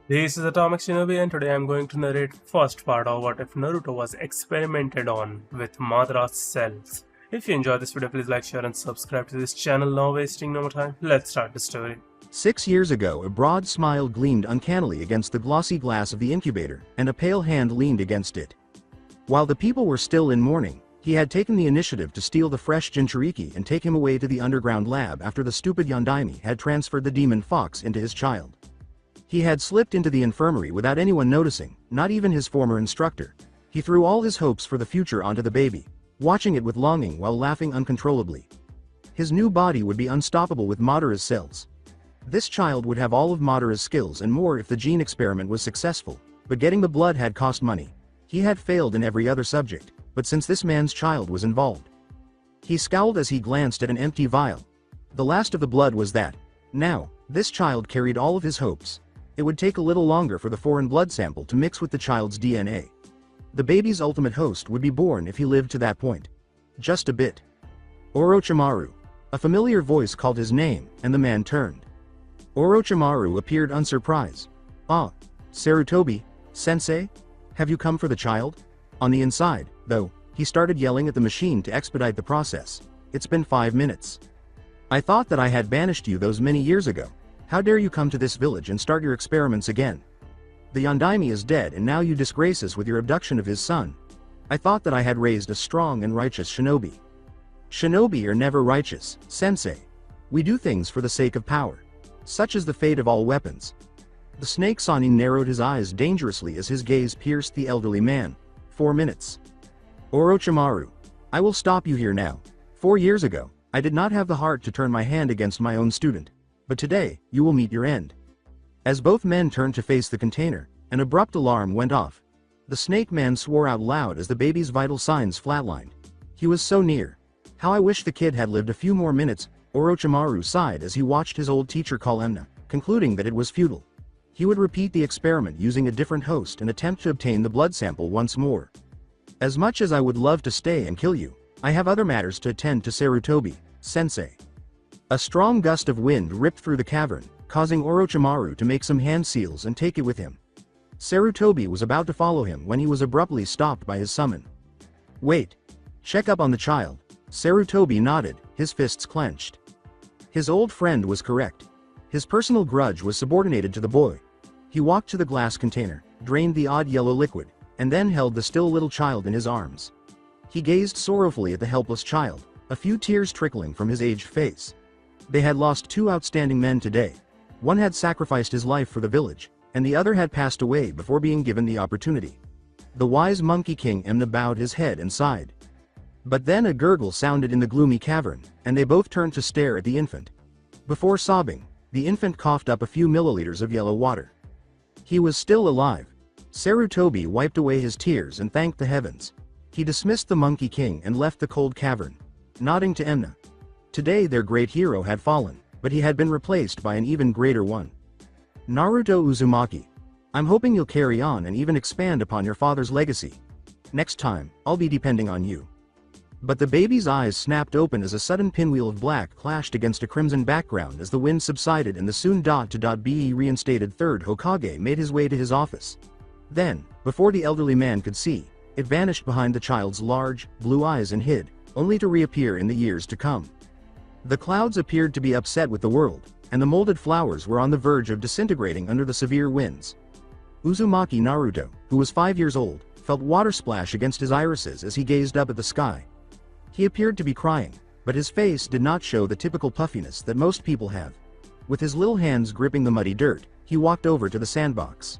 This is Atomic Shinobi and today I'm going to narrate first part of what if Naruto was experimented on with Madara's cells. If you enjoyed this video, please like, share and subscribe to this channel. Now wasting no more time, let's start the story. 6 years ago, a broad smile gleamed uncannily against the glossy glass of the incubator, and a pale hand leaned against it. While the people were still in mourning, he had taken the initiative to steal the fresh Jinchuriki and take him away to the underground lab after the stupid Yondaime had transferred the demon fox into his child. He had slipped into the infirmary without anyone noticing, not even his former instructor. He threw all his hopes for the future onto the baby, watching it with longing while laughing uncontrollably. His new body would be unstoppable with Madara's cells. This child would have all of Madara's skills and more if the gene experiment was successful, but getting the blood had cost money. He had failed in every other subject, but since this man's child was involved. He scowled as he glanced at an empty vial. The last of the blood was that. Now, this child carried all of his hopes. It would take a little longer for the foreign blood sample to mix with the child's DNA. The baby's ultimate host would be born if he lived to that point. Just a bit. Orochimaru. A familiar voice called his name, and the man turned. Orochimaru appeared unsurprised. Ah, Sarutobi, sensei? Have you come for the child? On the inside, though, he started yelling at the machine to expedite the process. It's been 5 minutes. I thought that I had banished you those many years ago. How dare you come to this village and start your experiments again? The Yondaime is dead and now you disgrace us with your abduction of his son. I thought that I had raised a strong and righteous shinobi. Shinobi are never righteous, sensei. We do things for the sake of power. Such is the fate of all weapons. The snake Sanin narrowed his eyes dangerously as his gaze pierced the elderly man. 4 minutes. Orochimaru. I will stop you here now. 4 years ago, I did not have the heart to turn my hand against my own student. But today, you will meet your end. As both men turned to face the container, an abrupt alarm went off. The snake man swore out loud as the baby's vital signs flatlined. He was so near. How I wish the kid had lived a few more minutes, Orochimaru sighed as he watched his old teacher call Emna, concluding that it was futile. He would repeat the experiment using a different host and attempt to obtain the blood sample once more. As much as I would love to stay and kill you, I have other matters to attend to Sarutobi, sensei. A strong gust of wind ripped through the cavern, causing Orochimaru to make some hand seals and take it with him. Sarutobi was about to follow him when he was abruptly stopped by his summon. Wait. Check up on the child. Sarutobi nodded, his fists clenched. His old friend was correct. His personal grudge was subordinated to the boy. He walked to the glass container, drained the odd yellow liquid, and then held the still little child in his arms. He gazed sorrowfully at the helpless child, a few tears trickling from his aged face. They had lost 2 outstanding men today. One had sacrificed his life for the village, and the other had passed away before being given the opportunity. The wise Monkey King Emna bowed his head and sighed. But then a gurgle sounded in the gloomy cavern, and they both turned to stare at the infant. Before sobbing, the infant coughed up a few milliliters of yellow water. He was still alive. Sarutobi wiped away his tears and thanked the heavens. He dismissed the Monkey King and left the cold cavern, nodding to Emna. Today their great hero had fallen, but he had been replaced by an even greater one. Naruto Uzumaki. I'm hoping you'll carry on and even expand upon your father's legacy. Next time, I'll be depending on you. But the baby's eyes snapped open as a sudden pinwheel of black clashed against a crimson background as the wind subsided and the soon-be reinstated third Hokage made his way to his office. Then, before the elderly man could see, it vanished behind the child's large, blue eyes and hid, only to reappear in the years to come. The clouds appeared to be upset with the world, and the molded flowers were on the verge of disintegrating under the severe winds. Uzumaki Naruto, who was 5 years old, felt water splash against his irises as he gazed up at the sky. He appeared to be crying, but his face did not show the typical puffiness that most people have. With his little hands gripping the muddy dirt, he walked over to the sandbox.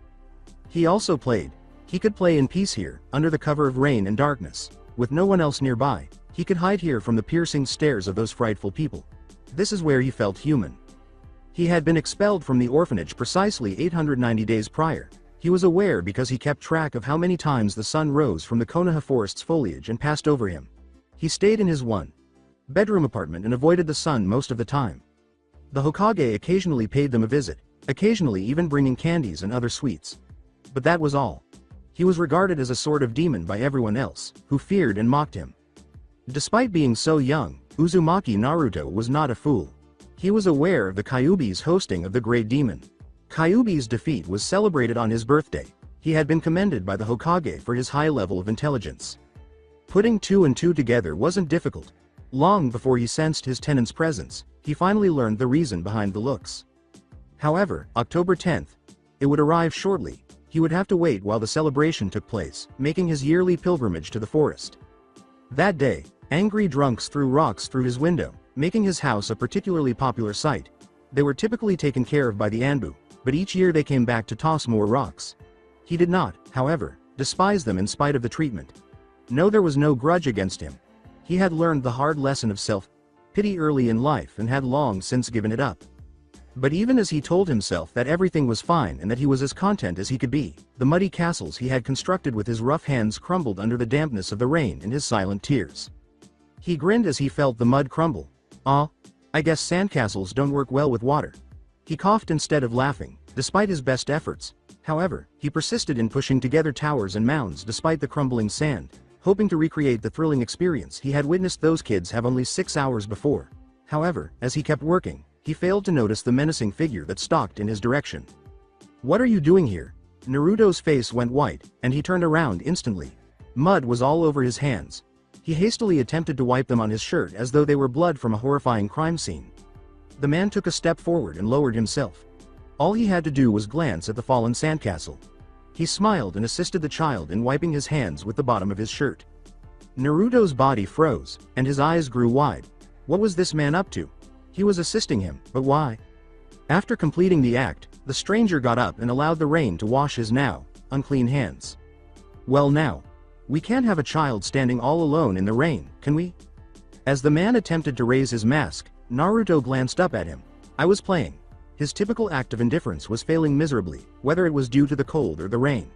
He also played. He could play in peace here, under the cover of rain and darkness. With no one else nearby, he could hide here from the piercing stares of those frightful people. This is where he felt human. He had been expelled from the orphanage precisely 890 days prior. He was aware because he kept track of how many times the sun rose from the Konoha forest's foliage and passed over him. He stayed in his one-bedroom apartment and avoided the sun most of the time. The Hokage occasionally paid them a visit, occasionally even bringing candies and other sweets. But that was all. He was regarded as a sort of demon by everyone else, who feared and mocked him. Despite being so young, Uzumaki Naruto was not a fool. He was aware of the Kyuubi's hosting of the Great Demon. Kyuubi's defeat was celebrated on his birthday. He had been commended by the Hokage for his high level of intelligence. Putting two and two together wasn't difficult. Long before he sensed his tenant's presence, he finally learned the reason behind the looks. However, October 10th, it would arrive shortly. He would have to wait while the celebration took place, making his yearly pilgrimage to the forest. That day, angry drunks threw rocks through his window, making his house a particularly popular sight. They were typically taken care of by the Anbu, but each year they came back to toss more rocks. He did not, however, despise them in spite of the treatment. No, there was no grudge against him. He had learned the hard lesson of self-pity early in life and had long since given it up. But even as he told himself that everything was fine and that he was as content as he could be, the muddy castles he had constructed with his rough hands crumbled under the dampness of the rain and his silent tears. He grinned as he felt the mud crumble. I guess sandcastles don't work well with water. He coughed instead of laughing, despite his best efforts. However, he persisted in pushing together towers and mounds despite the crumbling sand, hoping to recreate the thrilling experience he had witnessed those kids have only 6 hours before. However, as he kept working, he failed to notice the menacing figure that stalked in his direction. "What are you doing here?" Naruto's face went white, and he turned around instantly. Mud was all over his hands. He hastily attempted to wipe them on his shirt as though they were blood from a horrifying crime scene. The man took a step forward and lowered himself. All he had to do was glance at the fallen sandcastle. He smiled and assisted the child in wiping his hands with the bottom of his shirt. Naruto's body froze, and his eyes grew wide. What was this man up to? He was assisting him, but why? After completing the act, the stranger got up and allowed the rain to wash his now unclean hands. "Well now, we can't have a child standing all alone in the rain, can we?" As the man attempted to raise his mask, Naruto glanced up at him. "I was playing." His typical act of indifference was failing miserably, whether it was due to the cold or the rain.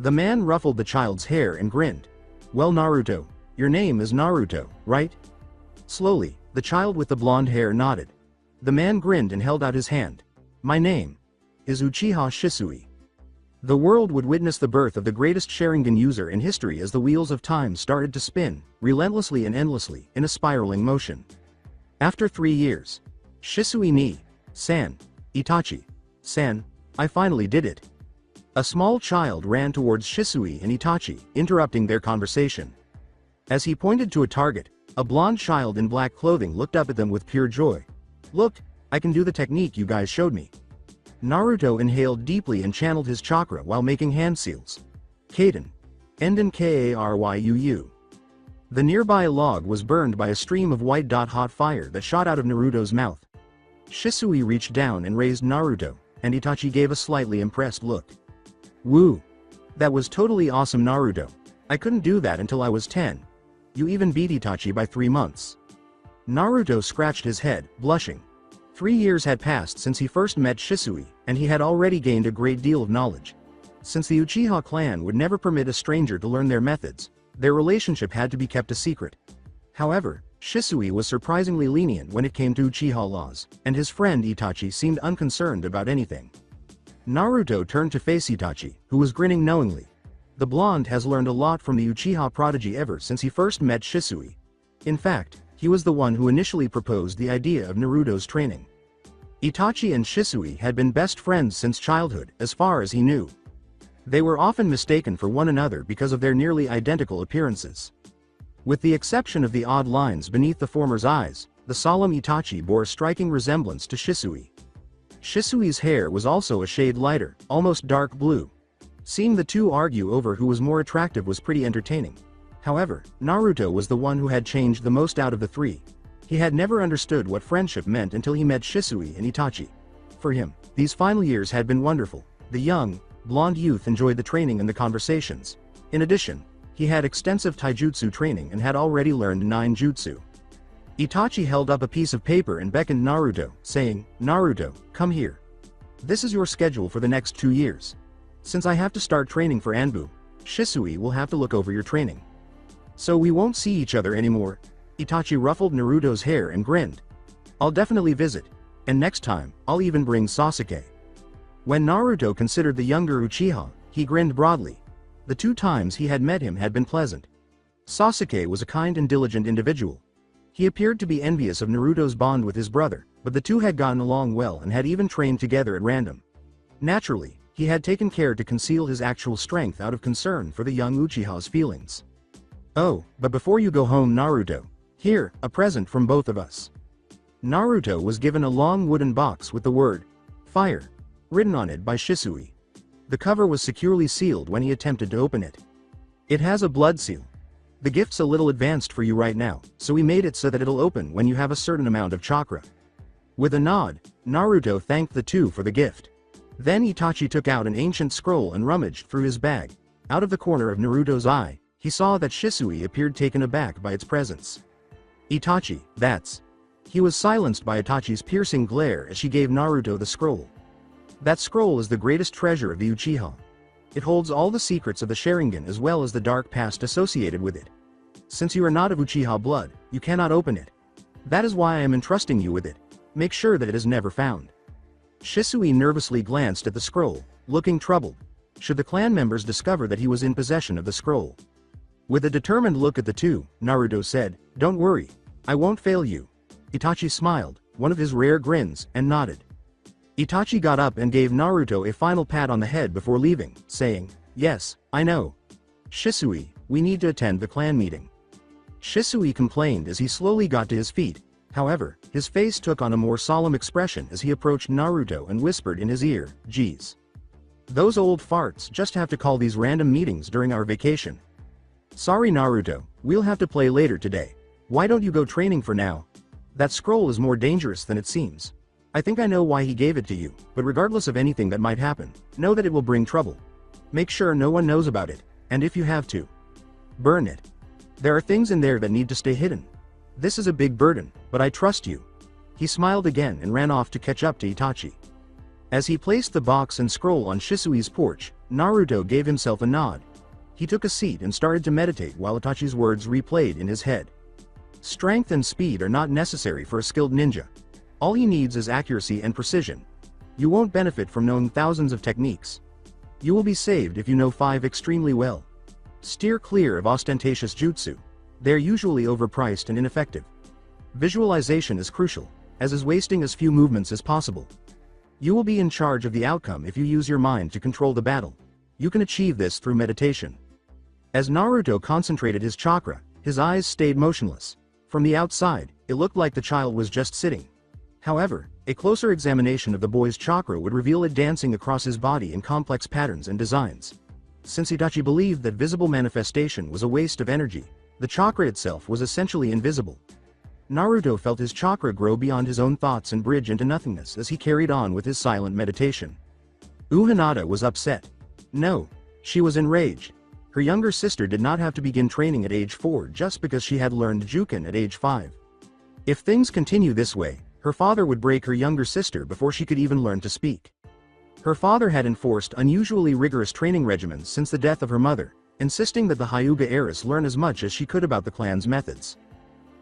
The man ruffled the child's hair and grinned. "Well Naruto, your name is Naruto, right?" Slowly, the child with the blonde hair nodded. The man grinned and held out his hand. "My name is Uchiha Shisui." The world would witness the birth of the greatest Sharingan user in history as the wheels of time started to spin, relentlessly and endlessly, in a spiraling motion. After 3 years. "Shisui ni San, Itachi. San, I finally did it." A small child ran towards Shisui and Itachi, interrupting their conversation. As he pointed to a target, a blonde child in black clothing looked up at them with pure joy. "Look, I can do the technique you guys showed me." Naruto inhaled deeply and channeled his chakra while making hand seals. Kaden. Enden Karyu. The nearby log was burned by a stream of white hot fire that shot out of Naruto's mouth. Shisui reached down and raised Naruto, and Itachi gave a slightly impressed look. "Woo! That was totally awesome Naruto. I couldn't do that until I was 10. You even beat Itachi by 3 months." Naruto scratched his head, blushing. 3 years had passed since he first met Shisui, and he had already gained a great deal of knowledge. Since the Uchiha clan would never permit a stranger to learn their methods, their relationship had to be kept a secret. However, Shisui was surprisingly lenient when it came to Uchiha laws, and his friend Itachi seemed unconcerned about anything. Naruto turned to face Itachi, who was grinning knowingly. The blonde has learned a lot from the Uchiha prodigy ever since he first met Shisui. In fact, he was the one who initially proposed the idea of Naruto's training. Itachi and Shisui had been best friends since childhood, as far as he knew. They were often mistaken for one another because of their nearly identical appearances. With the exception of the odd lines beneath the former's eyes, the solemn Itachi bore a striking resemblance to Shisui. Shisui's hair was also a shade lighter, almost dark blue. Seeing the two argue over who was more attractive was pretty entertaining. However, Naruto was the one who had changed the most out of the three. He had never understood what friendship meant until he met Shisui and Itachi. For him, these final years had been wonderful. The young, blonde youth enjoyed the training and the conversations. In addition, he had extensive taijutsu training and had already learned 9 jutsu. Itachi held up a piece of paper and beckoned Naruto, saying, "Naruto, come here. This is your schedule for the next 2 years. Since I have to start training for Anbu, Shisui will have to look over your training. So we won't see each other anymore." Itachi ruffled Naruto's hair and grinned. "I'll definitely visit. And next time, I'll even bring Sasuke." When Naruto considered the younger Uchiha, he grinned broadly. The 2 times he had met him had been pleasant. Sasuke was a kind and diligent individual. He appeared to be envious of Naruto's bond with his brother, but the two had gotten along well and had even trained together at random. Naturally, he had taken care to conceal his actual strength out of concern for the young Uchiha's feelings. "Oh, but before you go home, Naruto, here, a present from both of us." Naruto was given a long wooden box with the word, "Fire," written on it by Shisui. The cover was securely sealed when he attempted to open it. "It has a blood seal. The gift's a little advanced for you right now, so we made it so that it'll open when you have a certain amount of chakra." With a nod, Naruto thanked the two for the gift. Then Itachi took out an ancient scroll and rummaged through his bag. Out of the corner of Naruto's eye, he saw that Shisui appeared taken aback by its presence. "Itachi, that's..." He was silenced by Itachi's piercing glare as she gave Naruto the scroll. "That scroll is the greatest treasure of the Uchiha. It holds all the secrets of the Sharingan as well as the dark past associated with it. Since you are not of Uchiha blood, you cannot open it. That is why I am entrusting you with it. Make sure that it is never found." Shisui nervously glanced at the scroll, looking troubled. Should the clan members discover that he was in possession of the scroll? With a determined look at the two, Naruto said, "Don't worry. I won't fail you." Itachi smiled, one of his rare grins, and nodded. Itachi got up and gave Naruto a final pat on the head before leaving, saying, "Yes, I know. Shisui, we need to attend the clan meeting." Shisui complained as he slowly got to his feet. However, his face took on a more solemn expression as he approached Naruto and whispered in his ear, "Geez. Those old farts just have to call these random meetings during our vacation. Sorry Naruto, we'll have to play later today. Why don't you go training for now? That scroll is more dangerous than it seems. I think I know why he gave it to you, but regardless of anything that might happen, know that it will bring trouble. Make sure no one knows about it, and if you have to, burn it. There are things in there that need to stay hidden. This is a big burden, but I trust you." He smiled again and ran off to catch up to Itachi. As he placed the box and scroll on Shisui's porch, Naruto gave himself a nod. He took a seat and started to meditate while Itachi's words replayed in his head. Strength and speed are not necessary for a skilled ninja. All he needs is accuracy and precision. You won't benefit from knowing thousands of techniques. You will be saved if you know 5 extremely well. Steer clear of ostentatious jutsu. They are usually overpriced and ineffective. Visualization is crucial, as is wasting as few movements as possible. You will be in charge of the outcome if you use your mind to control the battle. You can achieve this through meditation. As Naruto concentrated his chakra, his eyes stayed motionless. From the outside, it looked like the child was just sitting. However, a closer examination of the boy's chakra would reveal it dancing across his body in complex patterns and designs. Since Itachi believed that visible manifestation was a waste of energy, the chakra itself was essentially invisible. Naruto felt his chakra grow beyond his own thoughts and bridge into nothingness as he carried on with his silent meditation. Hinata was upset. No, she was enraged. Her younger sister did not have to begin training at age 4 just because she had learned Juken at age 5. If things continue this way, her father would break her younger sister before she could even learn to speak. Her father had enforced unusually rigorous training regimens since the death of her mother, insisting that the Hyuga heiress learn as much as she could about the clan's methods.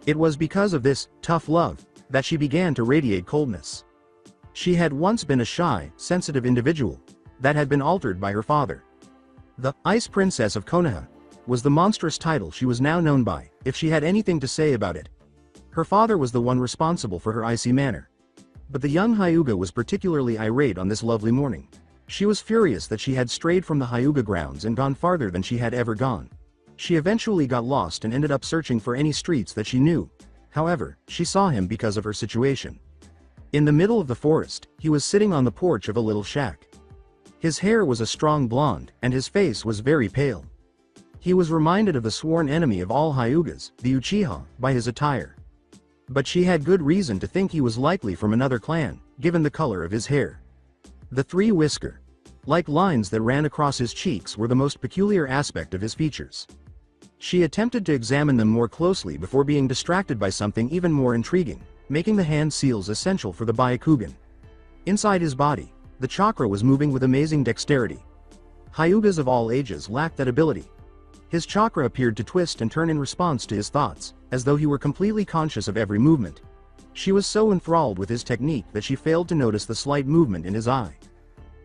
It was because of this tough love that she began to radiate coldness. She had once been a shy, sensitive individual that had been altered by her father. The Ice Princess of Konoha was the monstrous title she was now known by, if she had anything to say about it. Her father was the one responsible for her icy manner. But the young Hyuga was particularly irate on this lovely morning. She was furious that she had strayed from the Hyuga grounds and gone farther than she had ever gone. She eventually got lost and ended up searching for any streets that she knew. However, she saw him because of her situation. In the middle of the forest, he was sitting on the porch of a little shack. His hair was a strong blonde, and his face was very pale. He was reminded of the sworn enemy of all Hyugas, the Uchiha, by his attire. But she had good reason to think he was likely from another clan, given the color of his hair. The 3 whisker-like lines that ran across his cheeks were the most peculiar aspect of his features. She attempted to examine them more closely before being distracted by something even more intriguing, making the hand seals essential for the Byakugan. Inside his body, the chakra was moving with amazing dexterity. Hyugas of all ages lacked that ability. His chakra appeared to twist and turn in response to his thoughts, as though he were completely conscious of every movement. She was so enthralled with his technique that she failed to notice the slight movement in his eye.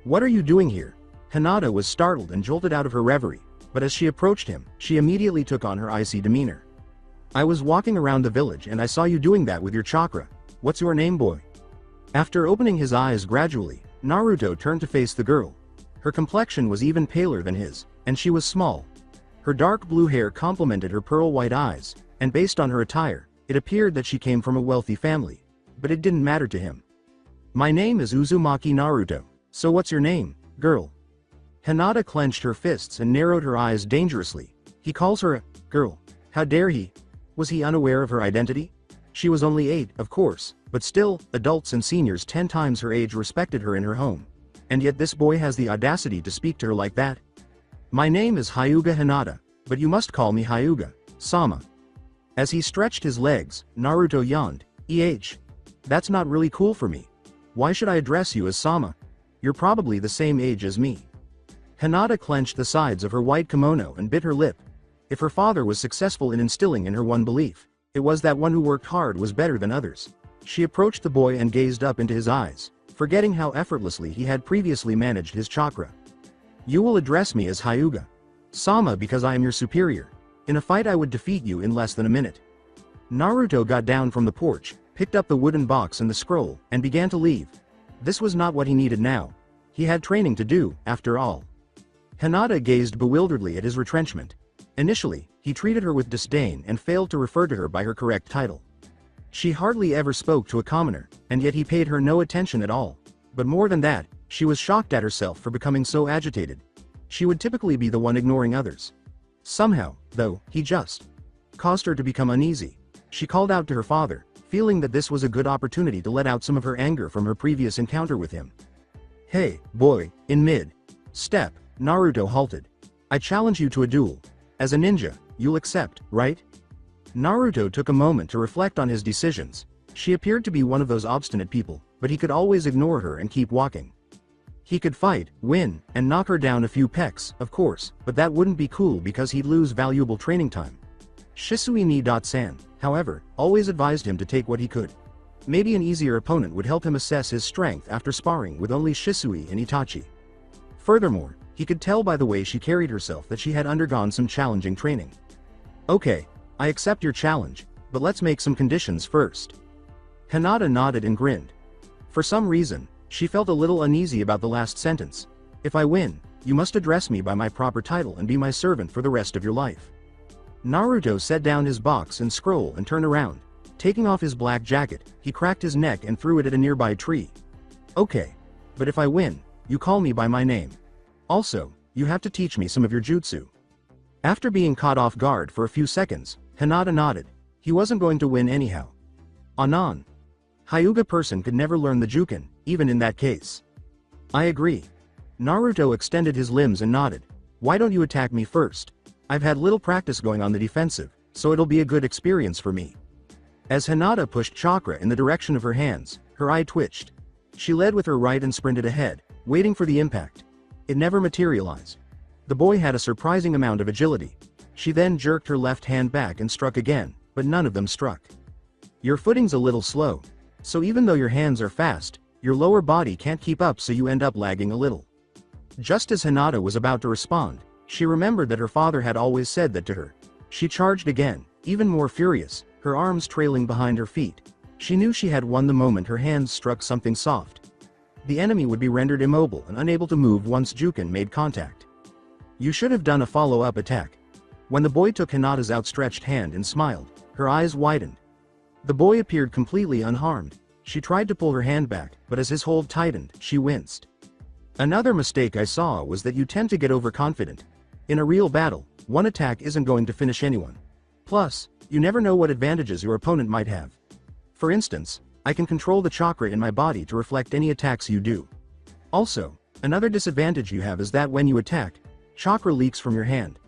"What are you doing here?" Hinata was startled and jolted out of her reverie, but as she approached him, she immediately took on her icy demeanor. "I was walking around the village and I saw you doing that with your chakra. What's your name, boy?" After opening his eyes gradually, Naruto turned to face the girl. Her complexion was even paler than his, and she was small. Her dark blue hair complemented her pearl-white eyes, and based on her attire, it appeared that she came from a wealthy family. But it didn't matter to him. "My name is Uzumaki Naruto. So what's your name, girl?" Hinata clenched her fists and narrowed her eyes dangerously. He calls her a girl. How dare he? Was he unaware of her identity? She was only 8, of course, but still, adults and seniors 10 times her age respected her in her home. And yet this boy has the audacity to speak to her like that. "My name is Hyuga Hinata, but you must call me Hyuga Sama." As he stretched his legs, Naruto yawned. That's not really cool for me. Why should I address you as Sama? You're probably the same age as me." Hinata clenched the sides of her white kimono and bit her lip. If her father was successful in instilling in her one belief, it was that one who worked hard was better than others. She approached the boy and gazed up into his eyes, forgetting how effortlessly he had previously managed his chakra. "You will address me as Hyuga Sama because I am your superior. In a fight I would defeat you in less than a minute." Naruto got down from the porch, picked up the wooden box and the scroll, and began to leave. This was not what he needed now. He had training to do, after all. Hinata gazed bewilderedly at his retrenchment. Initially, he treated her with disdain and failed to refer to her by her correct title. She hardly ever spoke to a commoner, and yet he paid her no attention at all. But more than that, she was shocked at herself for becoming so agitated. She would typically be the one ignoring others. Somehow, though, he just caused her to become uneasy. She called out to her father, feeling that this was a good opportunity to let out some of her anger from her previous encounter with him. "Hey, boy," in mid-step, Naruto halted. "I challenge you to a duel. As a ninja, you'll accept, right?" Naruto took a moment to reflect on his decisions. She appeared to be one of those obstinate people, but he could always ignore her and keep walking. He could fight, win, and knock her down a few pecks, of course, but that wouldn't be cool because he'd lose valuable training time. Shisui Ni-san, however, always advised him to take what he could. Maybe an easier opponent would help him assess his strength after sparring with only Shisui and Itachi. Furthermore, he could tell by the way she carried herself that she had undergone some challenging training. "Okay, I accept your challenge, but let's make some conditions first." Hinata nodded and grinned. For some reason, she felt a little uneasy about the last sentence. "If I win, you must address me by my proper title and be my servant for the rest of your life." Naruto set down his box and scroll and turned around. Taking off his black jacket, he cracked his neck and threw it at a nearby tree. "Okay. But if I win, you call me by my name. Also, you have to teach me some of your jutsu." After being caught off guard for a few seconds, Hinata nodded. He wasn't going to win anyhow. Anan. Hyuga person could never learn the Juken, even in that case. "I agree." Naruto extended his limbs and nodded. "Why don't you attack me first? I've had little practice going on the defensive, so it'll be a good experience for me." As Hinata pushed chakra in the direction of her hands, her eye twitched. She led with her right and sprinted ahead, waiting for the impact. It never materialized. The boy had a surprising amount of agility. She then jerked her left hand back and struck again, but none of them struck. "Your footing's a little slow. So even though your hands are fast, your lower body can't keep up, so you end up lagging a little." Just as Hinata was about to respond, she remembered that her father had always said that to her. She charged again, even more furious, her arms trailing behind her feet. She knew she had won the moment her hands struck something soft. The enemy would be rendered immobile and unable to move once Juken made contact. "You should have done a follow-up attack." When the boy took Hinata's outstretched hand and smiled, her eyes widened. The boy appeared completely unharmed. She tried to pull her hand back, but as his hold tightened, she winced. "Another mistake I saw was that you tend to get overconfident. In a real battle, one attack isn't going to finish anyone. Plus, you never know what advantages your opponent might have. For instance, I can control the chakra in my body to reflect any attacks you do. Also, another disadvantage you have is that when you attack, chakra leaks from your hand.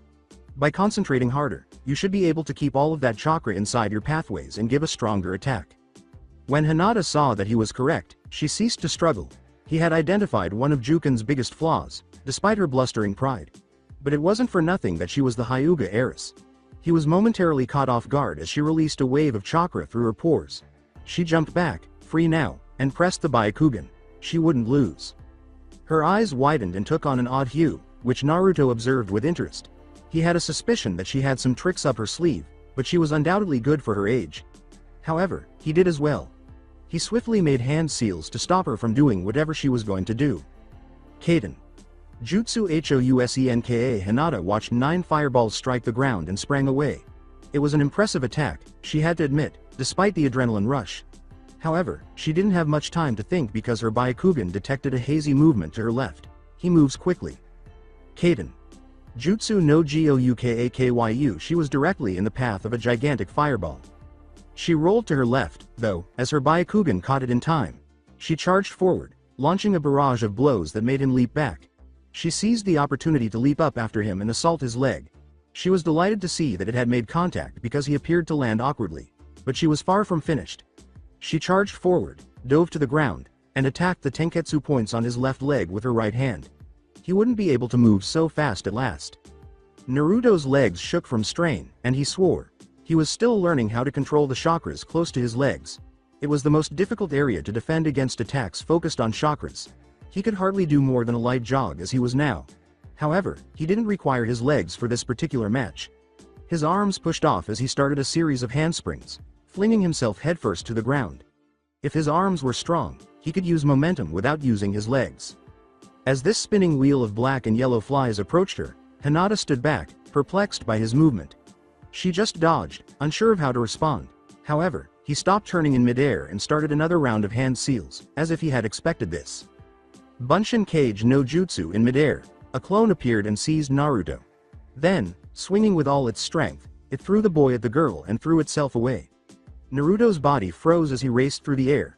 By concentrating harder, you should be able to keep all of that chakra inside your pathways and give a stronger attack." When Hinata saw that he was correct, she ceased to struggle. He had identified one of Juken's biggest flaws, despite her blustering pride. But it wasn't for nothing that she was the Hyuga heiress. He was momentarily caught off guard as she released a wave of chakra through her pores. She jumped back, free now, and pressed the Byakugan. She wouldn't lose. Her eyes widened and took on an odd hue, which Naruto observed with interest. He had a suspicion that she had some tricks up her sleeve, but she was undoubtedly good for her age. However, he did as well. He swiftly made hand seals to stop her from doing whatever she was going to do. Kaden. Jutsu Housenka. Hinata watched 9 fireballs strike the ground and sprang away. It was an impressive attack, she had to admit, despite the adrenaline rush. However, she didn't have much time to think because her Byakugan detected a hazy movement to her left. He moves quickly. Kaden. Jutsu no Goukakyu. She was directly in the path of a gigantic fireball. She rolled to her left, though, as her Byakugan caught it in time. She charged forward, launching a barrage of blows that made him leap back. She seized the opportunity to leap up after him and assault his leg. She was delighted to see that it had made contact because he appeared to land awkwardly. But she was far from finished. She charged forward, dove to the ground, and attacked the tenketsu points on his left leg with her right hand. He wouldn't be able to move so fast at last. Naruto's legs shook from strain, and he swore. He was still learning how to control the chakras close to his legs. It was the most difficult area to defend against attacks focused on chakras. He could hardly do more than a light jog as he was now. However, he didn't require his legs for this particular match. His arms pushed off as he started a series of handsprings, flinging himself headfirst to the ground. If his arms were strong, he could use momentum without using his legs. As this spinning wheel of black and yellow flies approached her, Hinata stood back, perplexed by his movement. She just dodged, unsure of how to respond. However, he stopped turning in midair and started another round of hand seals, as if he had expected this. Bunshin Kage no Jutsu. In midair, a clone appeared and seized Naruto. Then, swinging with all its strength, it threw the boy at the girl and threw itself away. Naruto's body froze as he raced through the air.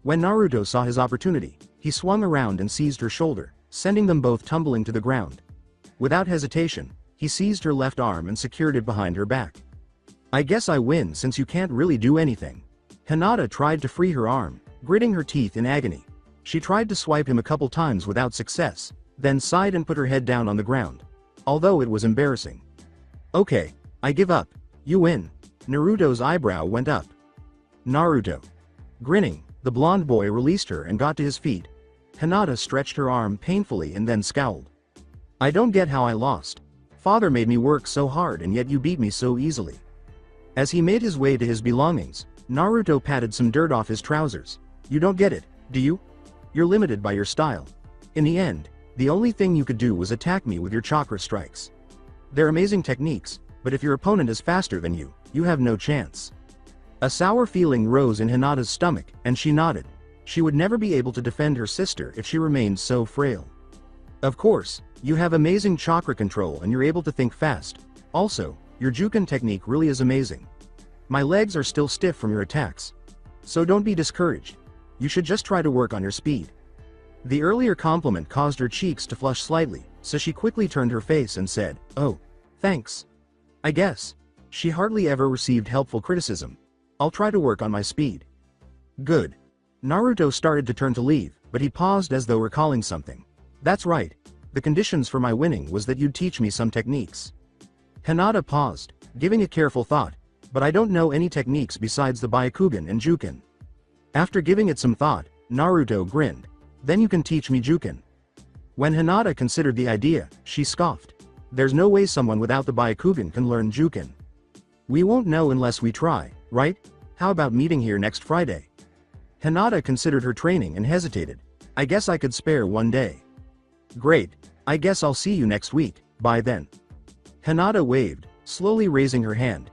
When Naruto saw his opportunity, he swung around and seized her shoulder, sending them both tumbling to the ground. Without hesitation, he seized her left arm and secured it behind her back. I guess I win since you can't really do anything. Hinata tried to free her arm, gritting her teeth in agony. She tried to swipe him a couple times without success, then sighed and put her head down on the ground. Although it was embarrassing. Okay, I give up. You win. Naruto's eyebrow went up. Naruto. Grinning, the blonde boy released her and got to his feet. Hinata stretched her arm painfully and then scowled. I don't get how I lost. Father made me work so hard and yet you beat me so easily. As he made his way to his belongings, Naruto patted some dirt off his trousers. You don't get it, do you? You're limited by your style. In the end, the only thing you could do was attack me with your chakra strikes. They're amazing techniques, but if your opponent is faster than you, you have no chance. A sour feeling rose in Hinata's stomach, and she nodded. She would never be able to defend her sister if she remained so frail. Of course, you have amazing chakra control and you're able to think fast. Also, your Juken technique really is amazing. My legs are still stiff from your attacks. So don't be discouraged. You should just try to work on your speed. The earlier compliment caused her cheeks to flush slightly, so she quickly turned her face and said, "Oh, thanks. I guess." She hardly ever received helpful criticism. I'll try to work on my speed. Good. Naruto started to turn to leave, but he paused as though recalling something. That's right. The conditions for my winning was that you'd teach me some techniques. Hinata paused, giving it careful thought, but I don't know any techniques besides the Byakugan and Juken. After giving it some thought, Naruto grinned. Then you can teach me Juken. When Hinata considered the idea, she scoffed. There's no way someone without the Byakugan can learn Juken. We won't know unless we try, right? How about meeting here next Friday? Hinata considered her training and hesitated. I guess I could spare one day. Great, I guess I'll see you next week, by then. Hinata waved, slowly raising her hand.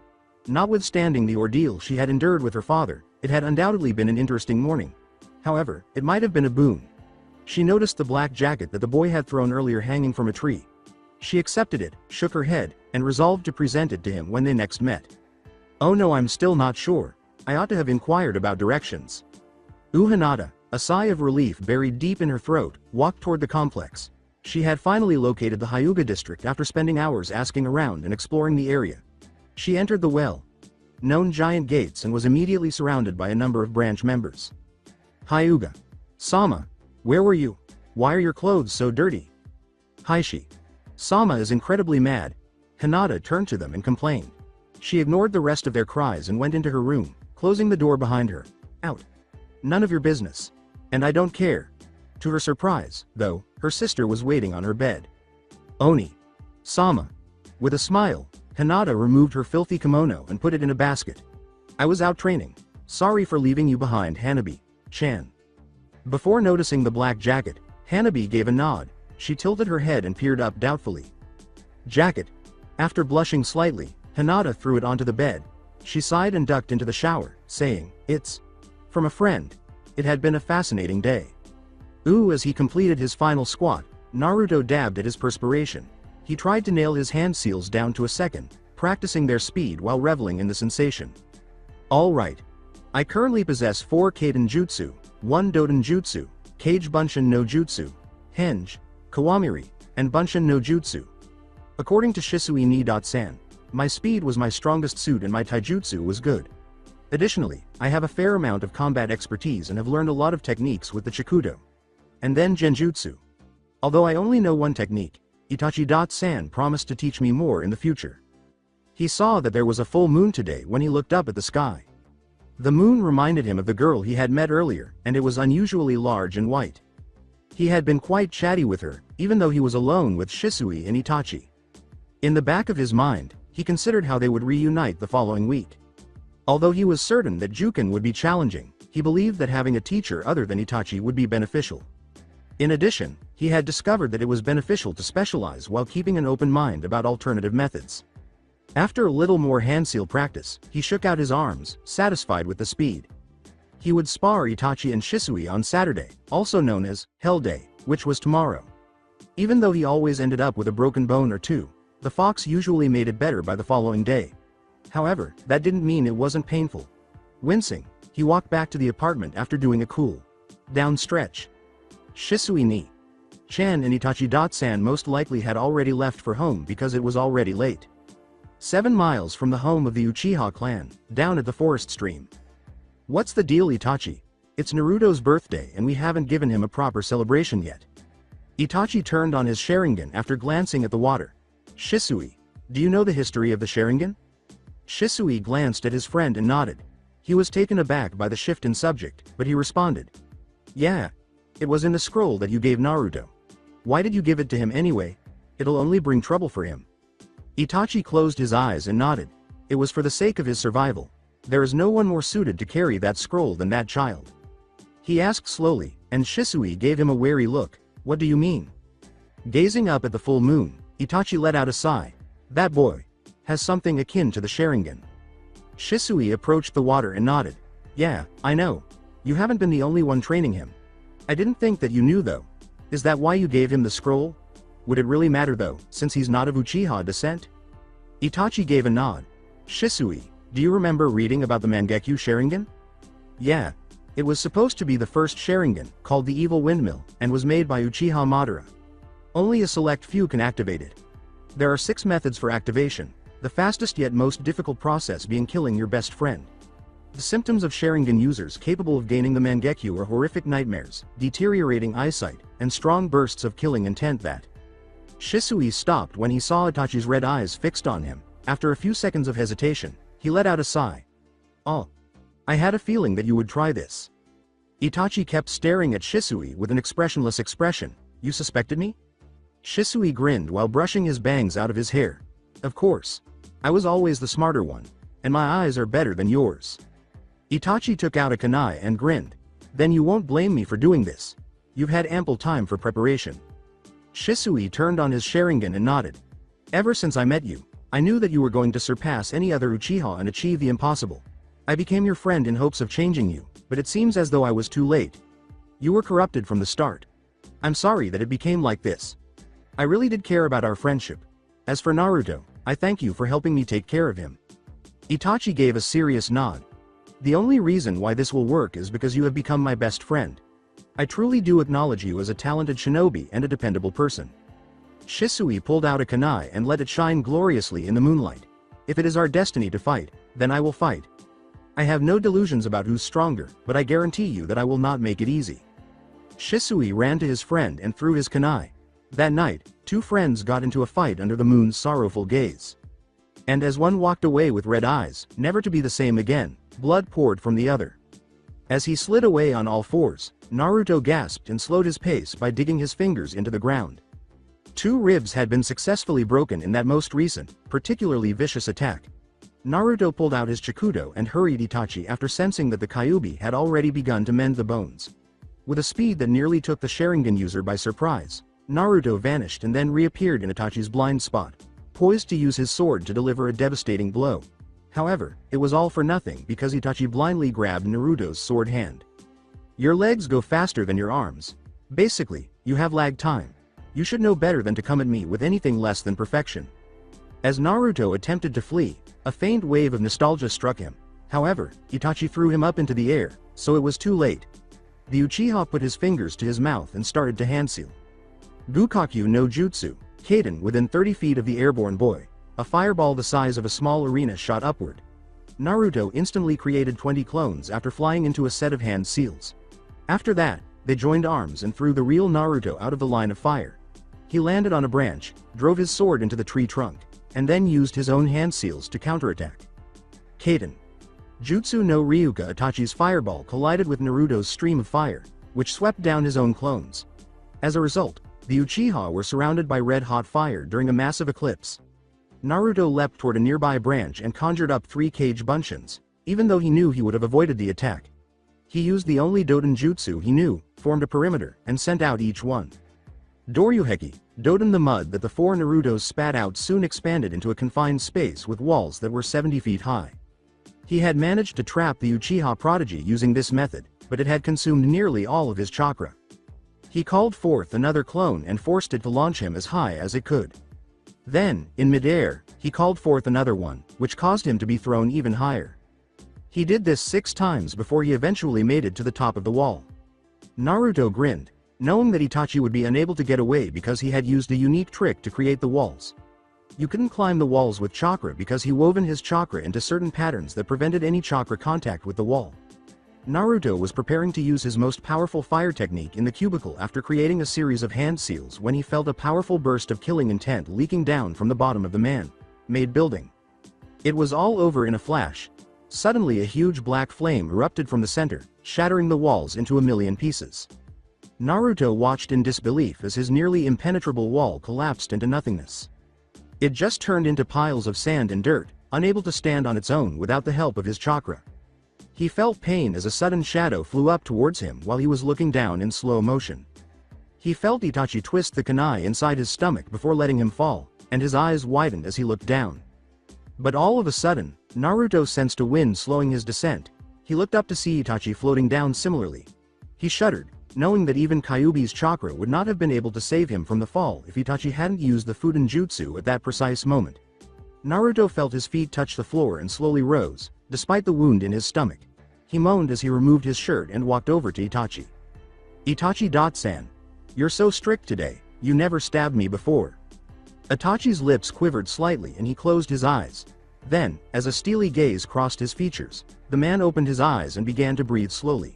Notwithstanding the ordeal she had endured with her father, it had undoubtedly been an interesting morning. However, it might have been a boon. She noticed the black jacket that the boy had thrown earlier hanging from a tree. She accepted it, shook her head, and resolved to present it to him when they next met. Oh no, I'm still not sure. I ought to have inquired about directions. Hinata, a sigh of relief buried deep in her throat, walked toward the complex. She had finally located the Hyuga district after spending hours asking around and exploring the area. She entered the well-known giant gates and was immediately surrounded by a number of branch members. Hyuga. Sama. Where were you? Why are your clothes so dirty? Haishi. Sama is incredibly mad. Hinata turned to them and complained. She ignored the rest of their cries and went into her room, closing the door behind her. Out. None of your business. And I don't care. To her surprise, though, her sister was waiting on her bed. Oni. Sama. With a smile, Hinata removed her filthy kimono and put it in a basket. I was out training. Sorry for leaving you behind, Hanabi. Chan. Before noticing the black jacket, Hanabi gave a nod. She tilted her head and peered up doubtfully. Jacket. After blushing slightly, Hinata threw it onto the bed. She sighed and ducked into the shower, saying, "It's from a friend. It had been a fascinating day." Ooh, as he completed his final squat, Naruto dabbed at his perspiration. He tried to nail his hand seals down to a second, practicing their speed while reveling in the sensation. Alright. I currently possess 4 Kaiden Jutsu, 1 Doden Jutsu, Kage Bunshin no Jutsu, Henge, Kawamiri, and Bunshin no Jutsu. According to Shisui ni.san, my speed was my strongest suit and my taijutsu was good. Additionally, I have a fair amount of combat expertise and have learned a lot of techniques with the Chikudo. And then Genjutsu. Although I only know one technique, Itachi.san promised to teach me more in the future. He saw that there was a full moon today when he looked up at the sky. The moon reminded him of the girl he had met earlier, and it was unusually large and white. He had been quite chatty with her, even though he was alone with Shisui and Itachi. In the back of his mind, he considered how they would reunite the following week. Although he was certain that Juken would be challenging, he believed that having a teacher other than Itachi would be beneficial. In addition, he had discovered that it was beneficial to specialize while keeping an open mind about alternative methods. After a little more handseal practice, he shook out his arms, satisfied with the speed. He would spar Itachi and Shisui on Saturday, also known as Hell Day, which was tomorrow. Even though he always ended up with a broken bone or two, the fox usually made it better by the following day. However, that didn't mean it wasn't painful. Wincing, he walked back to the apartment after doing a cool down stretch. Shisui ni Chan and Itachi.san most likely had already left for home because it was already late. 7 miles from the home of the Uchiha clan, down at the forest stream. What's the deal, Itachi? It's Naruto's birthday and we haven't given him a proper celebration yet. Itachi turned on his Sharingan after glancing at the water. Shisui, do you know the history of the Sharingan? Shisui glanced at his friend and nodded. He was taken aback by the shift in subject, but he responded. Yeah. It was in the scroll that you gave Naruto. Why did you give it to him anyway? It'll only bring trouble for him. Itachi closed his eyes and nodded. It was for the sake of his survival. There is no one more suited to carry that scroll than that child. He asked slowly, and Shisui gave him a wary look. What do you mean? Gazing up at the full moon, Itachi let out a sigh. That boy has something akin to the Sharingan. Shisui approached the water and nodded. Yeah, I know. You haven't been the only one training him. I didn't think that you knew though. Is that why you gave him the scroll? Would it really matter though, since he's not of Uchiha descent? Itachi gave a nod. Shisui, do you remember reading about the Mangekyo Sharingan? Yeah. It was supposed to be the first Sharingan, called the Evil Windmill, and was made by Uchiha Madara. Only a select few can activate it. There are 6 methods for activation, the fastest yet most difficult process being killing your best friend. The symptoms of Sharingan users capable of gaining the Mangekyo are horrific nightmares, deteriorating eyesight, and strong bursts of killing intent that. Shisui stopped when he saw Itachi's red eyes fixed on him. After a few seconds of hesitation, he let out a sigh. Oh. I had a feeling that you would try this. Itachi kept staring at Shisui with an expressionless expression. You suspected me? Shisui grinned while brushing his bangs out of his hair. Of course. I was always the smarter one. And my eyes are better than yours. Itachi took out a kunai and grinned. Then you won't blame me for doing this. You've had ample time for preparation. Shisui turned on his Sharingan and nodded. Ever since I met you, I knew that you were going to surpass any other Uchiha and achieve the impossible. I became your friend in hopes of changing you, but it seems as though I was too late. You were corrupted from the start. I'm sorry that it became like this. I really did care about our friendship. As for Naruto, I thank you for helping me take care of him. Itachi gave a serious nod. The only reason why this will work is because you have become my best friend. I truly do acknowledge you as a talented shinobi and a dependable person. Shisui pulled out a kunai and let it shine gloriously in the moonlight. If it is our destiny to fight, then I will fight. I have no delusions about who's stronger, but I guarantee you that I will not make it easy. Shisui ran to his friend and threw his kunai. That night, 2 friends got into a fight under the moon's sorrowful gaze. And as one walked away with red eyes, never to be the same again, blood poured from the other. As he slid away on all fours, Naruto gasped and slowed his pace by digging his fingers into the ground. 2 ribs had been successfully broken in that most recent, particularly vicious attack. Naruto pulled out his Chikudo and hurried Itachi after sensing that the Kyuubi had already begun to mend the bones. With a speed that nearly took the Sharingan user by surprise, Naruto vanished and then reappeared in Itachi's blind spot, poised to use his sword to deliver a devastating blow. However, it was all for nothing because Itachi blindly grabbed Naruto's sword hand. Your legs go faster than your arms. Basically, you have lag time. You should know better than to come at me with anything less than perfection. As Naruto attempted to flee, a faint wave of nostalgia struck him. However, Itachi threw him up into the air, so it was too late. The Uchiha put his fingers to his mouth and started to handseal. Gukakyu no Jutsu, Kaden within 30 feet of the airborne boy. A fireball the size of a small arena shot upward. Naruto instantly created 20 clones after flying into a set of hand seals. After that, they joined arms and threw the real Naruto out of the line of fire. He landed on a branch, drove his sword into the tree trunk, and then used his own hand seals to counterattack. Kaden. Jutsu no Ryuka Itachi's fireball collided with Naruto's stream of fire, which swept down his own clones. As a result, the Uchiha were surrounded by red-hot fire during a massive eclipse. Naruto leapt toward a nearby branch and conjured up 3 cage bunchins, even though he knew he would have avoided the attack. He used the only Doden Jutsu he knew, formed a perimeter, and sent out each one. Doryuheki, Doden the mud that the 4 Narutos spat out soon expanded into a confined space with walls that were 70 feet high. He had managed to trap the Uchiha prodigy using this method, but it had consumed nearly all of his chakra. He called forth another clone and forced it to launch him as high as it could. Then, in midair, he called forth another one, which caused him to be thrown even higher. He did this 6 times before he eventually made it to the top of the wall. Naruto grinned, knowing that Itachi would be unable to get away because he had used a unique trick to create the walls. You couldn't climb the walls with chakra because he woven his chakra into certain patterns that prevented any chakra contact with the wall. Naruto was preparing to use his most powerful fire technique in the cubicle after creating a series of hand seals when he felt a powerful burst of killing intent leaking down from the bottom of the man-made building. It was all over in a flash. Suddenly a huge black flame erupted from the center, shattering the walls into a million pieces. Naruto watched in disbelief as his nearly impenetrable wall collapsed into nothingness. It just turned into piles of sand and dirt, unable to stand on its own without the help of his chakra. He felt pain as a sudden shadow flew up towards him while he was looking down in slow motion. He felt Itachi twist the kunai inside his stomach before letting him fall, and his eyes widened as he looked down. But all of a sudden, Naruto sensed a wind slowing his descent. He looked up to see Itachi floating down similarly. He shuddered, knowing that even Kyuubi's chakra would not have been able to save him from the fall if Itachi hadn't used the Fuden Jutsu at that precise moment. Naruto felt his feet touch the floor and slowly rose, despite the wound in his stomach. He moaned as he removed his shirt and walked over to Itachi. Itachi-san. You're so strict today, you never stabbed me before. Itachi's lips quivered slightly and he closed his eyes. Then, as a steely gaze crossed his features, the man opened his eyes and began to breathe slowly.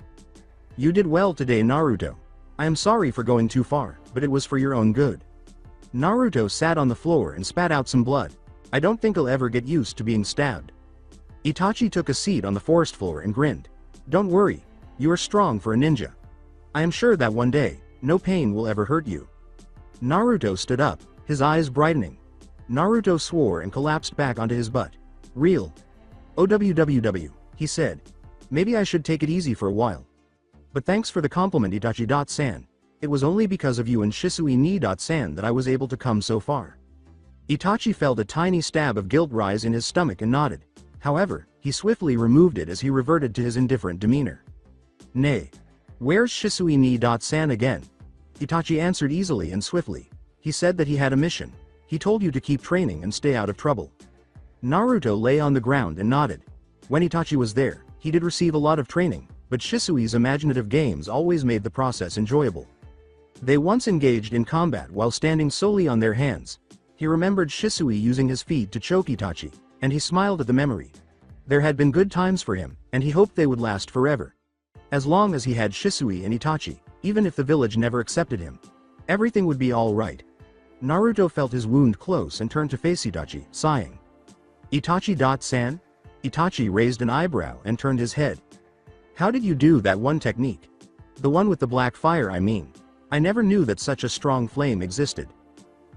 You did well today, Naruto. I am sorry for going too far, but it was for your own good. Naruto sat on the floor and spat out some blood. I don't think I'll ever get used to being stabbed. Itachi took a seat on the forest floor and grinned. Don't worry, you are strong for a ninja. I am sure that one day, no pain will ever hurt you. Naruto stood up, his eyes brightening. Naruto swore and collapsed back onto his butt. Real. OWWW, he said. Maybe I should take it easy for a while. But thanks for the compliment, Itachi-san. It was only because of you and Shisui ni-san that I was able to come so far. Itachi felt a tiny stab of guilt rise in his stomach and nodded. However, he swiftly removed it as he reverted to his indifferent demeanor. Nay. Where's Shisui ni-san again? Itachi answered easily and swiftly. He said that he had a mission. He told you to keep training and stay out of trouble. Naruto lay on the ground and nodded. When Itachi was there, he did receive a lot of training, but Shisui's imaginative games always made the process enjoyable. They once engaged in combat while standing solely on their hands. He remembered Shisui using his feet to choke Itachi, and he smiled at the memory. There had been good times for him, and he hoped they would last forever. As long as he had Shisui and Itachi, even if the village never accepted him, everything would be all right. Naruto felt his wound close and turned to face Itachi, sighing. Itachi-san? Itachi raised an eyebrow and turned his head. How did you do that one technique? The one with the black fire, I mean. I never knew that such a strong flame existed.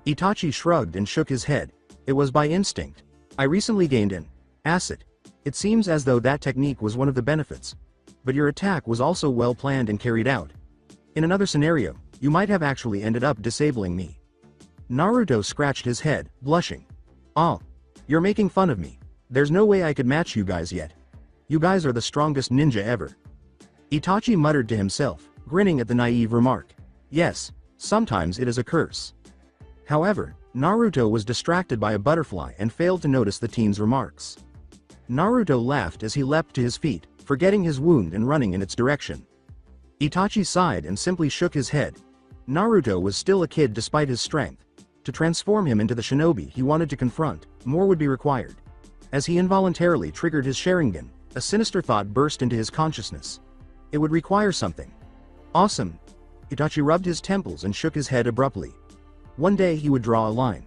Itachi shrugged and shook his head. It was by instinct. I recently gained an Acid. It seems as though that technique was one of the benefits. But your attack was also well planned and carried out. In another scenario, you might have actually ended up disabling me. Naruto scratched his head, blushing. Oh. You're making fun of me. There's no way I could match you guys yet. You guys are the strongest ninja ever. Itachi muttered to himself, grinning at the naive remark. Yes, sometimes it is a curse. However, Naruto was distracted by a butterfly and failed to notice the teen's remarks. Naruto laughed as he leapt to his feet, forgetting his wound and running in its direction. Itachi sighed and simply shook his head. Naruto was still a kid despite his strength. To transform him into the shinobi he wanted to confront, more would be required. As he involuntarily triggered his Sharingan, a sinister thought burst into his consciousness. It would require something. Awesome. Itachi rubbed his temples and shook his head abruptly. One day he would draw a line.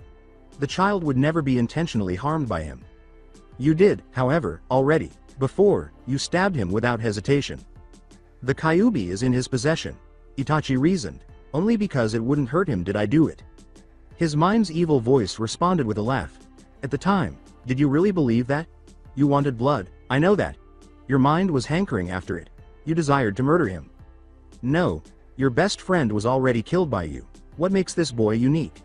The child would never be intentionally harmed by him. You did, however, already. Before, you stabbed him without hesitation. The Kyuubi is in his possession, Itachi reasoned. Only because it wouldn't hurt him did I do it. His mind's evil voice responded with a laugh. At the time, did you really believe that? You wanted blood, I know that. Your mind was hankering after it. You desired to murder him. No, your best friend was already killed by you. What makes this boy unique?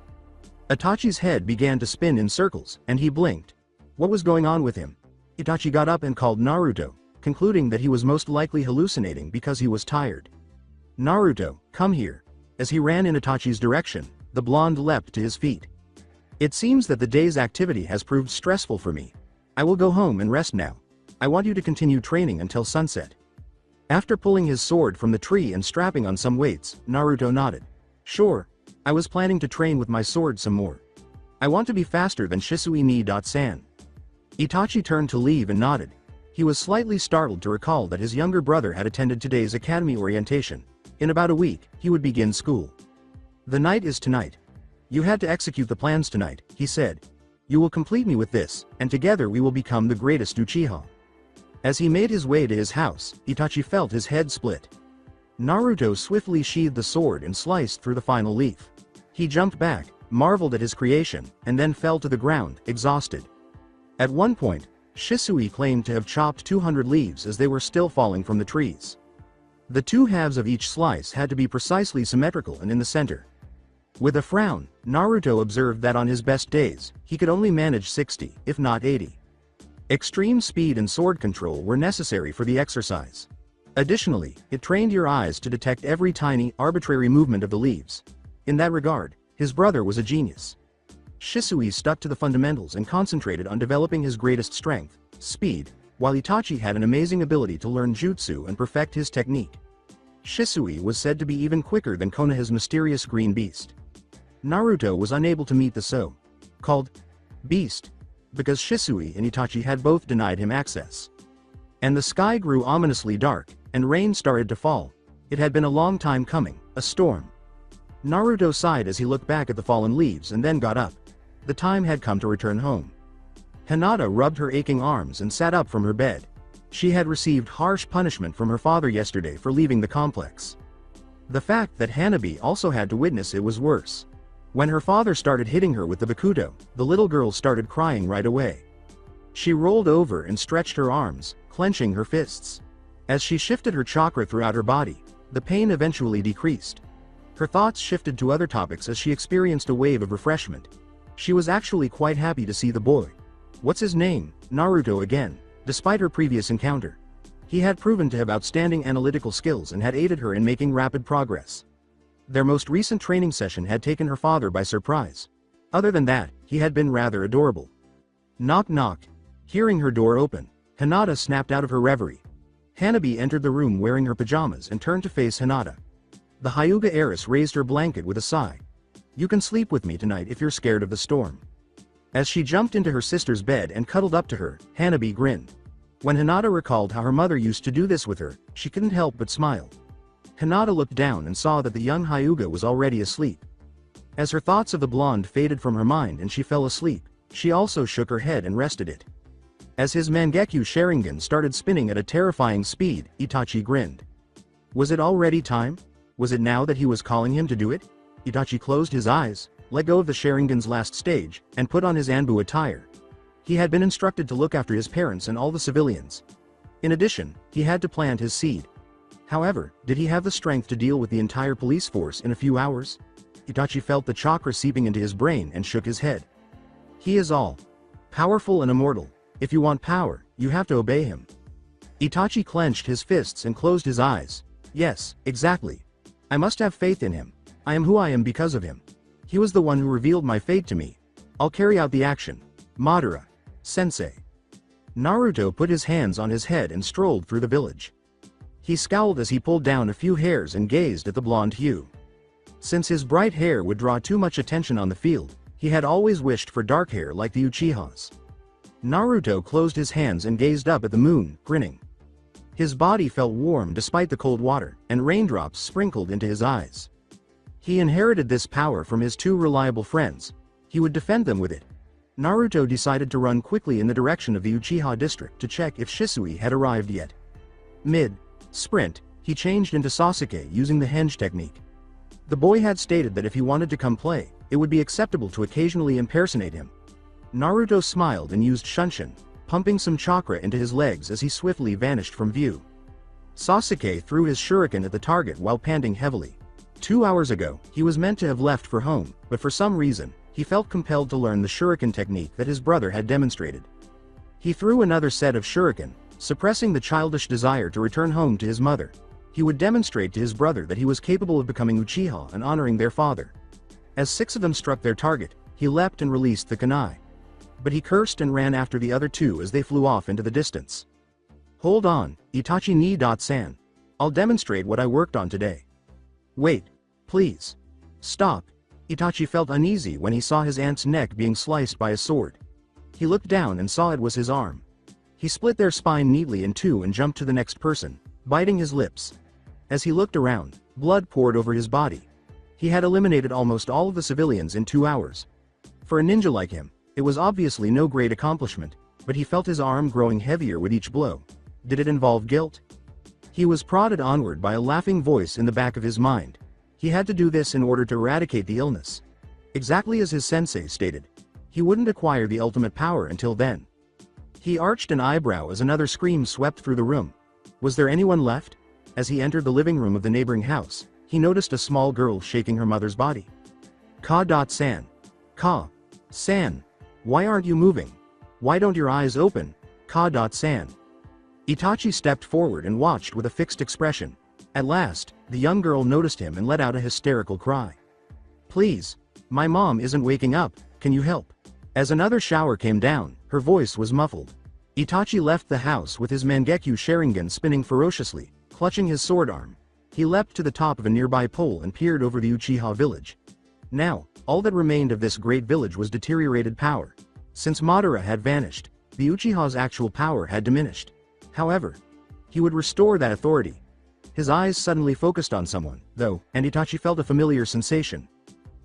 Itachi's head began to spin in circles, and he blinked. What was going on with him? Itachi got up and called Naruto, concluding that he was most likely hallucinating because he was tired. Naruto, come here. As he ran in Itachi's direction, the blonde leapt to his feet. It seems that the day's activity has proved stressful for me. I will go home and rest now. I want you to continue training until sunset. After pulling his sword from the tree and strapping on some weights, Naruto nodded. Sure, I was planning to train with my sword some more. I want to be faster than Shisui ni-san. Itachi turned to leave and nodded. He was slightly startled to recall that his younger brother had attended today's academy orientation. In about a week, he would begin school. The night is tonight. You had to execute the plans tonight, he said. You will complete me with this, and together we will become the greatest Uchiha. As he made his way to his house, Itachi felt his head split. Naruto swiftly sheathed the sword and sliced through the final leaf. He jumped back, marveled at his creation, and then fell to the ground, exhausted. At one point, Shisui claimed to have chopped 200 leaves as they were still falling from the trees. The two halves of each slice had to be precisely symmetrical and in the center. With a frown, Naruto observed that on his best days, he could only manage 60, if not 80. Extreme speed and sword control were necessary for the exercise. Additionally, it trained your eyes to detect every tiny, arbitrary movement of the leaves. In that regard, his brother was a genius. Shisui stuck to the fundamentals and concentrated on developing his greatest strength, speed, while Itachi had an amazing ability to learn jutsu and perfect his technique. Shisui was said to be even quicker than Konoha's mysterious green beast. Naruto was unable to meet the so-called beast, because Shisui and Itachi had both denied him access. And the sky grew ominously dark, and rain started to fall. It had been a long time coming, a storm. Naruto sighed as he looked back at the fallen leaves and then got up. The time had come to return home. Hinata rubbed her aching arms and sat up from her bed. She had received harsh punishment from her father yesterday for leaving the complex. The fact that Hanabi also had to witness it was worse. When her father started hitting her with the bakuto, the little girl started crying right away. She rolled over and stretched her arms, clenching her fists. As she shifted her chakra throughout her body, the pain eventually decreased. Her thoughts shifted to other topics as she experienced a wave of refreshment. She was actually quite happy to see the boy. What's his name? Naruto again. Despite her previous encounter, he had proven to have outstanding analytical skills and had aided her in making rapid progress. Their most recent training session had taken her father by surprise. Other than that, he had been rather adorable. Knock knock. Hearing her door open, Hinata snapped out of her reverie. Hanabi entered the room wearing her pajamas and turned to face Hinata. The Hyuga heiress raised her blanket with a sigh. You can sleep with me tonight if you're scared of the storm. As she jumped into her sister's bed and cuddled up to her, Hanabi grinned. When Hinata recalled how her mother used to do this with her, she couldn't help but smile. Hinata looked down and saw that the young Hyuga was already asleep. As her thoughts of the blonde faded from her mind and she fell asleep, she also shook her head and rested it. As his Mangekyo Sharingan started spinning at a terrifying speed, Itachi grinned. Was it already time? Was it now that he was calling him to do it? Itachi closed his eyes, let go of the Sharingan's last stage, and put on his Anbu attire. He had been instructed to look after his parents and all the civilians. In addition, he had to plant his seed. However, did he have the strength to deal with the entire police force in a few hours? Itachi felt the chakra seeping into his brain and shook his head. He is all powerful and immortal. If you want power, you have to obey him. Itachi clenched his fists and closed his eyes. Yes, exactly. I must have faith in him. I am who I am because of him. He was the one who revealed my fate to me. I'll carry out the action. Madara. Sensei. Naruto put his hands on his head and strolled through the village. He scowled as he pulled down a few hairs and gazed at the blonde hue. Since his bright hair would draw too much attention on the field, he had always wished for dark hair like the Uchihas. Naruto closed his hands and gazed up at the moon, grinning. His body felt warm despite the cold water, and raindrops sprinkled into his eyes. He inherited this power from his two reliable friends. He would defend them with it. Naruto decided to run quickly in the direction of the Uchiha district to check if Shisui had arrived yet. Mid-sprint, he changed into Sasuke using the henge technique. The boy had stated that if he wanted to come play, it would be acceptable to occasionally impersonate him. Naruto smiled and used Shunshin, pumping some chakra into his legs as he swiftly vanished from view. Sasuke threw his shuriken at the target while panting heavily. 2 hours ago, he was meant to have left for home, but for some reason, he felt compelled to learn the shuriken technique that his brother had demonstrated. He threw another set of shuriken, suppressing the childish desire to return home to his mother. He would demonstrate to his brother that he was capable of becoming Uchiha and honoring their father. As 6 of them struck their target, he leapt and released the kunai. But he cursed and ran after the other 2 as they flew off into the distance. Hold on, Itachi ni-san. I'll demonstrate what I worked on today. Wait. Please. Stop. Itachi felt uneasy when he saw his aunt's neck being sliced by a sword. He looked down and saw it was his arm. He split their spine neatly in 2 and jumped to the next person, biting his lips. As he looked around, blood poured over his body. He had eliminated almost all of the civilians in 2 hours. For a ninja like him, it was obviously no great accomplishment, but he felt his arm growing heavier with each blow. Did it involve guilt? He was prodded onward by a laughing voice in the back of his mind. He had to do this in order to eradicate the illness. Exactly as his sensei stated. He wouldn't acquire the ultimate power until then. He arched an eyebrow as another scream swept through the room. Was there anyone left? As he entered the living room of the neighboring house, he noticed a small girl shaking her mother's body. Ka-san. Ka-san. Why aren't you moving? Why don't your eyes open? Ka-san. Itachi stepped forward and watched with a fixed expression. At last, the young girl noticed him and let out a hysterical cry. Please. My mom isn't waking up, can you help? As another shower came down, her voice was muffled. Itachi left the house with his Mangekyo Sharingan spinning ferociously, clutching his sword arm. He leapt to the top of a nearby pole and peered over the Uchiha village. Now, all that remained of this great village was deteriorated power. Since Madara had vanished, the Uchiha's actual power had diminished. However, he would restore that authority. His eyes suddenly focused on someone, though, and Itachi felt a familiar sensation.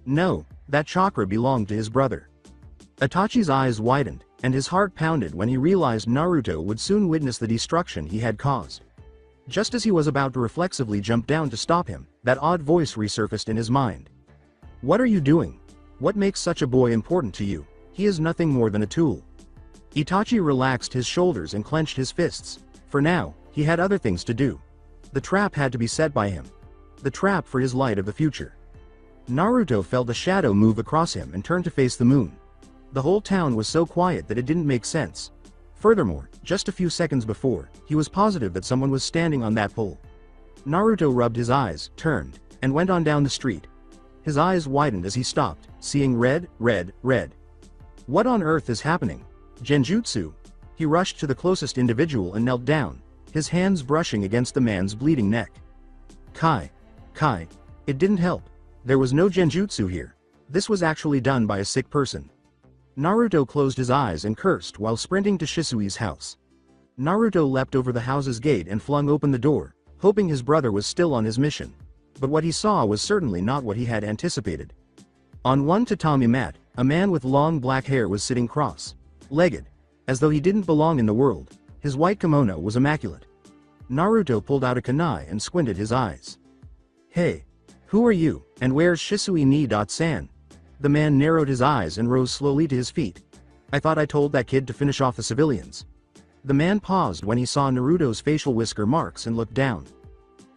No, that chakra belonged to his brother. Itachi's eyes widened, and his heart pounded when he realized Naruto would soon witness the destruction he had caused. Just as he was about to reflexively jump down to stop him, that odd voice resurfaced in his mind. What are you doing? What makes such a boy important to you? He is nothing more than a tool. Itachi relaxed his shoulders and clenched his fists. For now, he had other things to do. The trap had to be set by him. The trap for his light of the future. Naruto felt a shadow move across him and turned to face the moon. The whole town was so quiet that it didn't make sense. Furthermore, just a few seconds before, he was positive that someone was standing on that pole. Naruto rubbed his eyes, turned, and went on down the street. His eyes widened as he stopped, seeing red. What on earth is happening? Genjutsu. He rushed to the closest individual and knelt down, his hands brushing against the man's bleeding neck. Kai. It didn't help. There was no genjutsu here. This was actually done by a sick person. Naruto closed his eyes and cursed while sprinting to Shisui's house. Naruto leapt over the house's gate and flung open the door, hoping his brother was still on his mission. But what he saw was certainly not what he had anticipated. On one tatami mat, a man with long black hair was sitting cross-legged, as though he didn't belong in the world. His white kimono was immaculate. Naruto pulled out a kunai and squinted his eyes. Hey. Who are you, and where's Shisui ni-san? The man narrowed his eyes and rose slowly to his feet. I thought I told that kid to finish off the civilians. The man paused when he saw Naruto's facial whisker marks and looked down.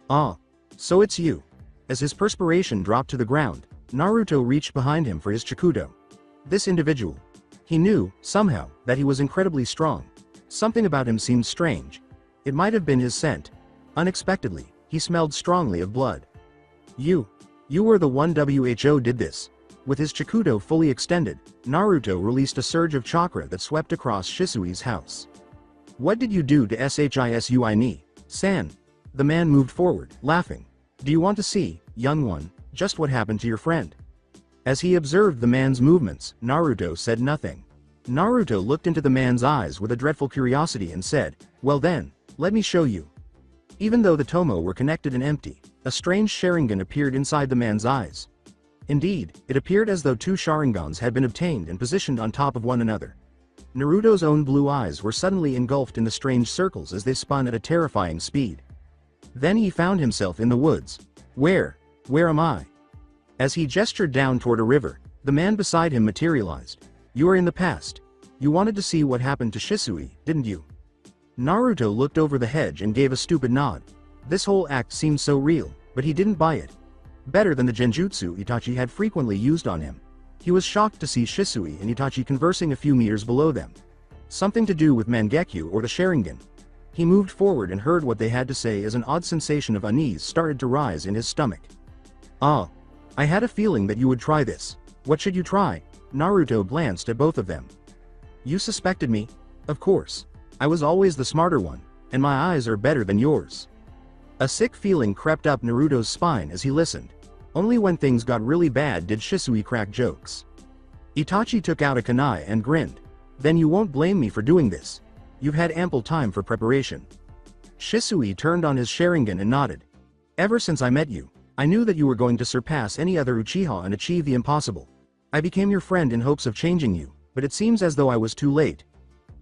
Ah. So it's you. As his perspiration dropped to the ground, Naruto reached behind him for his Chikudo. This individual. He knew, somehow, that he was incredibly strong. Something about him seemed strange. It might have been his scent. Unexpectedly, he smelled strongly of blood. You were the one who did this. With his Chikudo fully extended, Naruto released a surge of chakra that swept across Shisui's house. What did you do to Shisui ni-san? The man moved forward, laughing. Do you want to see, young one, just what happened to your friend? As he observed the man's movements, Naruto said nothing. Naruto looked into the man's eyes with a dreadful curiosity and said, well then, let me show you. Even though the Tomo were connected and empty, a strange Sharingan appeared inside the man's eyes. Indeed, it appeared as though two Sharingans had been obtained and positioned on top of one another. Naruto's own blue eyes were suddenly engulfed in the strange circles as they spun at a terrifying speed. Then he found himself in the woods. Where am I? As he gestured down toward a river, the man beside him materialized. You are in the past. You wanted to see what happened to Shisui, didn't you? Naruto looked over the hedge and gave a stupid nod. This whole act seemed so real, but he didn't buy it. Better than the genjutsu Itachi had frequently used on him. He was shocked to see Shisui and Itachi conversing a few meters below them. Something to do with Mangekyo or the Sharingan. He moved forward and heard what they had to say as an odd sensation of unease started to rise in his stomach. Ah. I had a feeling that you would try this. What should you try? Naruto glanced at both of them. You suspected me? Of course. I was always the smarter one, and my eyes are better than yours. A sick feeling crept up Naruto's spine as he listened. Only when things got really bad did Shisui crack jokes. Itachi took out a kunai and grinned. Then you won't blame me for doing this. You've had ample time for preparation. Shisui turned on his Sharingan and nodded. Ever since I met you, I knew that you were going to surpass any other Uchiha and achieve the impossible. I became your friend in hopes of changing you, but it seems as though I was too late.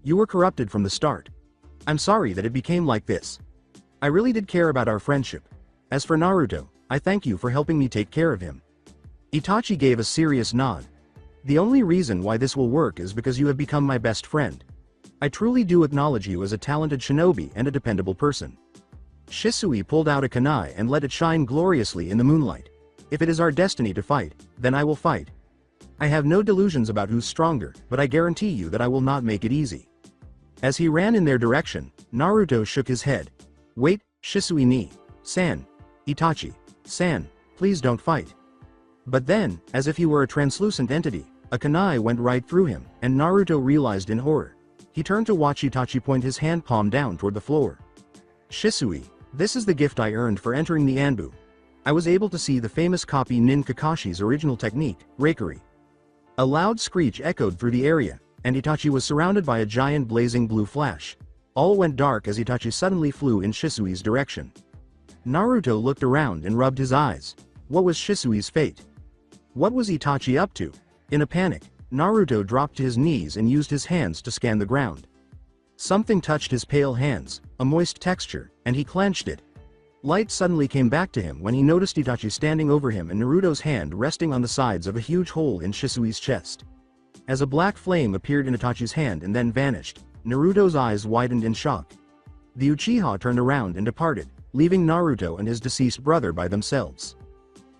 You were corrupted from the start. I'm sorry that it became like this. I really did care about our friendship. As for Naruto, I thank you for helping me take care of him. Itachi gave a serious nod. The only reason why this will work is because you have become my best friend. I truly do acknowledge you as a talented shinobi and a dependable person. Shisui pulled out a kunai and let it shine gloriously in the moonlight. If it is our destiny to fight, then I will fight. I have no delusions about who's stronger, but I guarantee you that I will not make it easy. As he ran in their direction, Naruto shook his head. Wait, Shisui ni-san. Itachi-san, please don't fight. But then, as if he were a translucent entity, a kunai went right through him, and Naruto realized in horror. He turned to watch Itachi point his hand palm down toward the floor. Shisui, this is the gift I earned for entering the Anbu. I was able to see the famous copy Nin Kakashi's original technique, Raikiri. A loud screech echoed through the area, and Itachi was surrounded by a giant blazing blue flash. All went dark as Itachi suddenly flew in Shisui's direction. Naruto looked around and rubbed his eyes. What was Shisui's fate? What was Itachi up to? In a panic, Naruto dropped to his knees and used his hands to scan the ground. Something touched his pale hands, a moist texture, and he clenched it. Light suddenly came back to him when he noticed Itachi standing over him and Naruto's hand resting on the sides of a huge hole in Shisui's chest. As a black flame appeared in Itachi's hand and then vanished, Naruto's eyes widened in shock. The Uchiha turned around and departed, leaving Naruto and his deceased brother by themselves.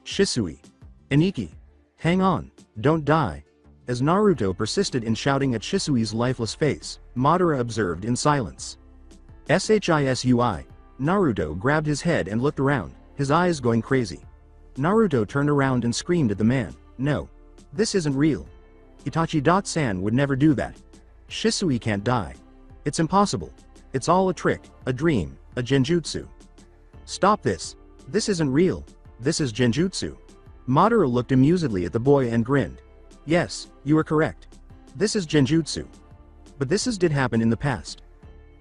Shisui. Aniki. Hang on, don't die. As Naruto persisted in shouting at Shisui's lifeless face, Madara observed in silence. Shisui. Naruto grabbed his head and looked around, his eyes going crazy. Naruto turned around and screamed at the man, no. This isn't real. Itachi-san would never do that. Shisui can't die. It's impossible. It's all a trick, a dream, a genjutsu. Stop this. This isn't real. This is genjutsu. Madara looked amusedly at the boy and grinned. Yes, you are correct. This is genjutsu. But this did happen in the past.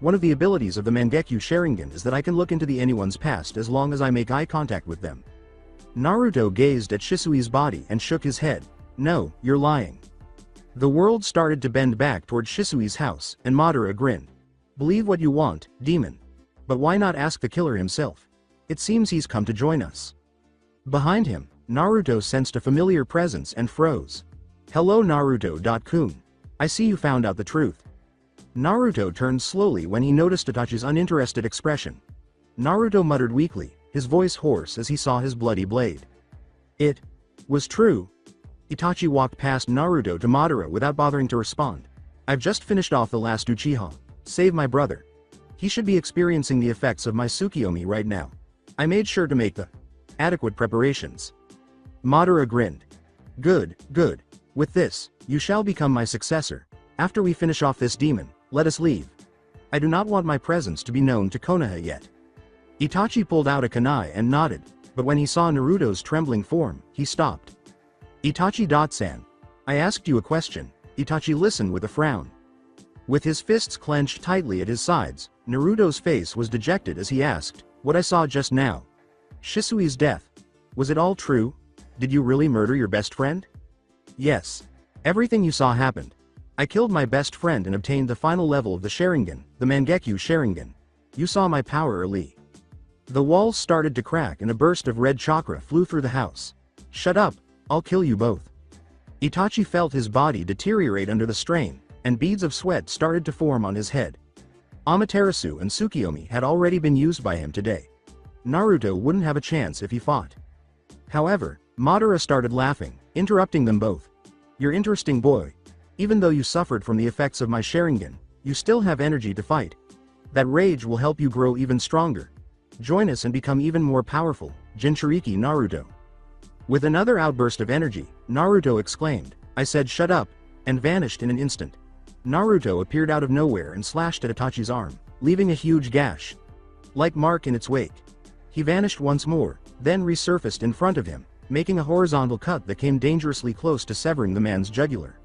One of the abilities of the Mangekyo Sharingan is that I can look into anyone's past as long as I make eye contact with them. Naruto gazed at Shisui's body and shook his head. No, you're lying. The world started to bend back toward Shisui's house, and Madara grinned. Believe what you want, demon. But why not ask the killer himself? It seems he's come to join us. Behind him, Naruto sensed a familiar presence and froze. Hello Naruto-kun. I see you found out the truth. Naruto turned slowly when he noticed Itachi's uninterested expression. Naruto muttered weakly, his voice hoarse as he saw his bloody blade. It was true. Itachi walked past Naruto to Madara without bothering to respond. I've just finished off the last Uchiha. Save my brother. He should be experiencing the effects of my Tsukiyomi right now. I made sure to make the adequate preparations. Madara grinned. Good, good. With this, you shall become my successor. After we finish off this demon, let us leave. I do not want my presence to be known to Konoha yet. Itachi pulled out a kunai and nodded, but when he saw Naruto's trembling form, he stopped. Itachi-san, I asked you a question. Itachi listened with a frown. With his fists clenched tightly at his sides, Naruto's face was dejected as he asked, what I saw just now. Shisui's death. Was it all true? Did you really murder your best friend? Yes. Everything you saw happened. I killed my best friend and obtained the final level of the Sharingan, the Mangekyo Sharingan. You saw my power early. The walls started to crack and a burst of red chakra flew through the house. Shut up, I'll kill you both. Itachi felt his body deteriorate under the strain, and beads of sweat started to form on his head. Amaterasu and Tsukiyomi had already been used by him today. Naruto wouldn't have a chance if he fought. However, Madara started laughing, interrupting them both. You're interesting boy. Even though you suffered from the effects of my Sharingan, you still have energy to fight. That rage will help you grow even stronger. Join us and become even more powerful, Jinchuriki Naruto. With another outburst of energy, Naruto exclaimed, I said shut up, and vanished in an instant. Naruto appeared out of nowhere and slashed at Itachi's arm, leaving a huge gash. Like mark in its wake. He vanished once more, then resurfaced in front of him, making a horizontal cut that came dangerously close to severing the man's jugular.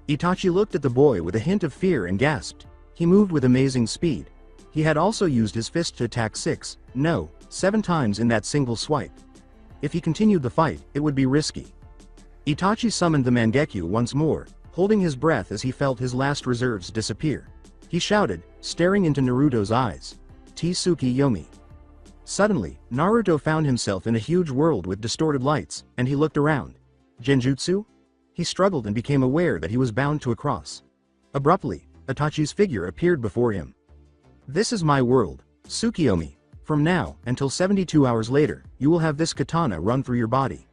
Itachi looked at the boy with a hint of fear and gasped. He moved with amazing speed. He had also used his fist to attack 7 times in that single swipe. If he continued the fight, it would be risky. Itachi summoned the Mangekyo once more, holding his breath as he felt his last reserves disappear. He shouted, staring into Naruto's eyes. Tsukiyomi. Suddenly, Naruto found himself in a huge world with distorted lights, and he looked around. Genjutsu? He struggled and became aware that he was bound to a cross. Abruptly, Itachi's figure appeared before him. This is my world, Tsukiyomi. From now, until 72 hours later, you will have this katana run through your body.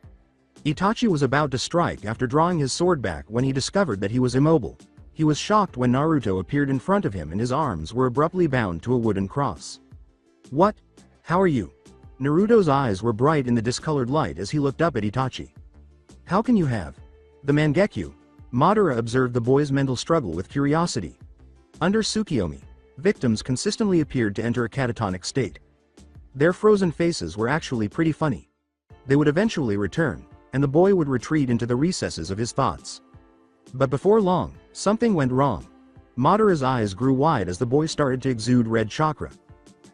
Itachi was about to strike after drawing his sword back when he discovered that he was immobile. He was shocked when Naruto appeared in front of him and his arms were abruptly bound to a wooden cross. What? How are you? Naruto's eyes were bright in the discolored light as he looked up at Itachi. How can you have? The Mangekyo. Madara observed the boy's mental struggle with curiosity. Under Tsukiyomi, victims consistently appeared to enter a catatonic state. Their frozen faces were actually pretty funny. They would eventually return, and the boy would retreat into the recesses of his thoughts. But before long, something went wrong. Madara's eyes grew wide as the boy started to exude red chakra.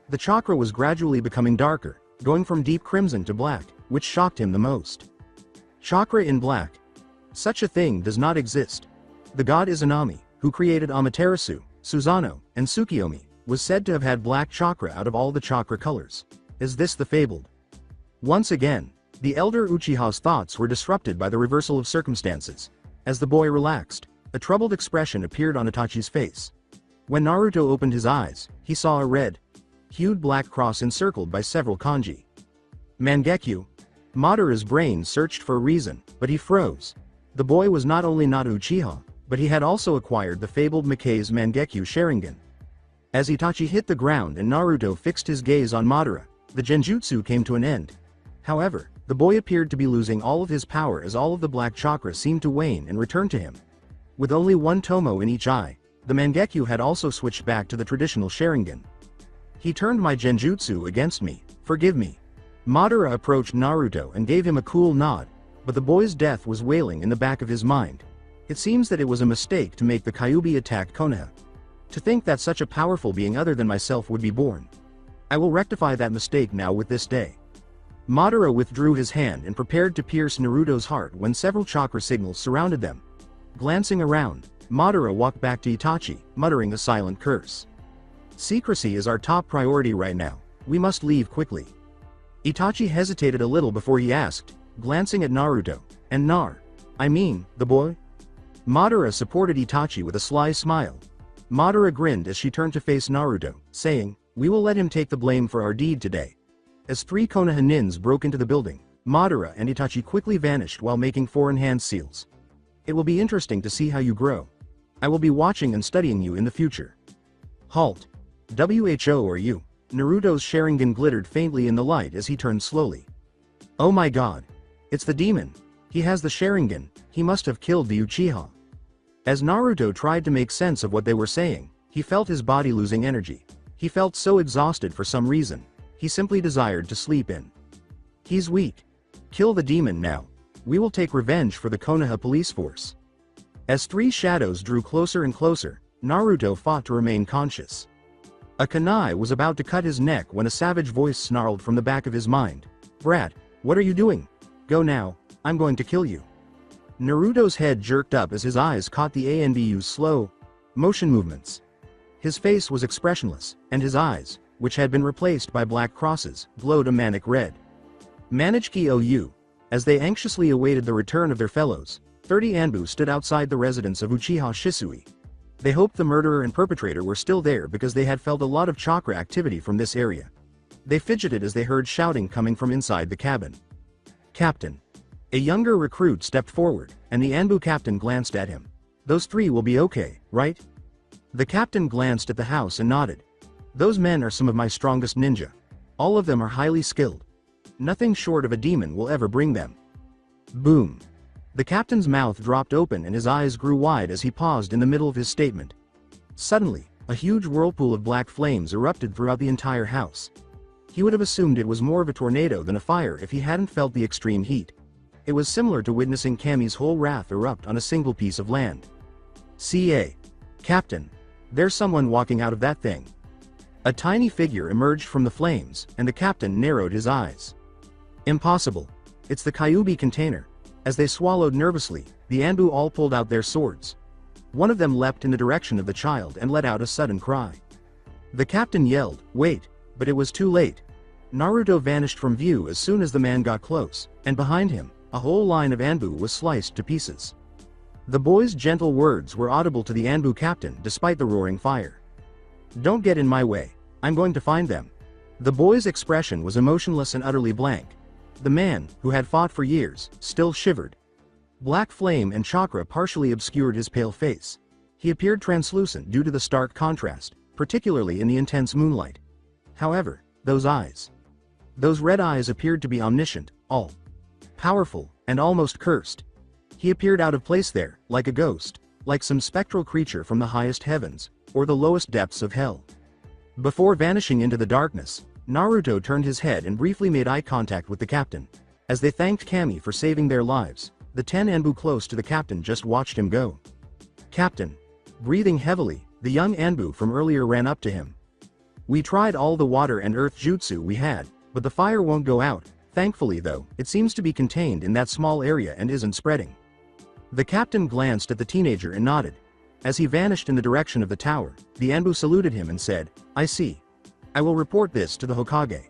The chakra was gradually becoming darker, going from deep crimson to black, which shocked him the most. Chakra in black. Such a thing does not exist. The god Izanami, who created Amaterasu, Susanoo, and Tsukiyomi, was said to have had black chakra out of all the chakra colors. Is this the fabled? Once again, the elder Uchiha's thoughts were disrupted by the reversal of circumstances. As the boy relaxed, a troubled expression appeared on Itachi's face. When Naruto opened his eyes, he saw a red-hued black cross encircled by several kanji. Mangekyo. Madara's brain searched for a reason, but he froze. The boy was not only not Uchiha, but he had also acquired the fabled Mikai's Mangekyo Sharingan. As Itachi hit the ground and Naruto fixed his gaze on Madara, the genjutsu came to an end. However, the boy appeared to be losing all of his power as all of the black chakra seemed to wane and return to him. With only one tomo in each eye, the Mangekyo had also switched back to the traditional Sharingan. He turned my genjutsu against me, forgive me. Madara approached Naruto and gave him a cool nod, but the boy's death was wailing in the back of his mind. It seems that it was a mistake to make the Kyuubi attack Konoha. To think that such a powerful being other than myself would be born. I will rectify that mistake now with this day. Madara withdrew his hand and prepared to pierce Naruto's heart when several chakra signals surrounded them. Glancing around, Madara walked back to Itachi, muttering a silent curse. Secrecy is our top priority right now, we must leave quickly. Itachi hesitated a little before he asked, glancing at Naruto, and I mean, the boy? Madara supported Itachi with a sly smile. Madara grinned as she turned to face Naruto, saying, "We will let him take the blame for our deed today." As 3 Konoha nins broke into the building, Madara and Itachi quickly vanished while making foreign hand seals. "It will be interesting to see how you grow. I will be watching and studying you in the future." Halt. Who are you? Naruto's Sharingan glittered faintly in the light as he turned slowly. "Oh my god. It's the demon. He has the Sharingan, he must have killed the Uchiha." As Naruto tried to make sense of what they were saying, he felt his body losing energy. He felt so exhausted for some reason. He simply desired to sleep in. "He's weak. Kill the demon now. We will take revenge for the Konoha police force." As 3 shadows drew closer and closer, Naruto fought to remain conscious. A kunai was about to cut his neck when a savage voice snarled from the back of his mind. "Brat, what are you doing? Go now, I'm going to kill you." Naruto's head jerked up as his eyes caught the ANBU's slow motion movements. His face was expressionless, and his eyes, which had been replaced by black crosses, glowed a manic red. Manage OU. As they anxiously awaited the return of their fellows, 30 Anbu stood outside the residence of Uchiha Shisui. They hoped the murderer and perpetrator were still there because they had felt a lot of chakra activity from this area. They fidgeted as they heard shouting coming from inside the cabin. "Captain." A younger recruit stepped forward, and the Anbu captain glanced at him. "Those 3 will be okay, right?" The captain glanced at the house and nodded. "Those men are some of my strongest ninja. All of them are highly skilled. Nothing short of a demon will ever bring them." Boom. The captain's mouth dropped open and his eyes grew wide as he paused in the middle of his statement. Suddenly, a huge whirlpool of black flames erupted throughout the entire house. He would have assumed it was more of a tornado than a fire if he hadn't felt the extreme heat. It was similar to witnessing Kami's whole wrath erupt on a single piece of land. "CA. Captain. There's someone walking out of that thing." A tiny figure emerged from the flames, and the captain narrowed his eyes. "Impossible. It's the Kyuubi container." As they swallowed nervously, the Anbu all pulled out their swords. One of them leapt in the direction of the child and let out a sudden cry. The captain yelled, "Wait," but it was too late. Naruto vanished from view as soon as the man got close, and behind him, a whole line of Anbu was sliced to pieces. The boy's gentle words were audible to the Anbu captain despite the roaring fire. "Don't get in my way. I'm going to find them." The boy's expression was emotionless and utterly blank. The man, who had fought for years, still shivered. Black flame and chakra partially obscured his pale face. He appeared translucent due to the stark contrast, particularly in the intense moonlight. However, those eyes. Those red eyes appeared to be omniscient, all-powerful, and almost cursed. He appeared out of place there, like a ghost, like some spectral creature from the highest heavens, or the lowest depths of hell. Before vanishing into the darkness, Naruto turned his head and briefly made eye contact with the captain. As they thanked Kami for saving their lives, the 10 Anbu close to the captain just watched him go. "Captain." Breathing heavily, the young Anbu from earlier ran up to him. "We tried all the water and earth jutsu we had, but the fire won't go out. Thankfully though, it seems to be contained in that small area and isn't spreading." The captain glanced at the teenager and nodded. As he vanished in the direction of the tower, the Anbu saluted him and said, "I see. I will report this to the Hokage."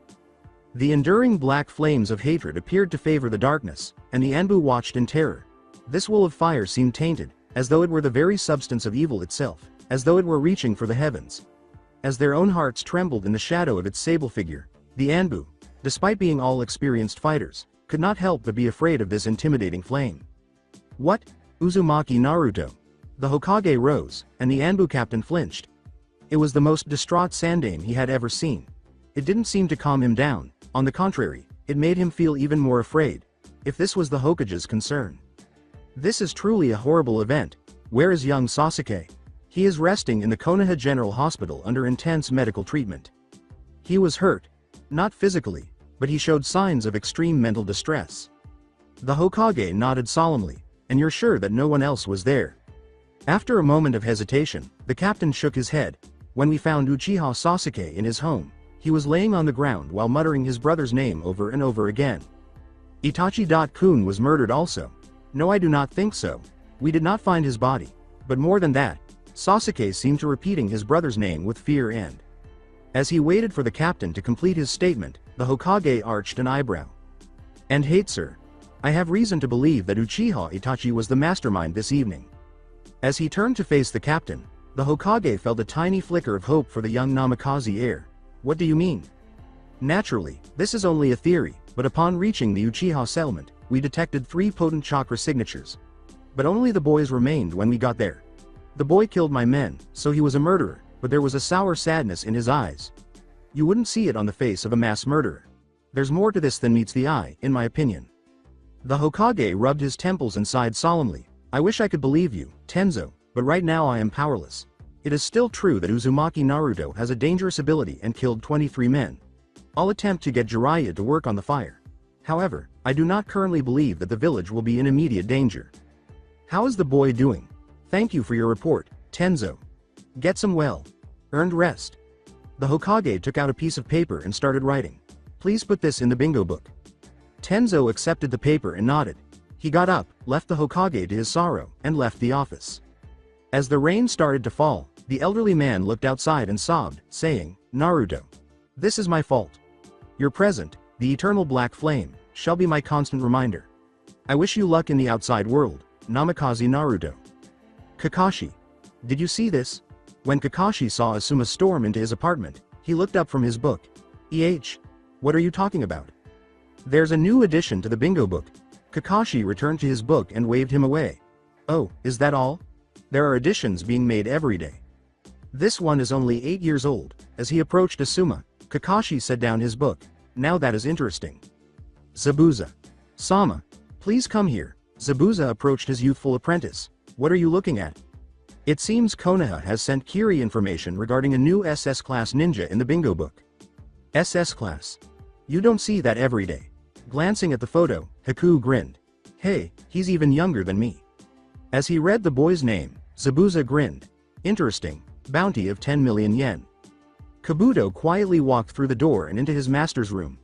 The enduring black flames of hatred appeared to favor the darkness, and the Anbu watched in terror. This wall of fire seemed tainted, as though it were the very substance of evil itself, as though it were reaching for the heavens. As their own hearts trembled in the shadow of its sable figure, the Anbu, despite being all experienced fighters, could not help but be afraid of this intimidating flame. "What? Uzumaki Naruto?" The Hokage rose, and the Anbu captain flinched. It was the most distraught Sandaime he had ever seen. It didn't seem to calm him down, on the contrary, it made him feel even more afraid, if this was the Hokage's concern. "This is truly a horrible event. Where is young Sasuke?" "He is resting in the Konoha General Hospital under intense medical treatment. He was hurt. Not physically, but he showed signs of extreme mental distress." The Hokage nodded solemnly. "And you're sure that no one else was there?" After a moment of hesitation, the captain shook his head. "When we found Uchiha Sasuke in his home, he was laying on the ground while muttering his brother's name over and over again." "Itachi-kun was murdered also?" "No, I do not think so. We did not find his body. But more than that, Sasuke seemed to repeating his brother's name with fear and..." As he waited for the captain to complete his statement, the Hokage arched an eyebrow. "And hate, sir. I have reason to believe that Uchiha Itachi was the mastermind this evening." As he turned to face the captain, the Hokage felt a tiny flicker of hope for the young Namikaze heir. What do you mean? Naturally, this is only a theory, but upon reaching the Uchiha settlement, we detected 3 potent chakra signatures. But only the boy's remained when we got there. The boy killed my men, so he was a murderer, but there was a sour sadness in his eyes. You wouldn't see it on the face of a mass murderer. There's more to this than meets the eye, in my opinion. The Hokage rubbed his temples and sighed solemnly. I wish I could believe you, Tenzo, but right now I am powerless. It is still true that Uzumaki Naruto has a dangerous ability and killed 23 men. I'll attempt to get Jiraiya to work on the fire. However, I do not currently believe that the village will be in immediate danger. How is the boy doing? Thank you for your report, Tenzo. Get some well-earned rest. The Hokage took out a piece of paper and started writing. Please put this in the bingo book. Tenzo accepted the paper and nodded. He got up, left the Hokage to his sorrow, and left the office. As the rain started to fall, the elderly man looked outside and sobbed, saying, Naruto. This is my fault. Your present, the eternal black flame, shall be my constant reminder. I wish you luck in the outside world, Namikaze Naruto. Kakashi. Did you see this? When Kakashi saw Asuma storm into his apartment, he looked up from his book. What are you talking about? There's a new addition to the bingo book. Kakashi returned to his book and waved him away. Oh, is that all? There are additions being made every day. This one is only 8 years old. As he approached Asuma, Kakashi set down his book. Now that is interesting. Zabuza. Sama. Please come here. Zabuza approached his youthful apprentice. What are you looking at? It seems Konoha has sent Kiri information regarding a new SS class ninja in the bingo book. SS class. You don't see that every day. Glancing at the photo, Haku grinned. Hey, he's even younger than me. As he read the boy's name, Zabuza grinned. Interesting. Bounty of 10 million yen. Kabuto quietly walked through the door and into his master's room.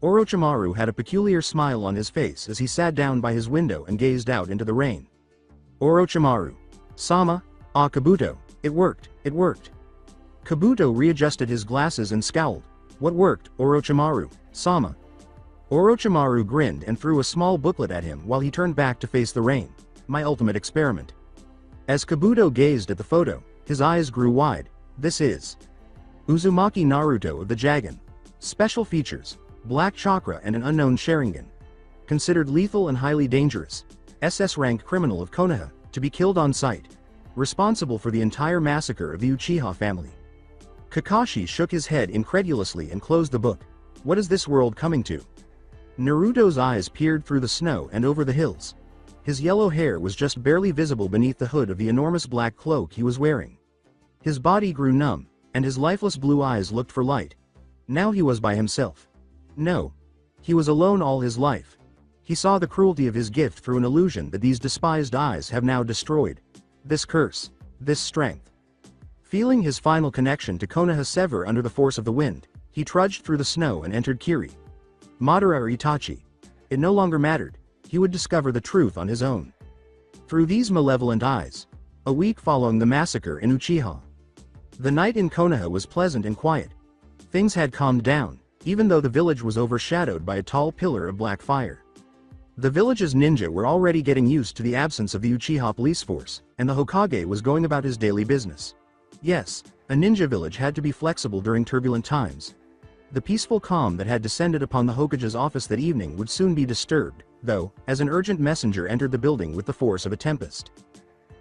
Orochimaru had a peculiar smile on his face as he sat down by his window and gazed out into the rain. Orochimaru. Sama. Ah, Kabuto, it worked, it worked. Kabuto readjusted his glasses and scowled. What worked, Orochimaru? Sama. Orochimaru grinned and threw a small booklet at him while he turned back to face the rain. My ultimate experiment. As Kabuto gazed at the photo, his eyes grew wide. This is Uzumaki Naruto of the Jagan. Special features: black chakra and an unknown Sharingan. Considered lethal and highly dangerous. SS rank criminal of Konoha, to be killed on sight. Responsible for the entire massacre of the Uchiha family. Kakashi shook his head incredulously and closed the book. What is this world coming to? Naruto's eyes peered through the snow and over the hills. His yellow hair was just barely visible beneath the hood of the enormous black cloak he was wearing. His body grew numb, and his lifeless blue eyes looked for light. Now he was by himself. No. He was alone all his life. He saw the cruelty of his gift through an illusion that these despised eyes have now destroyed. This curse. This strength. Feeling his final connection to Konoha sever under the force of the wind, he trudged through the snow and entered Kiri. Madara or Itachi. It no longer mattered. He would discover the truth on his own. Through these malevolent eyes. A week following the massacre in Uchiha. The night in Konoha was pleasant and quiet. Things had calmed down, even though the village was overshadowed by a tall pillar of black fire. The village's ninja were already getting used to the absence of the Uchiha police force, and the Hokage was going about his daily business. Yes, a ninja village had to be flexible during turbulent times. The peaceful calm that had descended upon the Hokage's office that evening would soon be disturbed, though, as an urgent messenger entered the building with the force of a tempest.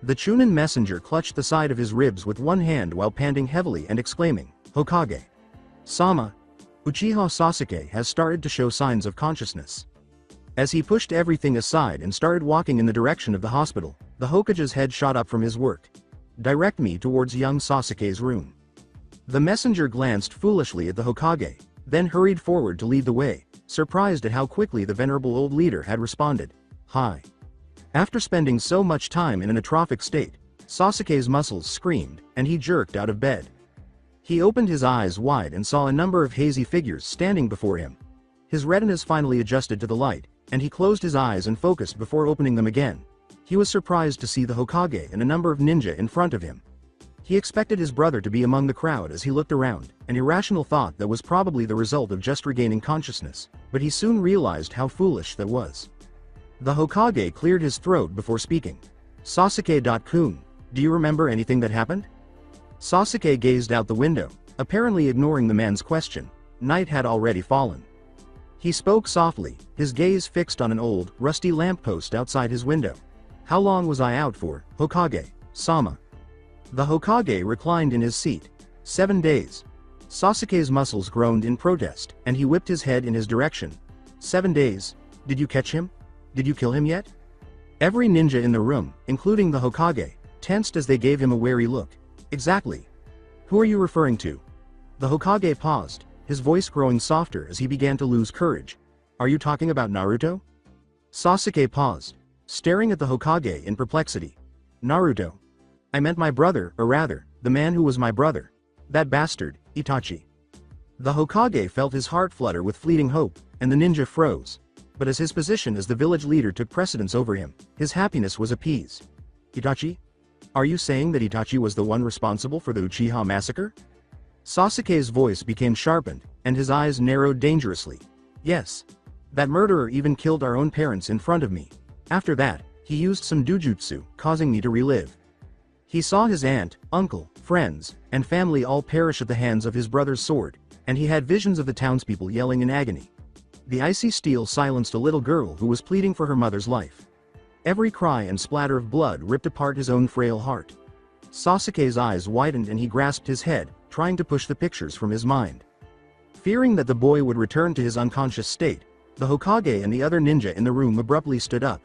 The Chunin messenger clutched the side of his ribs with one hand while panting heavily and exclaiming, Hokage. Sama. Uchiha Sasuke has started to show signs of consciousness. As he pushed everything aside and started walking in the direction of the hospital, the Hokage's head shot up from his work. Direct me towards young Sasuke's room. The messenger glanced foolishly at the Hokage, then hurried forward to lead the way, surprised at how quickly the venerable old leader had responded. Hi. After spending so much time in an atrophic state, Sasuke's muscles screamed, and he jerked out of bed. He opened his eyes wide and saw a number of hazy figures standing before him. His retinas finally adjusted to the light, and he closed his eyes and focused before opening them again. He was surprised to see the Hokage and a number of ninja in front of him. He expected his brother to be among the crowd as he looked around, an irrational thought that was probably the result of just regaining consciousness, but he soon realized how foolish that was. The Hokage cleared his throat before speaking. Sasuke-kun, Do you remember anything that happened? Sasuke gazed out the window, apparently ignoring the man's question. Night had already fallen. He spoke softly, his gaze fixed on an old, rusty lamppost outside his window. How long was I out for, Hokage-sama? The Hokage reclined in his seat. 7 days. Sasuke's muscles groaned in protest, and he whipped his head in his direction. 7 days? Did you catch him? Did you kill him yet? Every ninja in the room, including the Hokage, tensed as they gave him a wary look. Exactly. Who are you referring to? The Hokage paused, his voice growing softer as he began to lose courage. Are you talking about Naruto? Sasuke paused, staring at the Hokage in perplexity. Naruto. I meant my brother, or rather, the man who was my brother. That bastard, Itachi. The Hokage felt his heart flutter with fleeting hope, and the ninja froze. But as his position as the village leader took precedence over him, his happiness was appeased. Itachi? Are you saying that Itachi was the one responsible for the Uchiha massacre? Sasuke's voice became sharpened, and his eyes narrowed dangerously. Yes. That murderer even killed our own parents in front of me. After that, he used some dujutsu, causing me to relive. He saw his aunt, uncle, friends, and family all perish at the hands of his brother's sword, and he had visions of the townspeople yelling in agony. The icy steel silenced a little girl who was pleading for her mother's life. Every cry and splatter of blood ripped apart his own frail heart. Sasuke's eyes widened and he grasped his head, trying to push the pictures from his mind. Fearing that the boy would return to his unconscious state, the Hokage and the other ninja in the room abruptly stood up.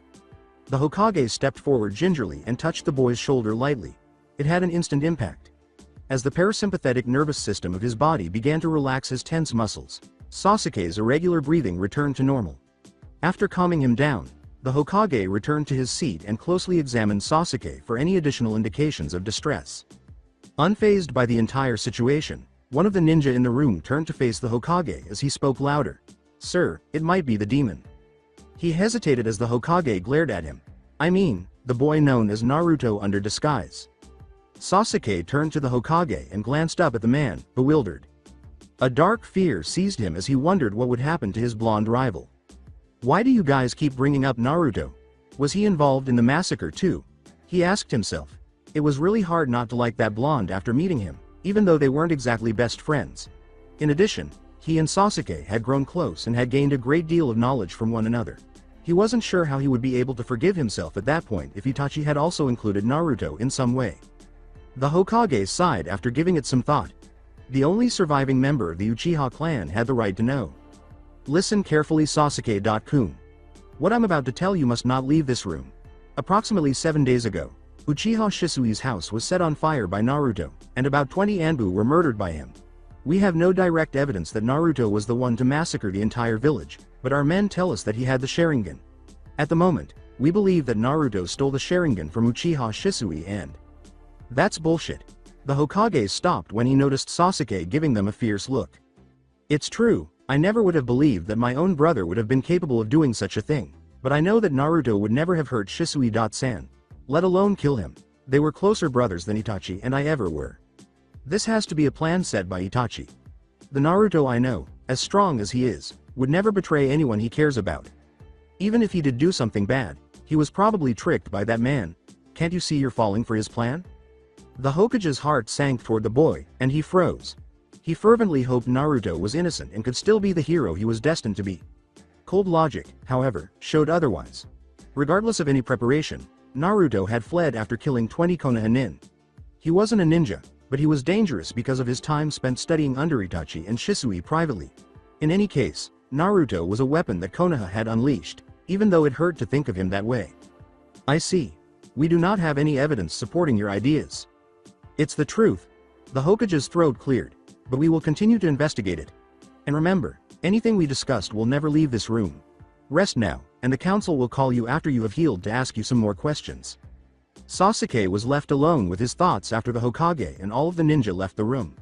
The Hokage stepped forward gingerly and touched the boy's shoulder lightly. It had an instant impact. As the parasympathetic nervous system of his body began to relax his tense muscles, Sasuke's irregular breathing returned to normal. After calming him down, the Hokage returned to his seat and closely examined Sasuke for any additional indications of distress. Unfazed by the entire situation, one of the ninja in the room turned to face the Hokage as he spoke louder. Sir, it might be the demon. He hesitated as the Hokage glared at him. I mean, the boy known as Naruto under disguise. Sasuke turned to the Hokage and glanced up at the man, bewildered. A dark fear seized him as he wondered what would happen to his blonde rival. Why do you guys keep bringing up Naruto? Was he involved in the massacre too? He asked himself. It was really hard not to like that blonde after meeting him, even though they weren't exactly best friends. In addition, he and Sasuke had grown close and had gained a great deal of knowledge from one another. He wasn't sure how he would be able to forgive himself at that point if Itachi had also included Naruto in some way. The Hokage sighed after giving it some thought. The only surviving member of the Uchiha clan had the right to know. Listen carefully, Sasuke-kun. What I'm about to tell you must not leave this room. Approximately 7 days ago, Uchiha Shisui's house was set on fire by Naruto, and about 20 Anbu were murdered by him. We have no direct evidence that Naruto was the one to massacre the entire village, but our men tell us that he had the Sharingan. At the moment, we believe that Naruto stole the Sharingan from Uchiha Shisui and... That's bullshit. The Hokage stopped when he noticed Sasuke giving them a fierce look. It's true, I never would have believed that my own brother would have been capable of doing such a thing, but I know that Naruto would never have hurt Shisui-san, let alone kill him. They were closer brothers than Itachi and I ever were. This has to be a plan set by Itachi. The Naruto I know, as strong as he is, would never betray anyone he cares about. Even if he did do something bad, he was probably tricked by that man. Can't you see you're falling for his plan? The Hokage's heart sank toward the boy, and he froze. He fervently hoped Naruto was innocent and could still be the hero he was destined to be. Cold logic, however, showed otherwise. Regardless of any preparation, Naruto had fled after killing 20 Konoha-nin. He wasn't a ninja, but he was dangerous because of his time spent studying under Itachi and Shisui privately. In any case, Naruto was a weapon that Konoha had unleashed, even though it hurt to think of him that way. I see. We do not have any evidence supporting your ideas. It's the truth. The Hokage's throat cleared, but we will continue to investigate it. And remember, anything we discussed will never leave this room. Rest now, and the council will call you after you have healed to ask you some more questions. Sasuke was left alone with his thoughts after the Hokage and all of the ninja left the room.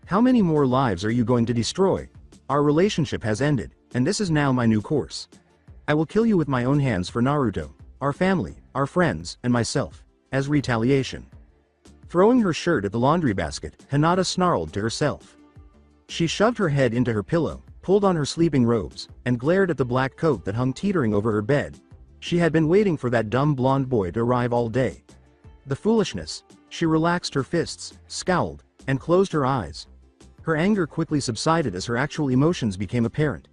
How many more lives are you going to destroy? Our relationship has ended, and this is now my new course. I will kill you with my own hands for Naruto, our family, our friends, and myself, as retaliation. Throwing her shirt at the laundry basket, Hinata snarled to herself. She shoved her head into her pillow, pulled on her sleeping robes, and glared at the black coat that hung teetering over her bed. She had been waiting for that dumb blonde boy to arrive all day. The foolishness. She relaxed her fists, scowled, and closed her eyes. Her anger quickly subsided as her actual emotions became apparent.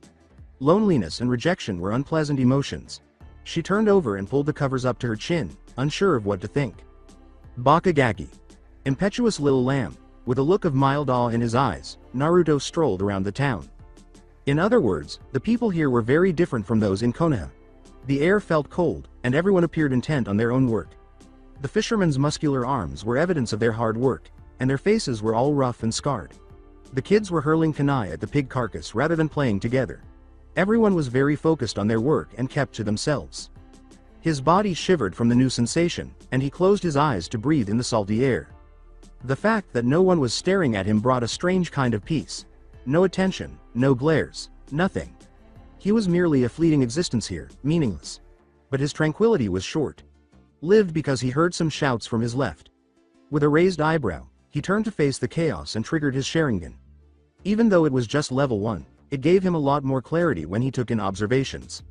Loneliness and rejection were unpleasant emotions. She turned over and pulled the covers up to her chin, unsure of what to think. Bakagaki. Impetuous little lamb. With a look of mild awe in his eyes, Naruto strolled around the town. In other words, the people here were very different from those in Konoha. The air felt cold, and everyone appeared intent on their own work. The fishermen's muscular arms were evidence of their hard work, and their faces were all rough and scarred. The kids were hurling kunai at the pig carcass rather than playing together. Everyone was very focused on their work and kept to themselves. His body shivered from the new sensation, and he closed his eyes to breathe in the salty air. The fact that no one was staring at him brought a strange kind of peace. No attention, no glares, nothing. He was merely a fleeting existence here, meaningless. But his tranquility was short. Lived because he heard some shouts from his left. With a raised eyebrow, he turned to face the chaos and triggered his Sharingan. Even though it was just level 1, it gave him a lot more clarity when he took in observations.